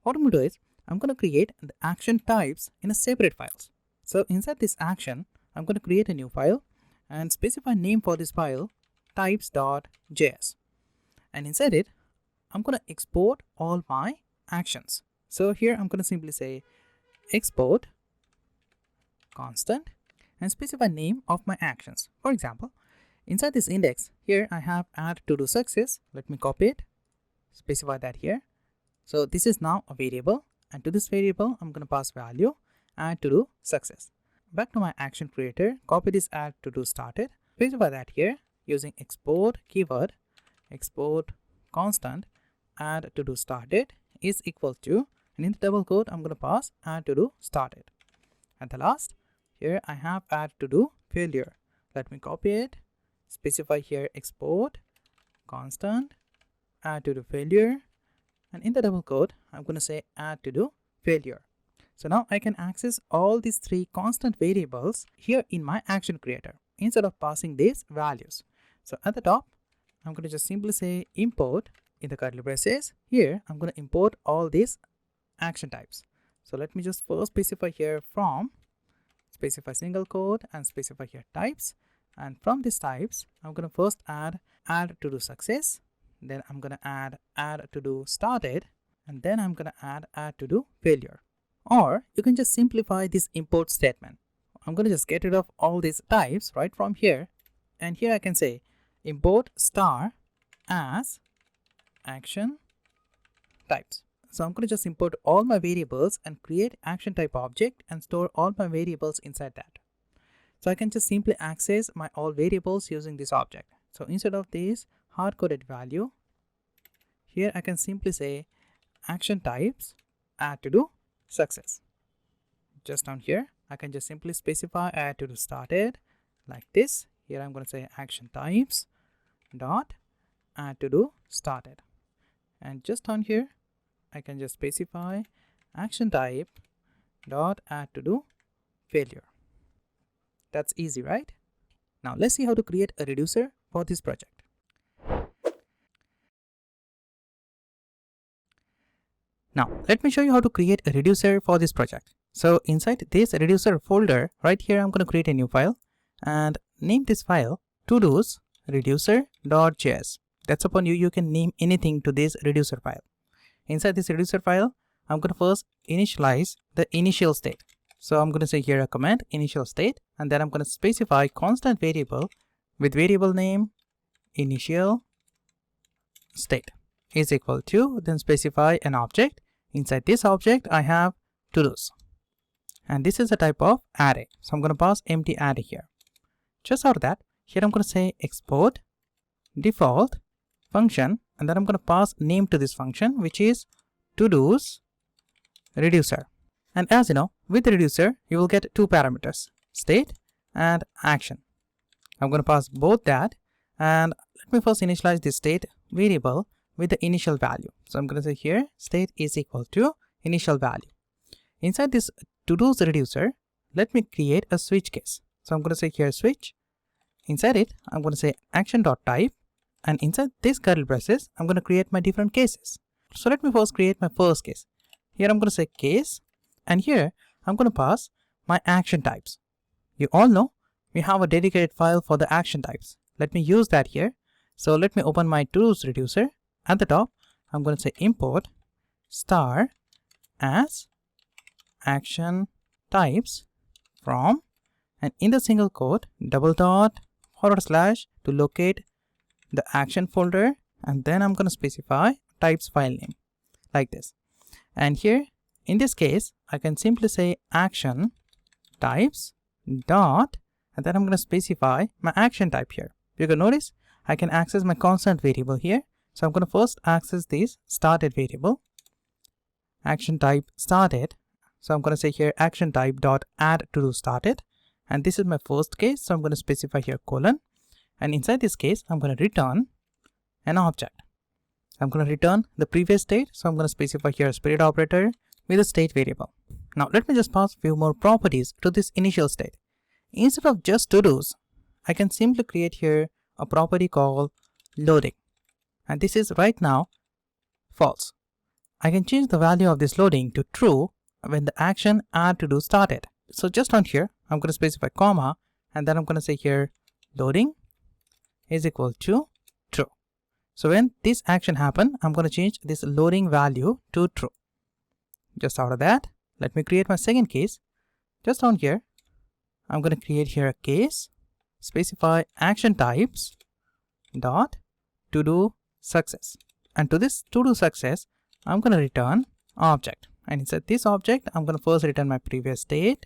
What I'm going to do is I'm going to create the action types in a separate files. So inside this action, I'm going to create a new file and specify name for this file types.js. And inside it, I'm going to export all my actions. So here I'm going to simply say export constant and specify name of my actions. For example, inside this index, here I have add to do success. Let me copy it, specify that here. So this is now a variable, and to this variable, I'm going to pass value add to do success. Back to my action creator, copy this add to do started, specify that here using export keyword, export constant add to do started is equal to, and in the double quote, I'm going to pass add to do started. At the last, here I have add to do failure. Let me copy it, specify here export constant add to do failure, and in the double quote, I'm going to say add to do failure. So now I can access all these three constant variables here in my action creator instead of passing these values. So at the top, I'm going to just simply say import in the curly braces. Here, I'm going to import all these action types. So let me just first specify here from, specify single quote and specify here types. And from these types, I'm going to first add to do success. Then I'm going to add to do started. And then I'm going to add to do failure. Or you can just simplify this import statement. I'm going to just get rid of all these types right from here. And here I can say import star as action types. So I'm going to just import all my variables and create action type object and store all my variables inside that. So I can just simply access my all variables using this object. So instead of this hard-coded value, here I can simply say action types add to do success. Just down here, I can just simply specify add to do started like this. Here I'm going to say action types dot add to do started. And just down here, I can just specify action type dot add to do failure. That's easy, right? Now let's see how to create a reducer for this project. Now let me show you how to create a reducer for this project. So inside this reducer folder right here, I'm going to create a new file and name this file to-dos reducer.js. That's upon you. You can name anything to this reducer file. Inside this reducer file, I'm going to first initialize the initial state. So I'm going to say here a command initial state, and then I'm going to specify constant variable with variable name initial state is equal to, then specify an object. Inside this object, I have to-dos. And this is a type of array. So I'm going to pass empty array here. Just out of that, here I'm going to say export default function, and then I'm going to pass name to this function, which is to-dos reducer. And as you know, with the reducer, you will get two parameters, state and action. I'm going to pass both that, and let me first initialize this state variable with the initial value. So I'm going to say here state is equal to initial value. Inside this to-dos reducer, let me create a switch case. So I'm going to say here switch. Inside it, I'm going to say action.type, and inside this curly braces, I'm going to create my different cases. So let me first create my first case. Here I'm going to say case, and here I'm going to pass my action types. You all know we have a dedicated file for the action types. Let me use that here. So let me open my to-dos reducer. At the top, I'm going to say import star as action types from, and in the single quote, double dot / to locate the action folder, and then I'm going to specify types file name like this. And here in this case, I can simply say action types dot, and then I'm going to specify my action type here. You can notice I can access my constant variable here. So I'm going to first access this started variable, action type started. So I'm going to say here action type dot add to do started, and this is my first case. So I'm going to specify here colon, and inside this case, I'm going to return an object. I'm going to return the previous state. So I'm going to specify here spirit operator with a state variable. Now let me just pass a few more properties to this initial state. Instead of just to-dos, I can simply create here a property called loading. And this is right now false. I can change the value of this loading to true when the action add to do started. So just on here, I'm going to specify comma, and then I'm going to say here loading is equal to true. So when this action happen, I'm going to change this loading value to true. Just out of that, let me create my second case. Just on here, I'm going to create here a case, specify action types dot to do success, and to this to do success I'm going to return object, and inside this object I'm going to first return my previous state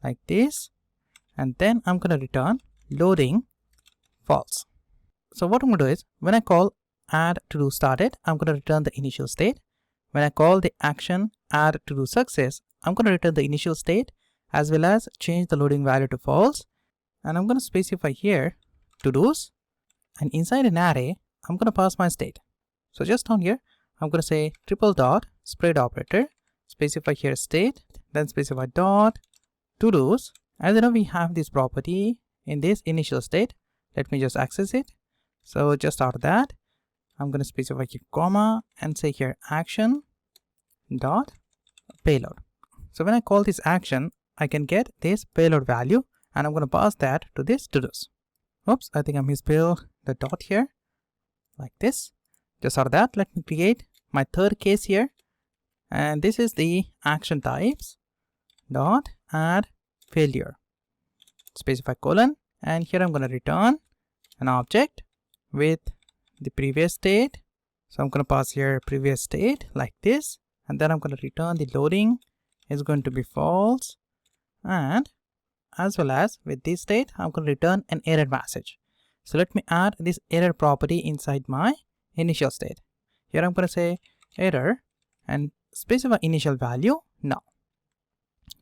like this, and then I'm going to return loading false. So what I'm going to do is, when I call add to do started, I'm going to return the initial state. When I call the action add to do success, I'm going to return the initial state as well as change the loading value to false, and I'm going to specify here to do's, and inside an array I'm going to pass my state. So just down here I'm going to say triple dot spread operator, specify here state, then specify dot to do's. As you know, we have this property in this initial state. Let me just access it. So just out of that, I'm going to specify here comma and say here action dot payload. So when I call this action, I can get this payload value, and I'm going to pass that to this to do's. Oops, I think I misspelled the dot here like this. Just out of that, let me create my third case here, and this is the action types dot add failure, specify colon, and here I'm going to return an object with the previous state. So I'm going to pass here previous state like this, and then I'm going to return the loading is going to be false, and as well as with this state I'm going to return an error message. So let me add this error property inside my initial state. Here I'm going to say error and specify initial value now.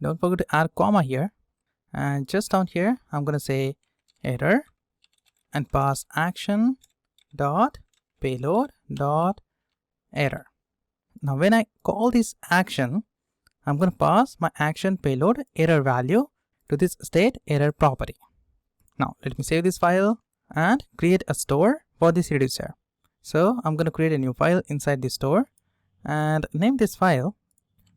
Don't forget to add comma here, and just down here I'm going to say error and pass action dot payload dot error. Now when I call this action, I'm going to pass my action payload error value to this state error property. Now let me save this file and create a store for this reducer. So I'm going to create a new file inside the store and name this file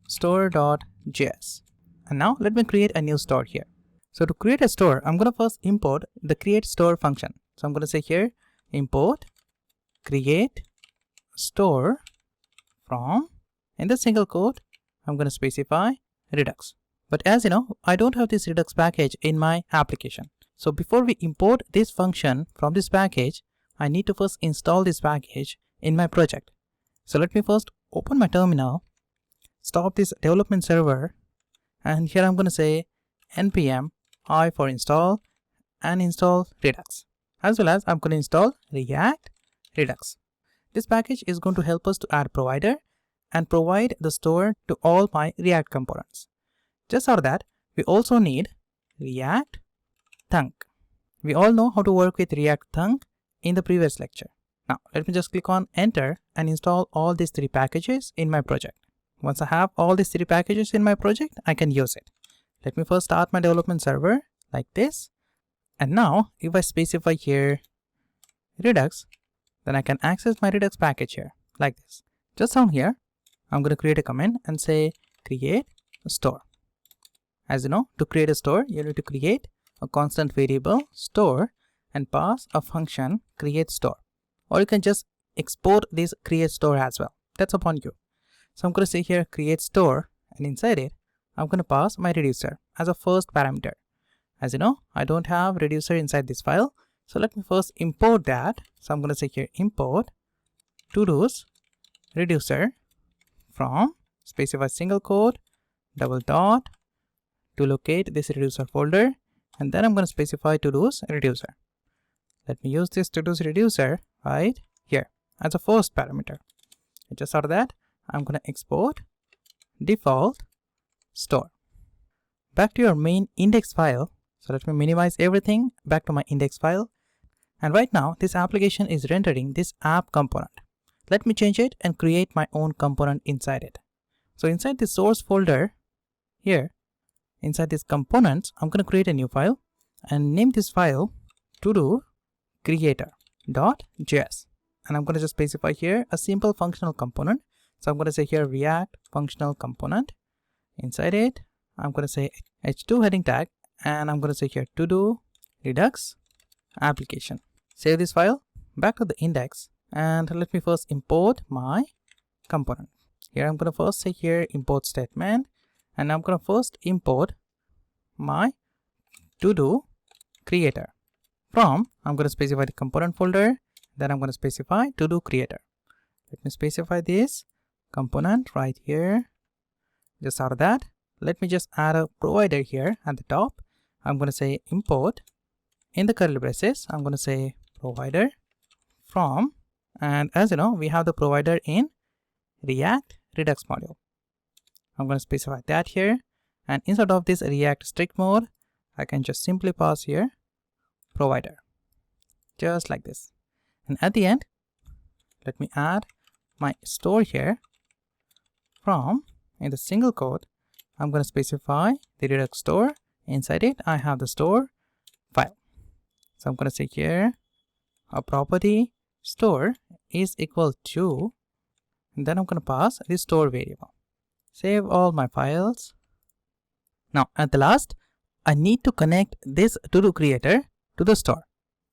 store.js. And now let me create a new store here. So to create a store, I'm going to first import the create store function. So I'm going to say here import create store from, in the single quote I'm going to specify Redux. But as you know, I don't have this Redux package in my application. So before we import this function from this package, I need to first install this package in my project. So let me first open my terminal, stop this development server, and here I'm going to say npm I for install and install Redux. As well as I'm going to install React Redux. This package is going to help us to add provider and provide the store to all my React components. Just out of that, we also need React Thunk. We all know how to work with React Thunk in the previous lecture. Now let me just click on enter and install all these three packages in my project. Once I have all these three packages in my project, I can use it. Let me first start my development server like this. And now if I specify here Redux, then I can access my Redux package here like this. Just down here, I'm going to create a command and say create a store. As you know, to create a store, you need to create a constant variable store and pass a function create store, or you can just export this create store as well. That's upon you. So I'm going to say here create store, and inside it I'm going to pass my reducer as a first parameter. As you know, I don't have reducer inside this file, so let me first import that. So I'm going to say here import to do's reducer from, specify single quote double dot to locate this reducer folder, and then I'm going to specify to do's reducer. Let me use this to do's reducer right here as a first parameter. And just out of that, I'm going to export default store. Back to your main index file. So let me minimize everything back to my index file. And right now this application is rendering this app component. Let me change it and create my own component inside it. So inside the source folder here, inside these components, I'm going to create a new file and name this file to do creator.js. And I'm going to just specify here a simple functional component. So I'm going to say here React functional component. Inside it, I'm going to say h2 heading tag, and I'm going to say here to do Redux application. Save this file, back to the index, and let me first import my component. Here I'm going to first say here import statement, and I'm going to first import my to do creator. From, I'm going to specify the component folder, then I'm going to specify to do creator. Let me specify this component right here. Just out of that, let me just add a provider here at the top. I'm going to say import. In the curly braces, I'm going to say provider from, and as you know, we have the provider in React Redux module. I'm going to specify that here, and instead of this React strict mode, I can just simply pass here provider, just like this. And at the end, let me add my store here. From, in the single quote, I'm going to specify the Redux store. Inside it, I have the store file. So I'm going to say here a property store is equal to, and then I'm going to pass the store variable. Save all my files. Now at the last, I need to connect this to-do creator to the store.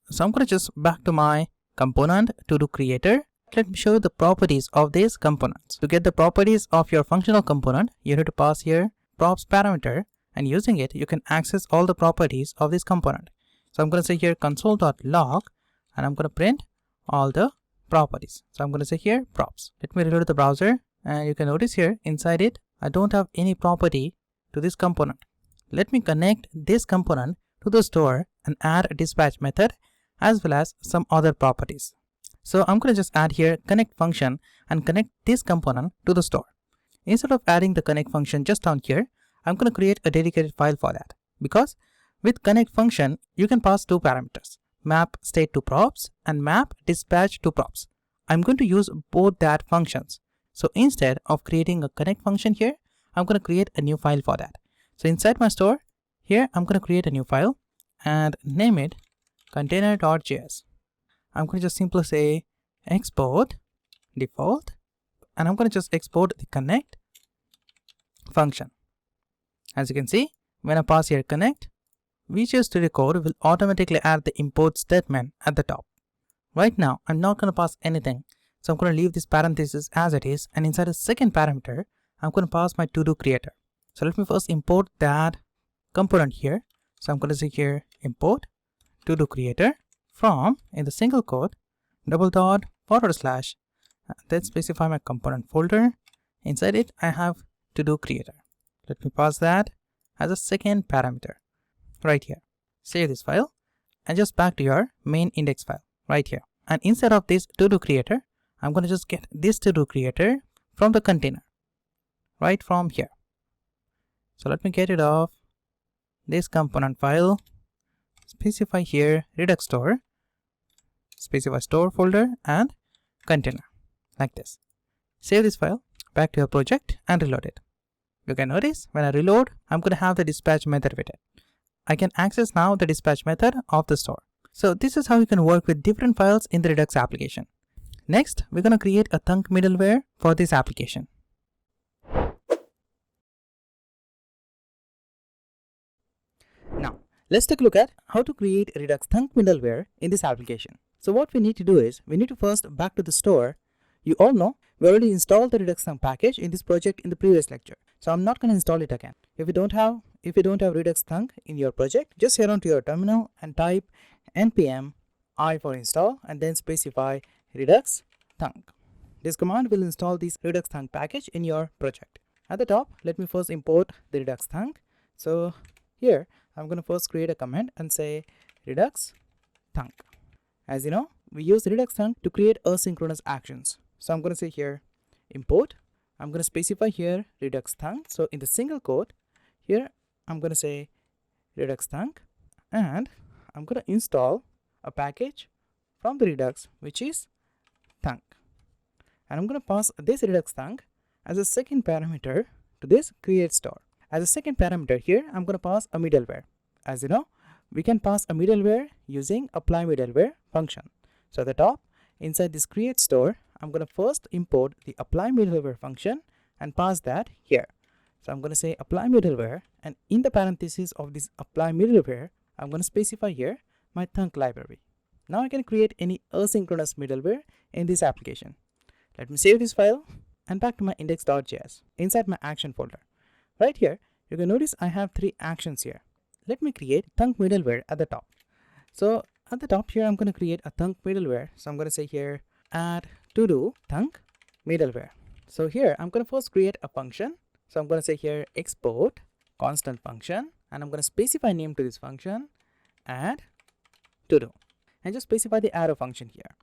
So I'm going to just back to my component to-do creator. Let me show you the properties of these components. To get the properties of your functional component, you need to pass here props parameter, and using it, you can access all the properties of this component. So I'm going to say here console.log, and I'm going to print all the properties. So I'm going to say here props. Let me reload the browser, and you can notice here inside it, I don't have any property to this component. Let me connect this component to the store and add a dispatch method as well as some other properties. So I'm going to just add here connect function and connect this component to the store. Instead of adding the connect function just down here, I'm going to create a dedicated file for that, because with connect function, you can pass two parameters, map state to props and map dispatch to props. I'm going to use both that functions. So instead of creating a connect function here, I'm going to create a new file for that. So inside my store, here I'm going to create a new file and name it container.js. I'm going to just simply say export default, and I'm going to just export the connect function. As you can see, when I pass here connect, Visual Studio Code will automatically add the import statement at the top. Right now, I'm not going to pass anything. So I'm going to leave this parenthesis as it is, and inside a second parameter, I'm going to pass my to-do creator. So let me first import that component here. So I'm going to say here import to-do creator from, in the single quote, // then specify my component folder. Inside it, I have to-do creator. Let me pass that as a second parameter right here. Save this file and just back to your main index file right here. And instead of this to-do creator, I'm going to just get this to-do creator from the container right from here. So let me get rid of this component file, specify here Redux store, specify store folder and container like this. Save this file, back to your project and reload it. You can notice when I reload, I'm going to have the dispatch method with it. I can access now the dispatch method of the store. So this is how you can work with different files in the Redux application. Next, we're going to create a Thunk middleware for this application. Now, let's take a look at how to create Redux Thunk middleware in this application. So what we need to do is, we need to first back to the store. You all know, we already installed the Redux Thunk package in this project in the previous lecture. So I'm not going to install it again. If you don't have Redux Thunk in your project, just head on to your terminal and type npm I for install and then specify Redux Thunk. This command will install this Redux Thunk package in your project. At the top, let me first import the Redux Thunk. So here, I'm going to first create a command and say Redux Thunk. As you know, we use Redux Thunk to create asynchronous actions. So I'm going to say here import. I'm going to specify here Redux Thunk. So in the single quote, here I'm going to say Redux Thunk, and I'm going to install a package from the Redux, which is Thunk. And I'm going to pass this Redux Thunk as a second parameter to this create store. As a second parameter here, I'm going to pass a middleware. As you know, we can pass a middleware using applyMiddleware function. So at the top, inside this create store, I'm going to first import the applyMiddleware function and pass that here. So I'm going to say applyMiddleware, and in the parentheses of this applyMiddleware, I'm going to specify here my Thunk library. Now I can create any asynchronous middleware in this application. Let me save this file and back to my index.js inside my action folder. Right here, you can notice I have 3 actions here. Let me create Thunk middleware at the top. So at the top here, I'm going to create a Thunk middleware. So I'm going to say here add to do Thunk middleware. So here I'm going to first create a function. So I'm going to say here export constant function, and I'm going to specify name to this function add to do, and just specify the arrow function here.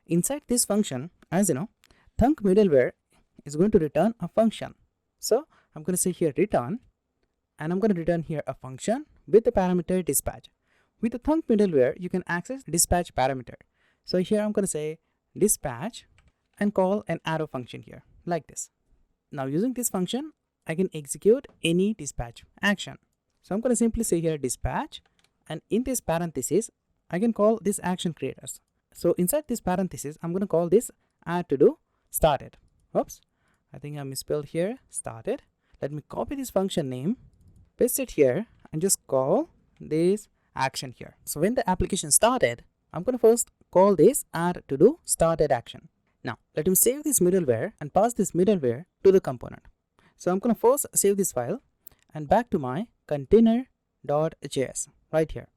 Inside this function, as you know, Thunk middleware is going to return a function. So I'm going to say here return, and I'm going to return here a function with the parameter dispatch. With the Thunk middleware, you can access dispatch parameter. So here I'm going to say dispatch and call an arrow function here like this. Now using this function, I can execute any dispatch action. So I'm going to simply say here dispatch, and in this parenthesis, I can call this action creators. So inside this parenthesis, I'm going to call this add to do started. Oops, I think I misspelled here started. Let me copy this function name, paste it here, and just call this action here. So when the application started, I'm going to first call this add to do started action. Now let me save this middleware and pass this middleware to the component. So I'm going to first save this file and back to my container.js right here,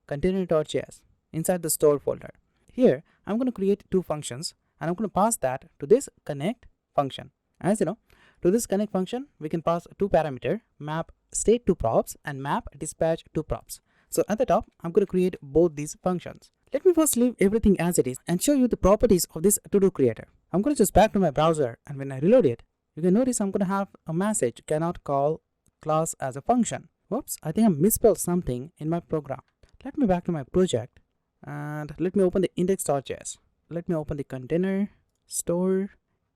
container.js inside the store folder. Here I'm going to create 2 functions, and I'm going to pass that to this connect function. As you know, to this connect function, we can pass 2 parameters, map state to props and map dispatch to props. So at the top, I'm going to create both these functions. Let me first leave everything as it is and show you the properties of this to-do creator. I'm going to just back to my browser, and when I reload it, you can notice I'm going to have a message cannot call class as a function. Whoops, I think I misspelled something in my program. Let me back to my project and let me open the index.js. Let me open the container store.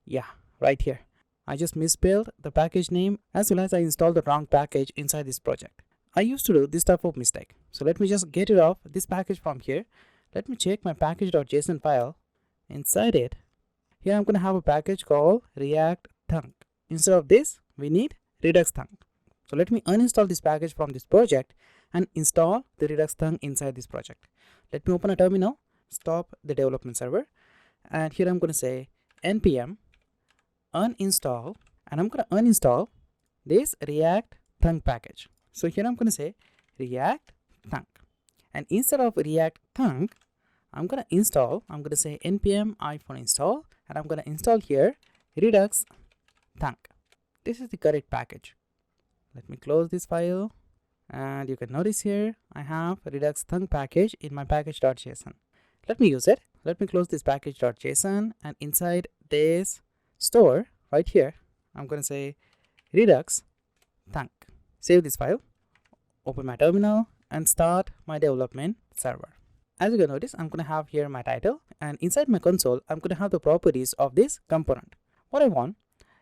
Yeah, right here. I just misspelled the package name as well as I installed the wrong package inside this project. I used to do this type of mistake. So let me just get rid of this package from here. Let me check my package.json file. Inside it, here I'm going to have a package called React Thunk. Instead of this, we need Redux Thunk. So let me uninstall this package from this project and install the Redux Thunk inside this project. Let me open a terminal, stop the development server, and here I'm going to say npm uninstall, and I'm going to uninstall this React Thunk package. So here I'm going to say React Thunk, and instead of React Thunk, I'm going to say npm install, and I'm going to install here Redux Thunk. This is the correct package. Let me close this file, and you can notice here I have Redux Thunk package in my package.json. Let me use it. Let me close this package.json, and inside this store right here, I'm going to say Redux Thunk. Save this file, open my terminal, and start my development server. As you can notice, I'm going to have here my title, and inside my console, I'm going to have the properties of this component. What I want,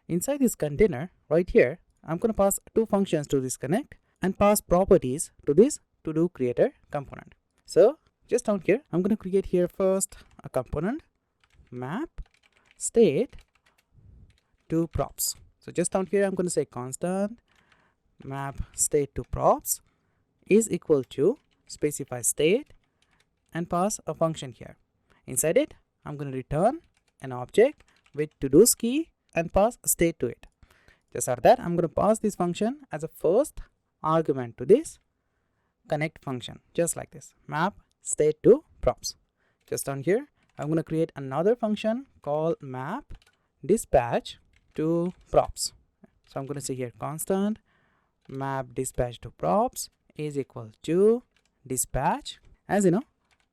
inside this container right here, I'm going to pass 2 functions to this connect and pass properties to this to-do creator component. So just down here, I'm going to create here first a component map state to props. So just down here, I'm going to say constant map state to props is equal to specify state and pass a function here. Inside it, I'm going to return an object with to-do's key and pass state to it. Just after that, I'm going to pass this function as a first argument to this connect function, just like this, map state to props. Just down here, I'm going to create another function called map dispatch to props. So I'm going to say here constant map dispatch to props is equal to dispatch. As you know,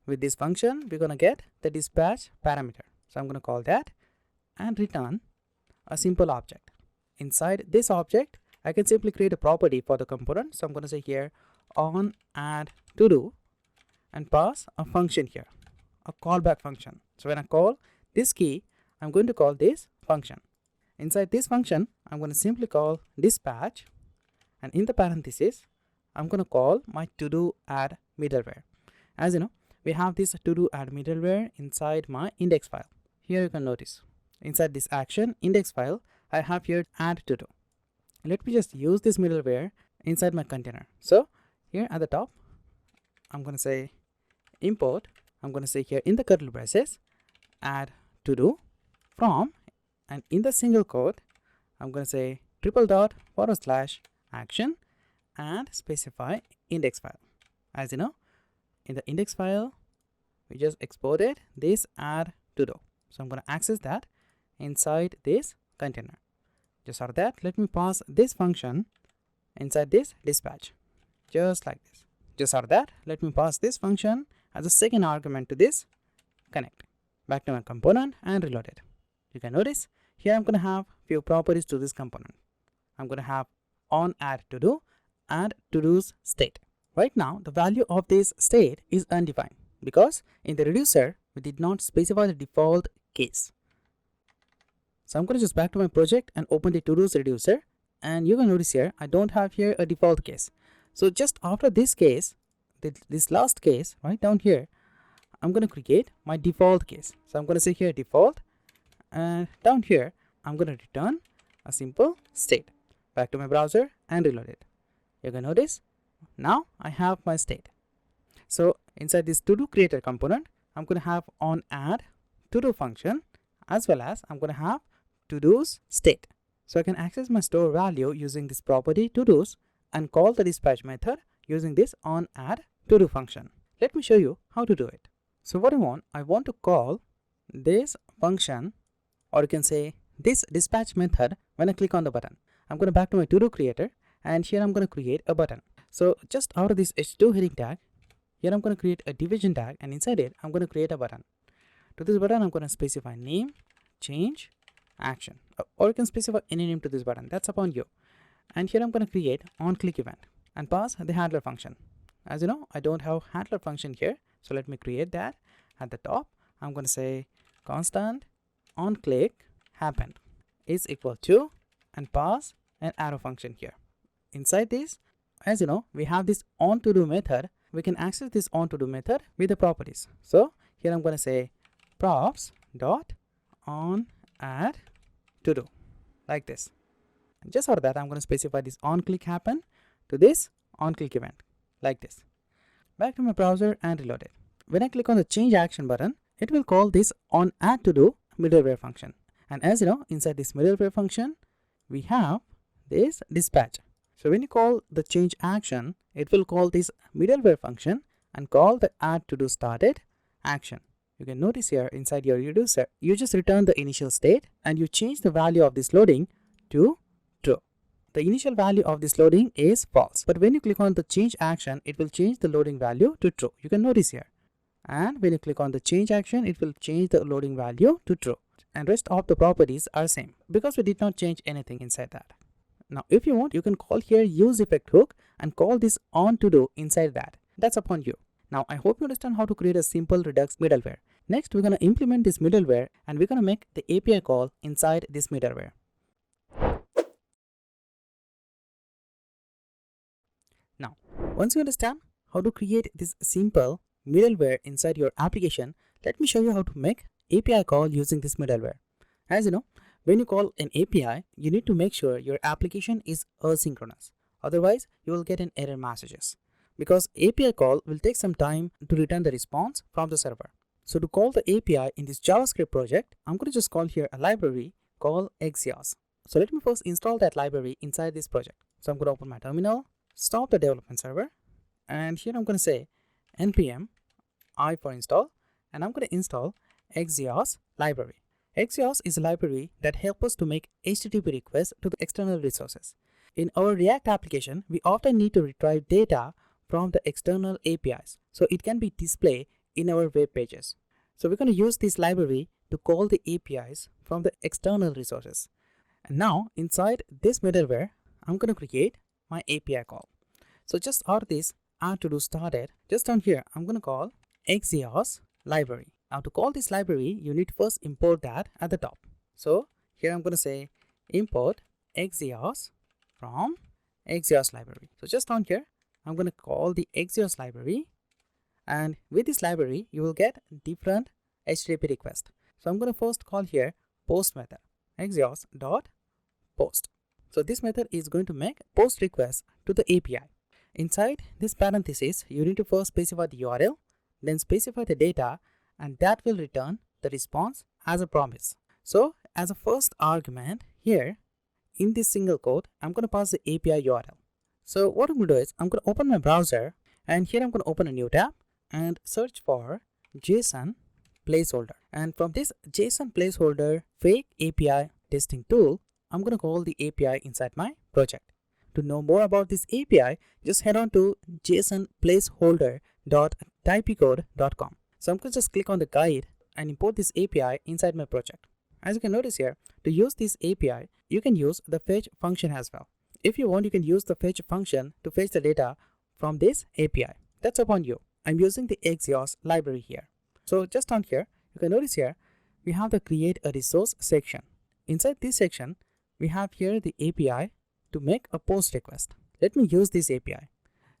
with this function, we're going to get the dispatch parameter. So I'm going to call that and return a simple object. Inside this object, I can simply create a property for the component. So I'm going to say here on add to do and pass a function here, a callback function. So when I call this key, I'm going to call this function. Inside this function, I'm going to simply call dispatch, and in the parenthesis, I'm going to call my to do add middleware. As you know, we have this to do add middleware inside my index file. Here you can notice inside this action index file, I have here add to do. Let me just use this middleware inside my container. So here at the top, I'm going to say import. I'm going to say here in the curly braces, add to do from, and in the single quote, I'm going to say // action and specify index file. As you know, in the index file, we just exported this add to do. So I'm going to access that inside this container. Just for that, let me pass this function inside this dispatch, just like this. Just for that, let me pass this function as a second argument to this connect. Back to my component and reload it. You can notice here I'm going to have few properties to this component. I'm going to have on add to do and to do's state. Right now, the value of this state is undefined because in the reducer, we did not specify the default case. So I'm going to just back to my project and open the to-dos reducer, and you can notice here I don't have here a default case. So just after this case, this last case right down here, I'm going to create my default case. So I'm going to say here default, and down here I'm going to return a simple state. Back to my browser and reload it. You can notice now I have my state. So inside this to do creator component, I'm going to have on add to do function, as well as I'm going to have to do's state. So I can access my store value using this property to do's and call the dispatch method using this on add to do function. Let me show you how to do it. So what I want to call this function, or you can say this dispatch method when I click on the button. I'm going to back to my to do creator, and here I'm going to create a button. So just out of this h2 heading tag, here I'm going to create a division tag, and inside it I'm going to create a button. To this button I'm going to specify name, change, action, or you can specify any name to this button. That's upon you. And here I'm going to create on click event and pass the handler function. As you know, I don't have handler function here, so let me create that. At the top I'm going to say constant on click happened is equal to, and pass an arrow function here. Inside this, as you know, we have this on to do method. We can access this on to do method with the properties. So here I'm going to say props dot on add to do, like this. And just for that, I'm going to specify this on click happen to this on click event, like this. Back to my browser and reload it. When I click on the change action button, it will call this on add to do middleware function. And as you know, inside this middleware function, we have this dispatch. So when you call the change action, it will call this middleware function and call the add to do started action. You can notice here inside your reducer, you just return the initial state and you change the value of this loading to true. The initial value of this loading is false, but when you click on the change action, it will change the loading value to true. You can notice here. And when you click on the change action, it will change the loading value to true. And rest of the properties are same because we did not change anything inside that. Now, if you want, you can call here use effect hook and call this on to do inside that. That's upon you. Now, I hope you understand how to create a simple Redux middleware. Next, we're going to implement this middleware and we're going to make the API call inside this middleware. Now, once you understand how to create this simple middleware inside your application, let me show you how to make API call using this middleware. As you know, when you call an API, you need to make sure your application is asynchronous. Otherwise, you will get an error messages. Because API call will take some time to return the response from the server. So to call the API in this JavaScript project, I'm going to just call here a library called Axios. So let me first install that library inside this project. So I'm going to open my terminal, stop the development server, and here I'm going to say npm I for install, and I'm going to install Axios library. Axios is a library that helps us to make HTTP requests to the external resources. In our React application, we often need to retrieve data from the external APIs, so it can be displayed in our web pages. So we're going to use this library to call the APIs from the external resources. And now inside this middleware, I'm going to create my API call. So just out of this add to do started, just down here, I'm going to call Axios library. Now to call this library, you need to first import that at the top. So here I'm going to say import Axios from Axios library. So just down here, I'm going to call the Axios library, and with this library you will get different HTTP requests. So I'm going to first call here post method, exhaust.post. So this method is going to make post request to the API. Inside this parenthesis, you need to first specify the URL, then specify the data, and that will return the response as a promise. So as a first argument here in this single code, I'm going to pass the API URL. So what I'm going to do is I'm going to open my browser, and here I'm going to open a new tab and search for JSON placeholder. And from this JSON placeholder fake API testing tool, I'm going to call the API inside my project. To know more about this API, just head on to jsonplaceholder.typecode.com. So I'm going to just click on the guide and import this API inside my project. As you can notice here, to use this API, you can use the fetch function as well. If you want, you can use the fetch function to fetch the data from this API. That's upon you. I'm using the exhaust library here. So just on here, you can notice here, we have the create a resource section. Inside this section, we have here the API to make a post request. Let me use this API.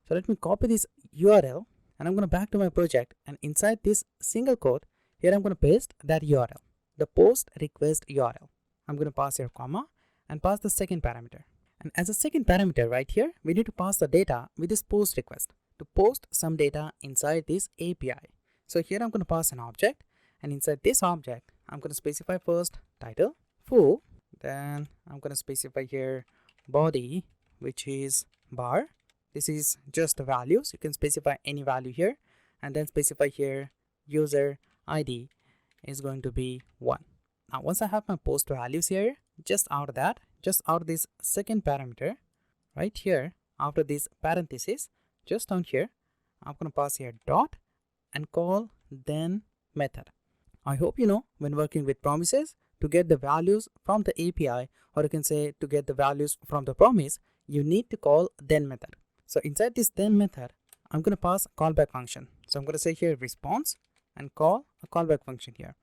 So let me copy this URL, and I'm going to back to my project, and inside this single code, here I'm going to paste that URL, the post request URL. I'm going to pass here comma and pass the second parameter. And as a second parameter right here, we need to pass the data with this post request to post some data inside this API. So here I'm going to pass an object, and inside this object, I'm going to specify first title, full, then I'm going to specify here body, which is bar. This is just the values. You can specify any value here, and then specify here user ID is going to be 1. Now once I have my post values here, just out of this second parameter right here, after this parenthesis, just down here, I'm going to pass here dot and call then method. I hope you know, when working with promises, to get the values from the API, or you can say to get the values from the promise, you need to call then method. So inside this then method, I'm going to pass a callback function. So I'm going to say here response and call a callback function here.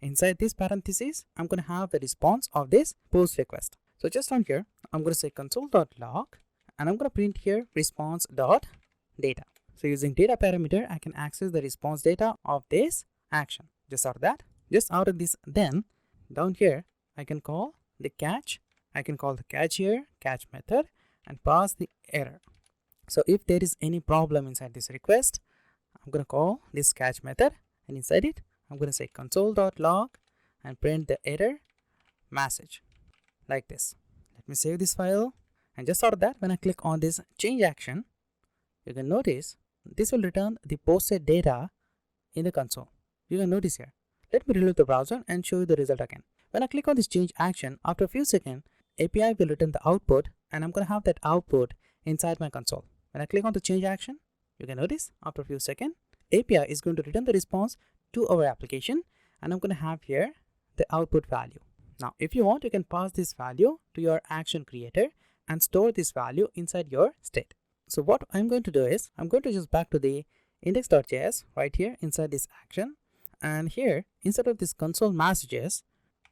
Inside this parenthesis, I'm going to have the response of this post request. So just on here, I'm going to say console.log, and I'm going to print here response.data. So using data parameter, I can access the response data of this action. Just out of that, just out of this then, down here, I can call the catch. I can call the catch here, catch method, and pass the error. So if there is any problem inside this request, I'm going to call this catch method, and inside it, I'm going to say console.log and print the error message like this. Let me save this file. And just out of that, when I click on this change action, you can notice this will return the posted data in the console. You can notice here. Let me reload the browser and show you the result again. When I click on this change action, after a few seconds, API will return the output, and I'm going to have that output inside my console. When I click on the change action, you can notice after a few seconds, API is going to return the response to our application, and I'm going to have here the output value. Now, if you want, you can pass this value to your action creator and store this value inside your state. So what I'm going to do is, I'm going to just back to the index.js right here inside this action. And here, instead of this console messages,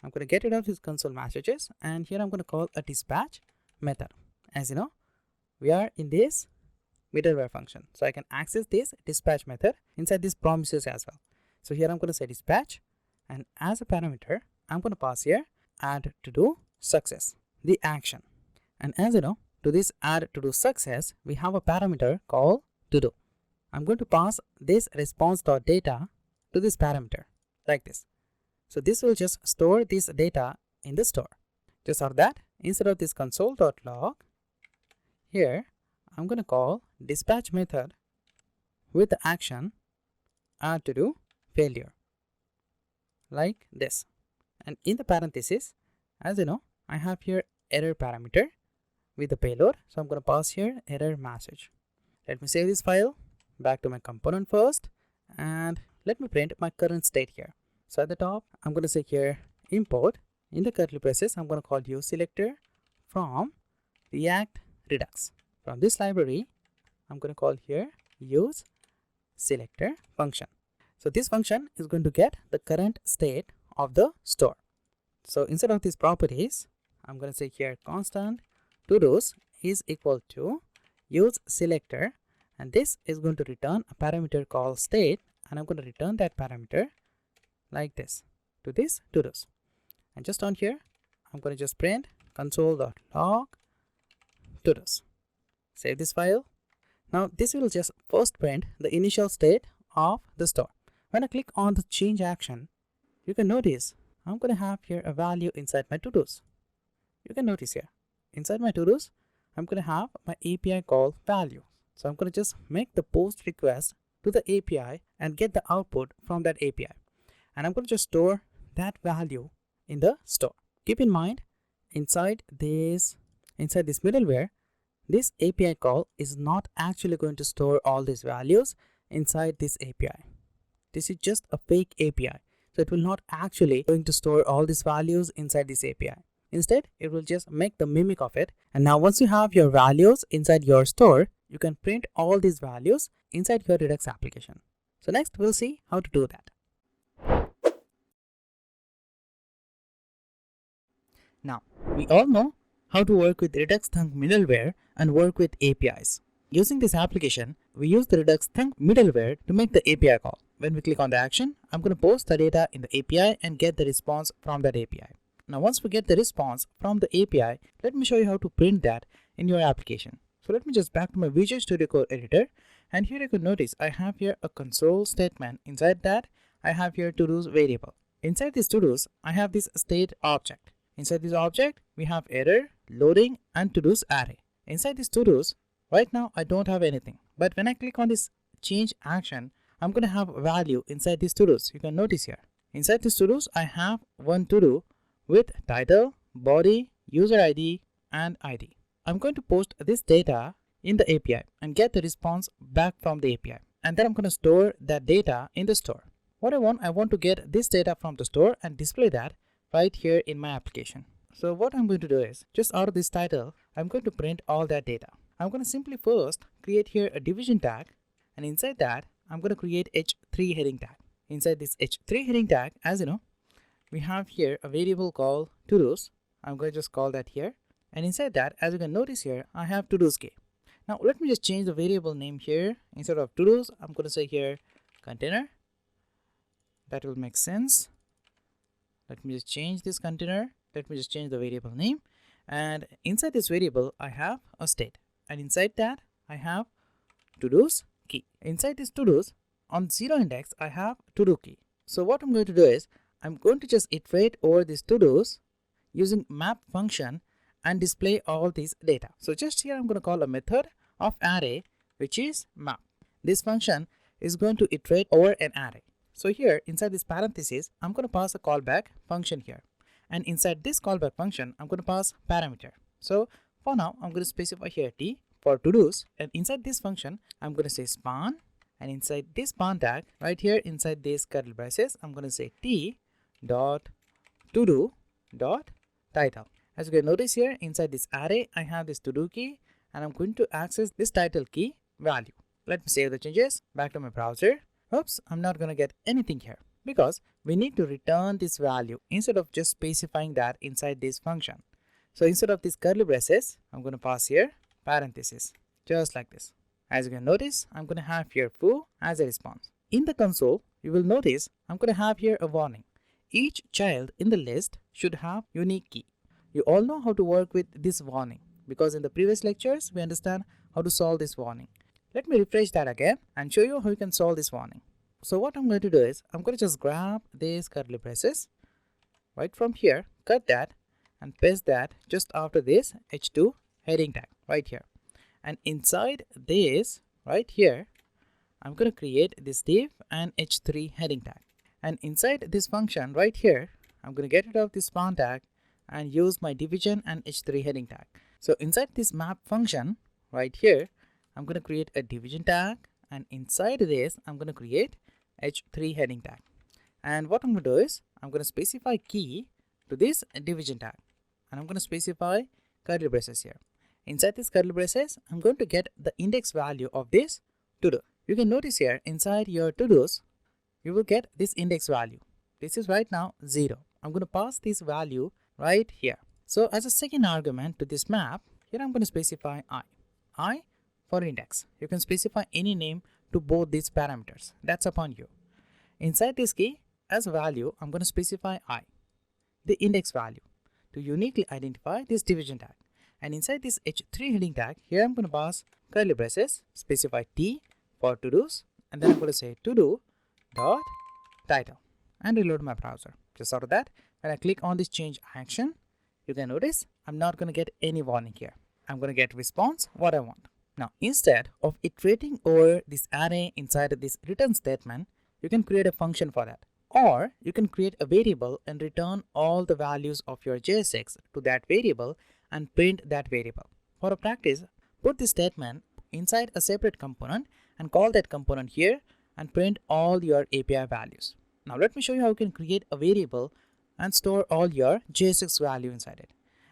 I'm going to get rid of these console messages, and here I'm going to call a dispatch method. As you know, we are in this middleware function, so I can access this dispatch method inside these promises as well. So here I'm going to say dispatch, and as a parameter, I'm going to pass here add to do success, the action. And as you know, to this add to do success, we have a parameter called to do. I'm going to pass this response.data to this parameter like this. So this will just store this data in the store. Just for that, instead of this console.log, here I'm going to call dispatch method with the action add to do failure like this. And in the parenthesis, as you know, I have here error parameter with the payload. So I'm going to pass here error message. Let me save this file back to my component first, and let me print my current state here. So at the top, I'm going to say here import. In the curly braces, I'm going to call use selector from React Redux. From this library, I'm going to call here use selector function. So this function is going to get the current state of the store. So instead of these properties, I'm going to say here constant todos is equal to use selector, and this is going to return a parameter called state, and I'm going to return that parameter like this to this todos. And just on here, I'm going to just print console.log todos. Save this file. Now this will just first print the initial state of the store. When I click on the change action, you can notice I'm going to have here a value inside my to-dos. You can notice here, inside my to-dos, I'm going to have my API call value. So I'm going to just make the post request to the API and get the output from that API. And I'm going to just store that value in the store. Keep in mind, inside this middleware, this API call is not actually going to store all these values inside this API. This is just a fake API. So it will not actually going to store all these values inside this API. Instead, it will just make the mimic of it. And now once you have your values inside your store, you can print all these values inside your Redux application. So next, we'll see how to do that. Now, we all know how to work with Redux Thunk middleware and work with APIs. Using this application, we use the Redux Thunk middleware to make the API call. When we click on the action, I'm going to post the data in the API and get the response from that API. Now, once we get the response from the API, let me show you how to print that in your application. So let me just back to my Visual Studio Code editor, and here you can notice I have here a console statement. Inside that, I have here to-dos variable. Inside this to-dos, I have this state object. Inside this object, we have error, loading, and to-dos array. Inside this to-dos, right now I don't have anything. But when I click on this change action, I'm going to have a value inside this to-dos. You can notice here. Inside this to-dos, I have one to-do with title, body, user ID, and ID. I'm going to post this data in the API and get the response back from the API. And then I'm going to store that data in the store. What I want to get this data from the store and display that right here in my application. So what I'm going to do is, just out of this title, I'm going to print all that data. I'm going to simply first create here a division tag, and inside that, I'm going to create h3 heading tag. Inside this h3 heading tag, as you know, we have here a variable called to-dos. I'm going to just call that here. And inside that, as you can notice here, I have to-dos key. Now let me just change the variable name here. Instead of to-dos, I'm going to say here container. That will make sense. Let me just change this container. Let me just change the variable name. And inside this variable, I have a state. And inside that, I have to-dos key. Inside this to-dos, on 0 index, I have to-do key. So what I'm going to do is, I'm going to just iterate over these to-dos using map function and display all these data. So just here, I'm going to call a method of array, which is map. This function is going to iterate over an array. So here, inside this parenthesis, I'm going to pass a callback function here. And inside this callback function, I'm going to pass parameter. So for now, I'm going to specify here t for to-dos. And inside this function, I'm going to say span. And inside this span tag, right here inside this curly braces, I'm going to say t dot to-do dot title. As you can notice here, inside this array, I have this to-do key. And I'm going to access this title key value. Let me save the changes. Back to my browser. Oops, I'm not going to get anything here because we need to return this value instead of just specifying that inside this function. So instead of these curly braces, I'm going to pass here parenthesis, just like this. As you can notice, I'm going to have here foo as a response. In the console, you will notice I'm going to have here a warning. Each child in the list should have unique key. You all know how to work with this warning because in the previous lectures, we understand how to solve this warning. Let me refresh that again and show you how you can solve this warning. So what I'm going to do is, I'm going to just grab these curly braces right from here, cut that and paste that just after this h2 heading tag right here. And inside this right here, I'm going to create this div and h3 heading tag. And inside this function right here, I'm going to get rid of this span tag and use my division and h3 heading tag. So inside this map function right here, I'm going to create a division tag, and inside this, I'm going to create h3 heading tag. And what I'm going to do is, I'm going to specify key to this division tag, and I'm going to specify curly braces here. Inside this curly braces, I'm going to get the index value of this to-do. You can notice here, inside your to-dos, you will get this index value. This is right now 0. I'm going to pass this value right here. So as a second argument to this map, here I'm going to specify I for index. You can specify any name to both these parameters. That's upon you. Inside this key, as a value, I'm going to specify I. the index value to uniquely identify this division tag. And inside this h3 heading tag, here I'm going to pass curly braces, specify t for to-dos, and then I'm going to say to-do dot title and reload my browser. Just out of that, when I click on this change action, you can notice I'm not going to get any warning here. I'm going to get response what I want. Now, instead of iterating over this array inside of this return statement, you can create a function for that. Or you can create a variable and return all the values of your JSX to that variable and print that variable. For a practice, put this statement inside a separate component and call that component here and print all your API values. Now let me show you how you can create a variable and store all your JSX value inside it.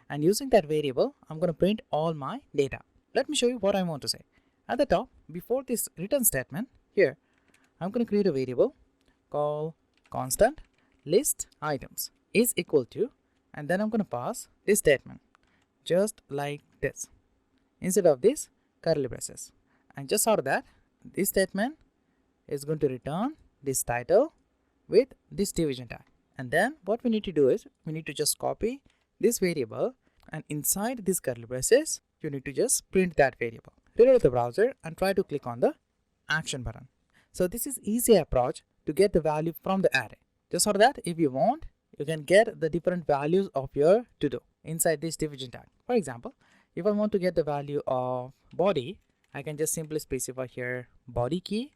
And using that variable, I'm going to print all my data. Let me show you what I want to say. At the top, before this return statement, here, I'm going to create a variable called constant list items is equal to, and then I'm going to pass this statement just like this instead of this curly braces. And just out of that, this statement is going to return this title with this division tag. And then what we need to do is we need to just copy this variable, and inside these curly braces you need to just print that variable. Reload the browser and try to click on the action button. So this is easy approach to get the value from the array. Just for that, if you want, you can get the different values of your to-do inside this division tag. For example, if I want to get the value of body, I can just simply specify here body key.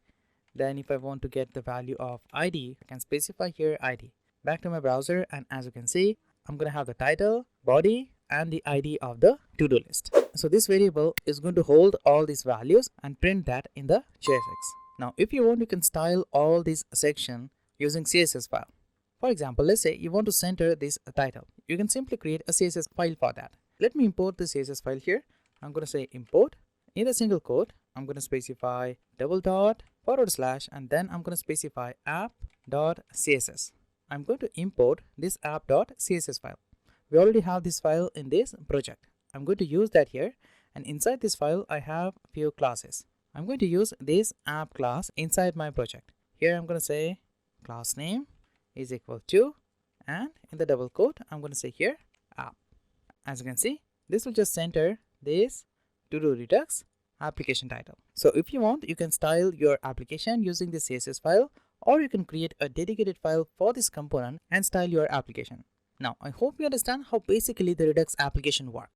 Then if I want to get the value of ID, I can specify here ID. Back to my browser, and as you can see, I'm going to have the title, body, and the ID of the to-do list. So this variable is going to hold all these values and print that in the JSX. Now, if you want, you can style all this section using CSS file. For example, let's say you want to center this title. You can simply create a CSS file for that. Let me import the CSS file here. I'm going to say import. In a single quote, I'm going to specify // and then I'm going to specify app.css. I'm going to import this app.css file. We already have this file in this project. I'm going to use that here, and inside this file I have few classes. I'm going to use this app class inside my project. Here I'm going to say class name is equal to, and in the double quote I'm going to say here app. As you can see, this will just center this to-do Redux application title. So if you want, you can style your application using the CSS file, or you can create a dedicated file for this component and style your application. Now, I hope you understand how basically the Redux application works.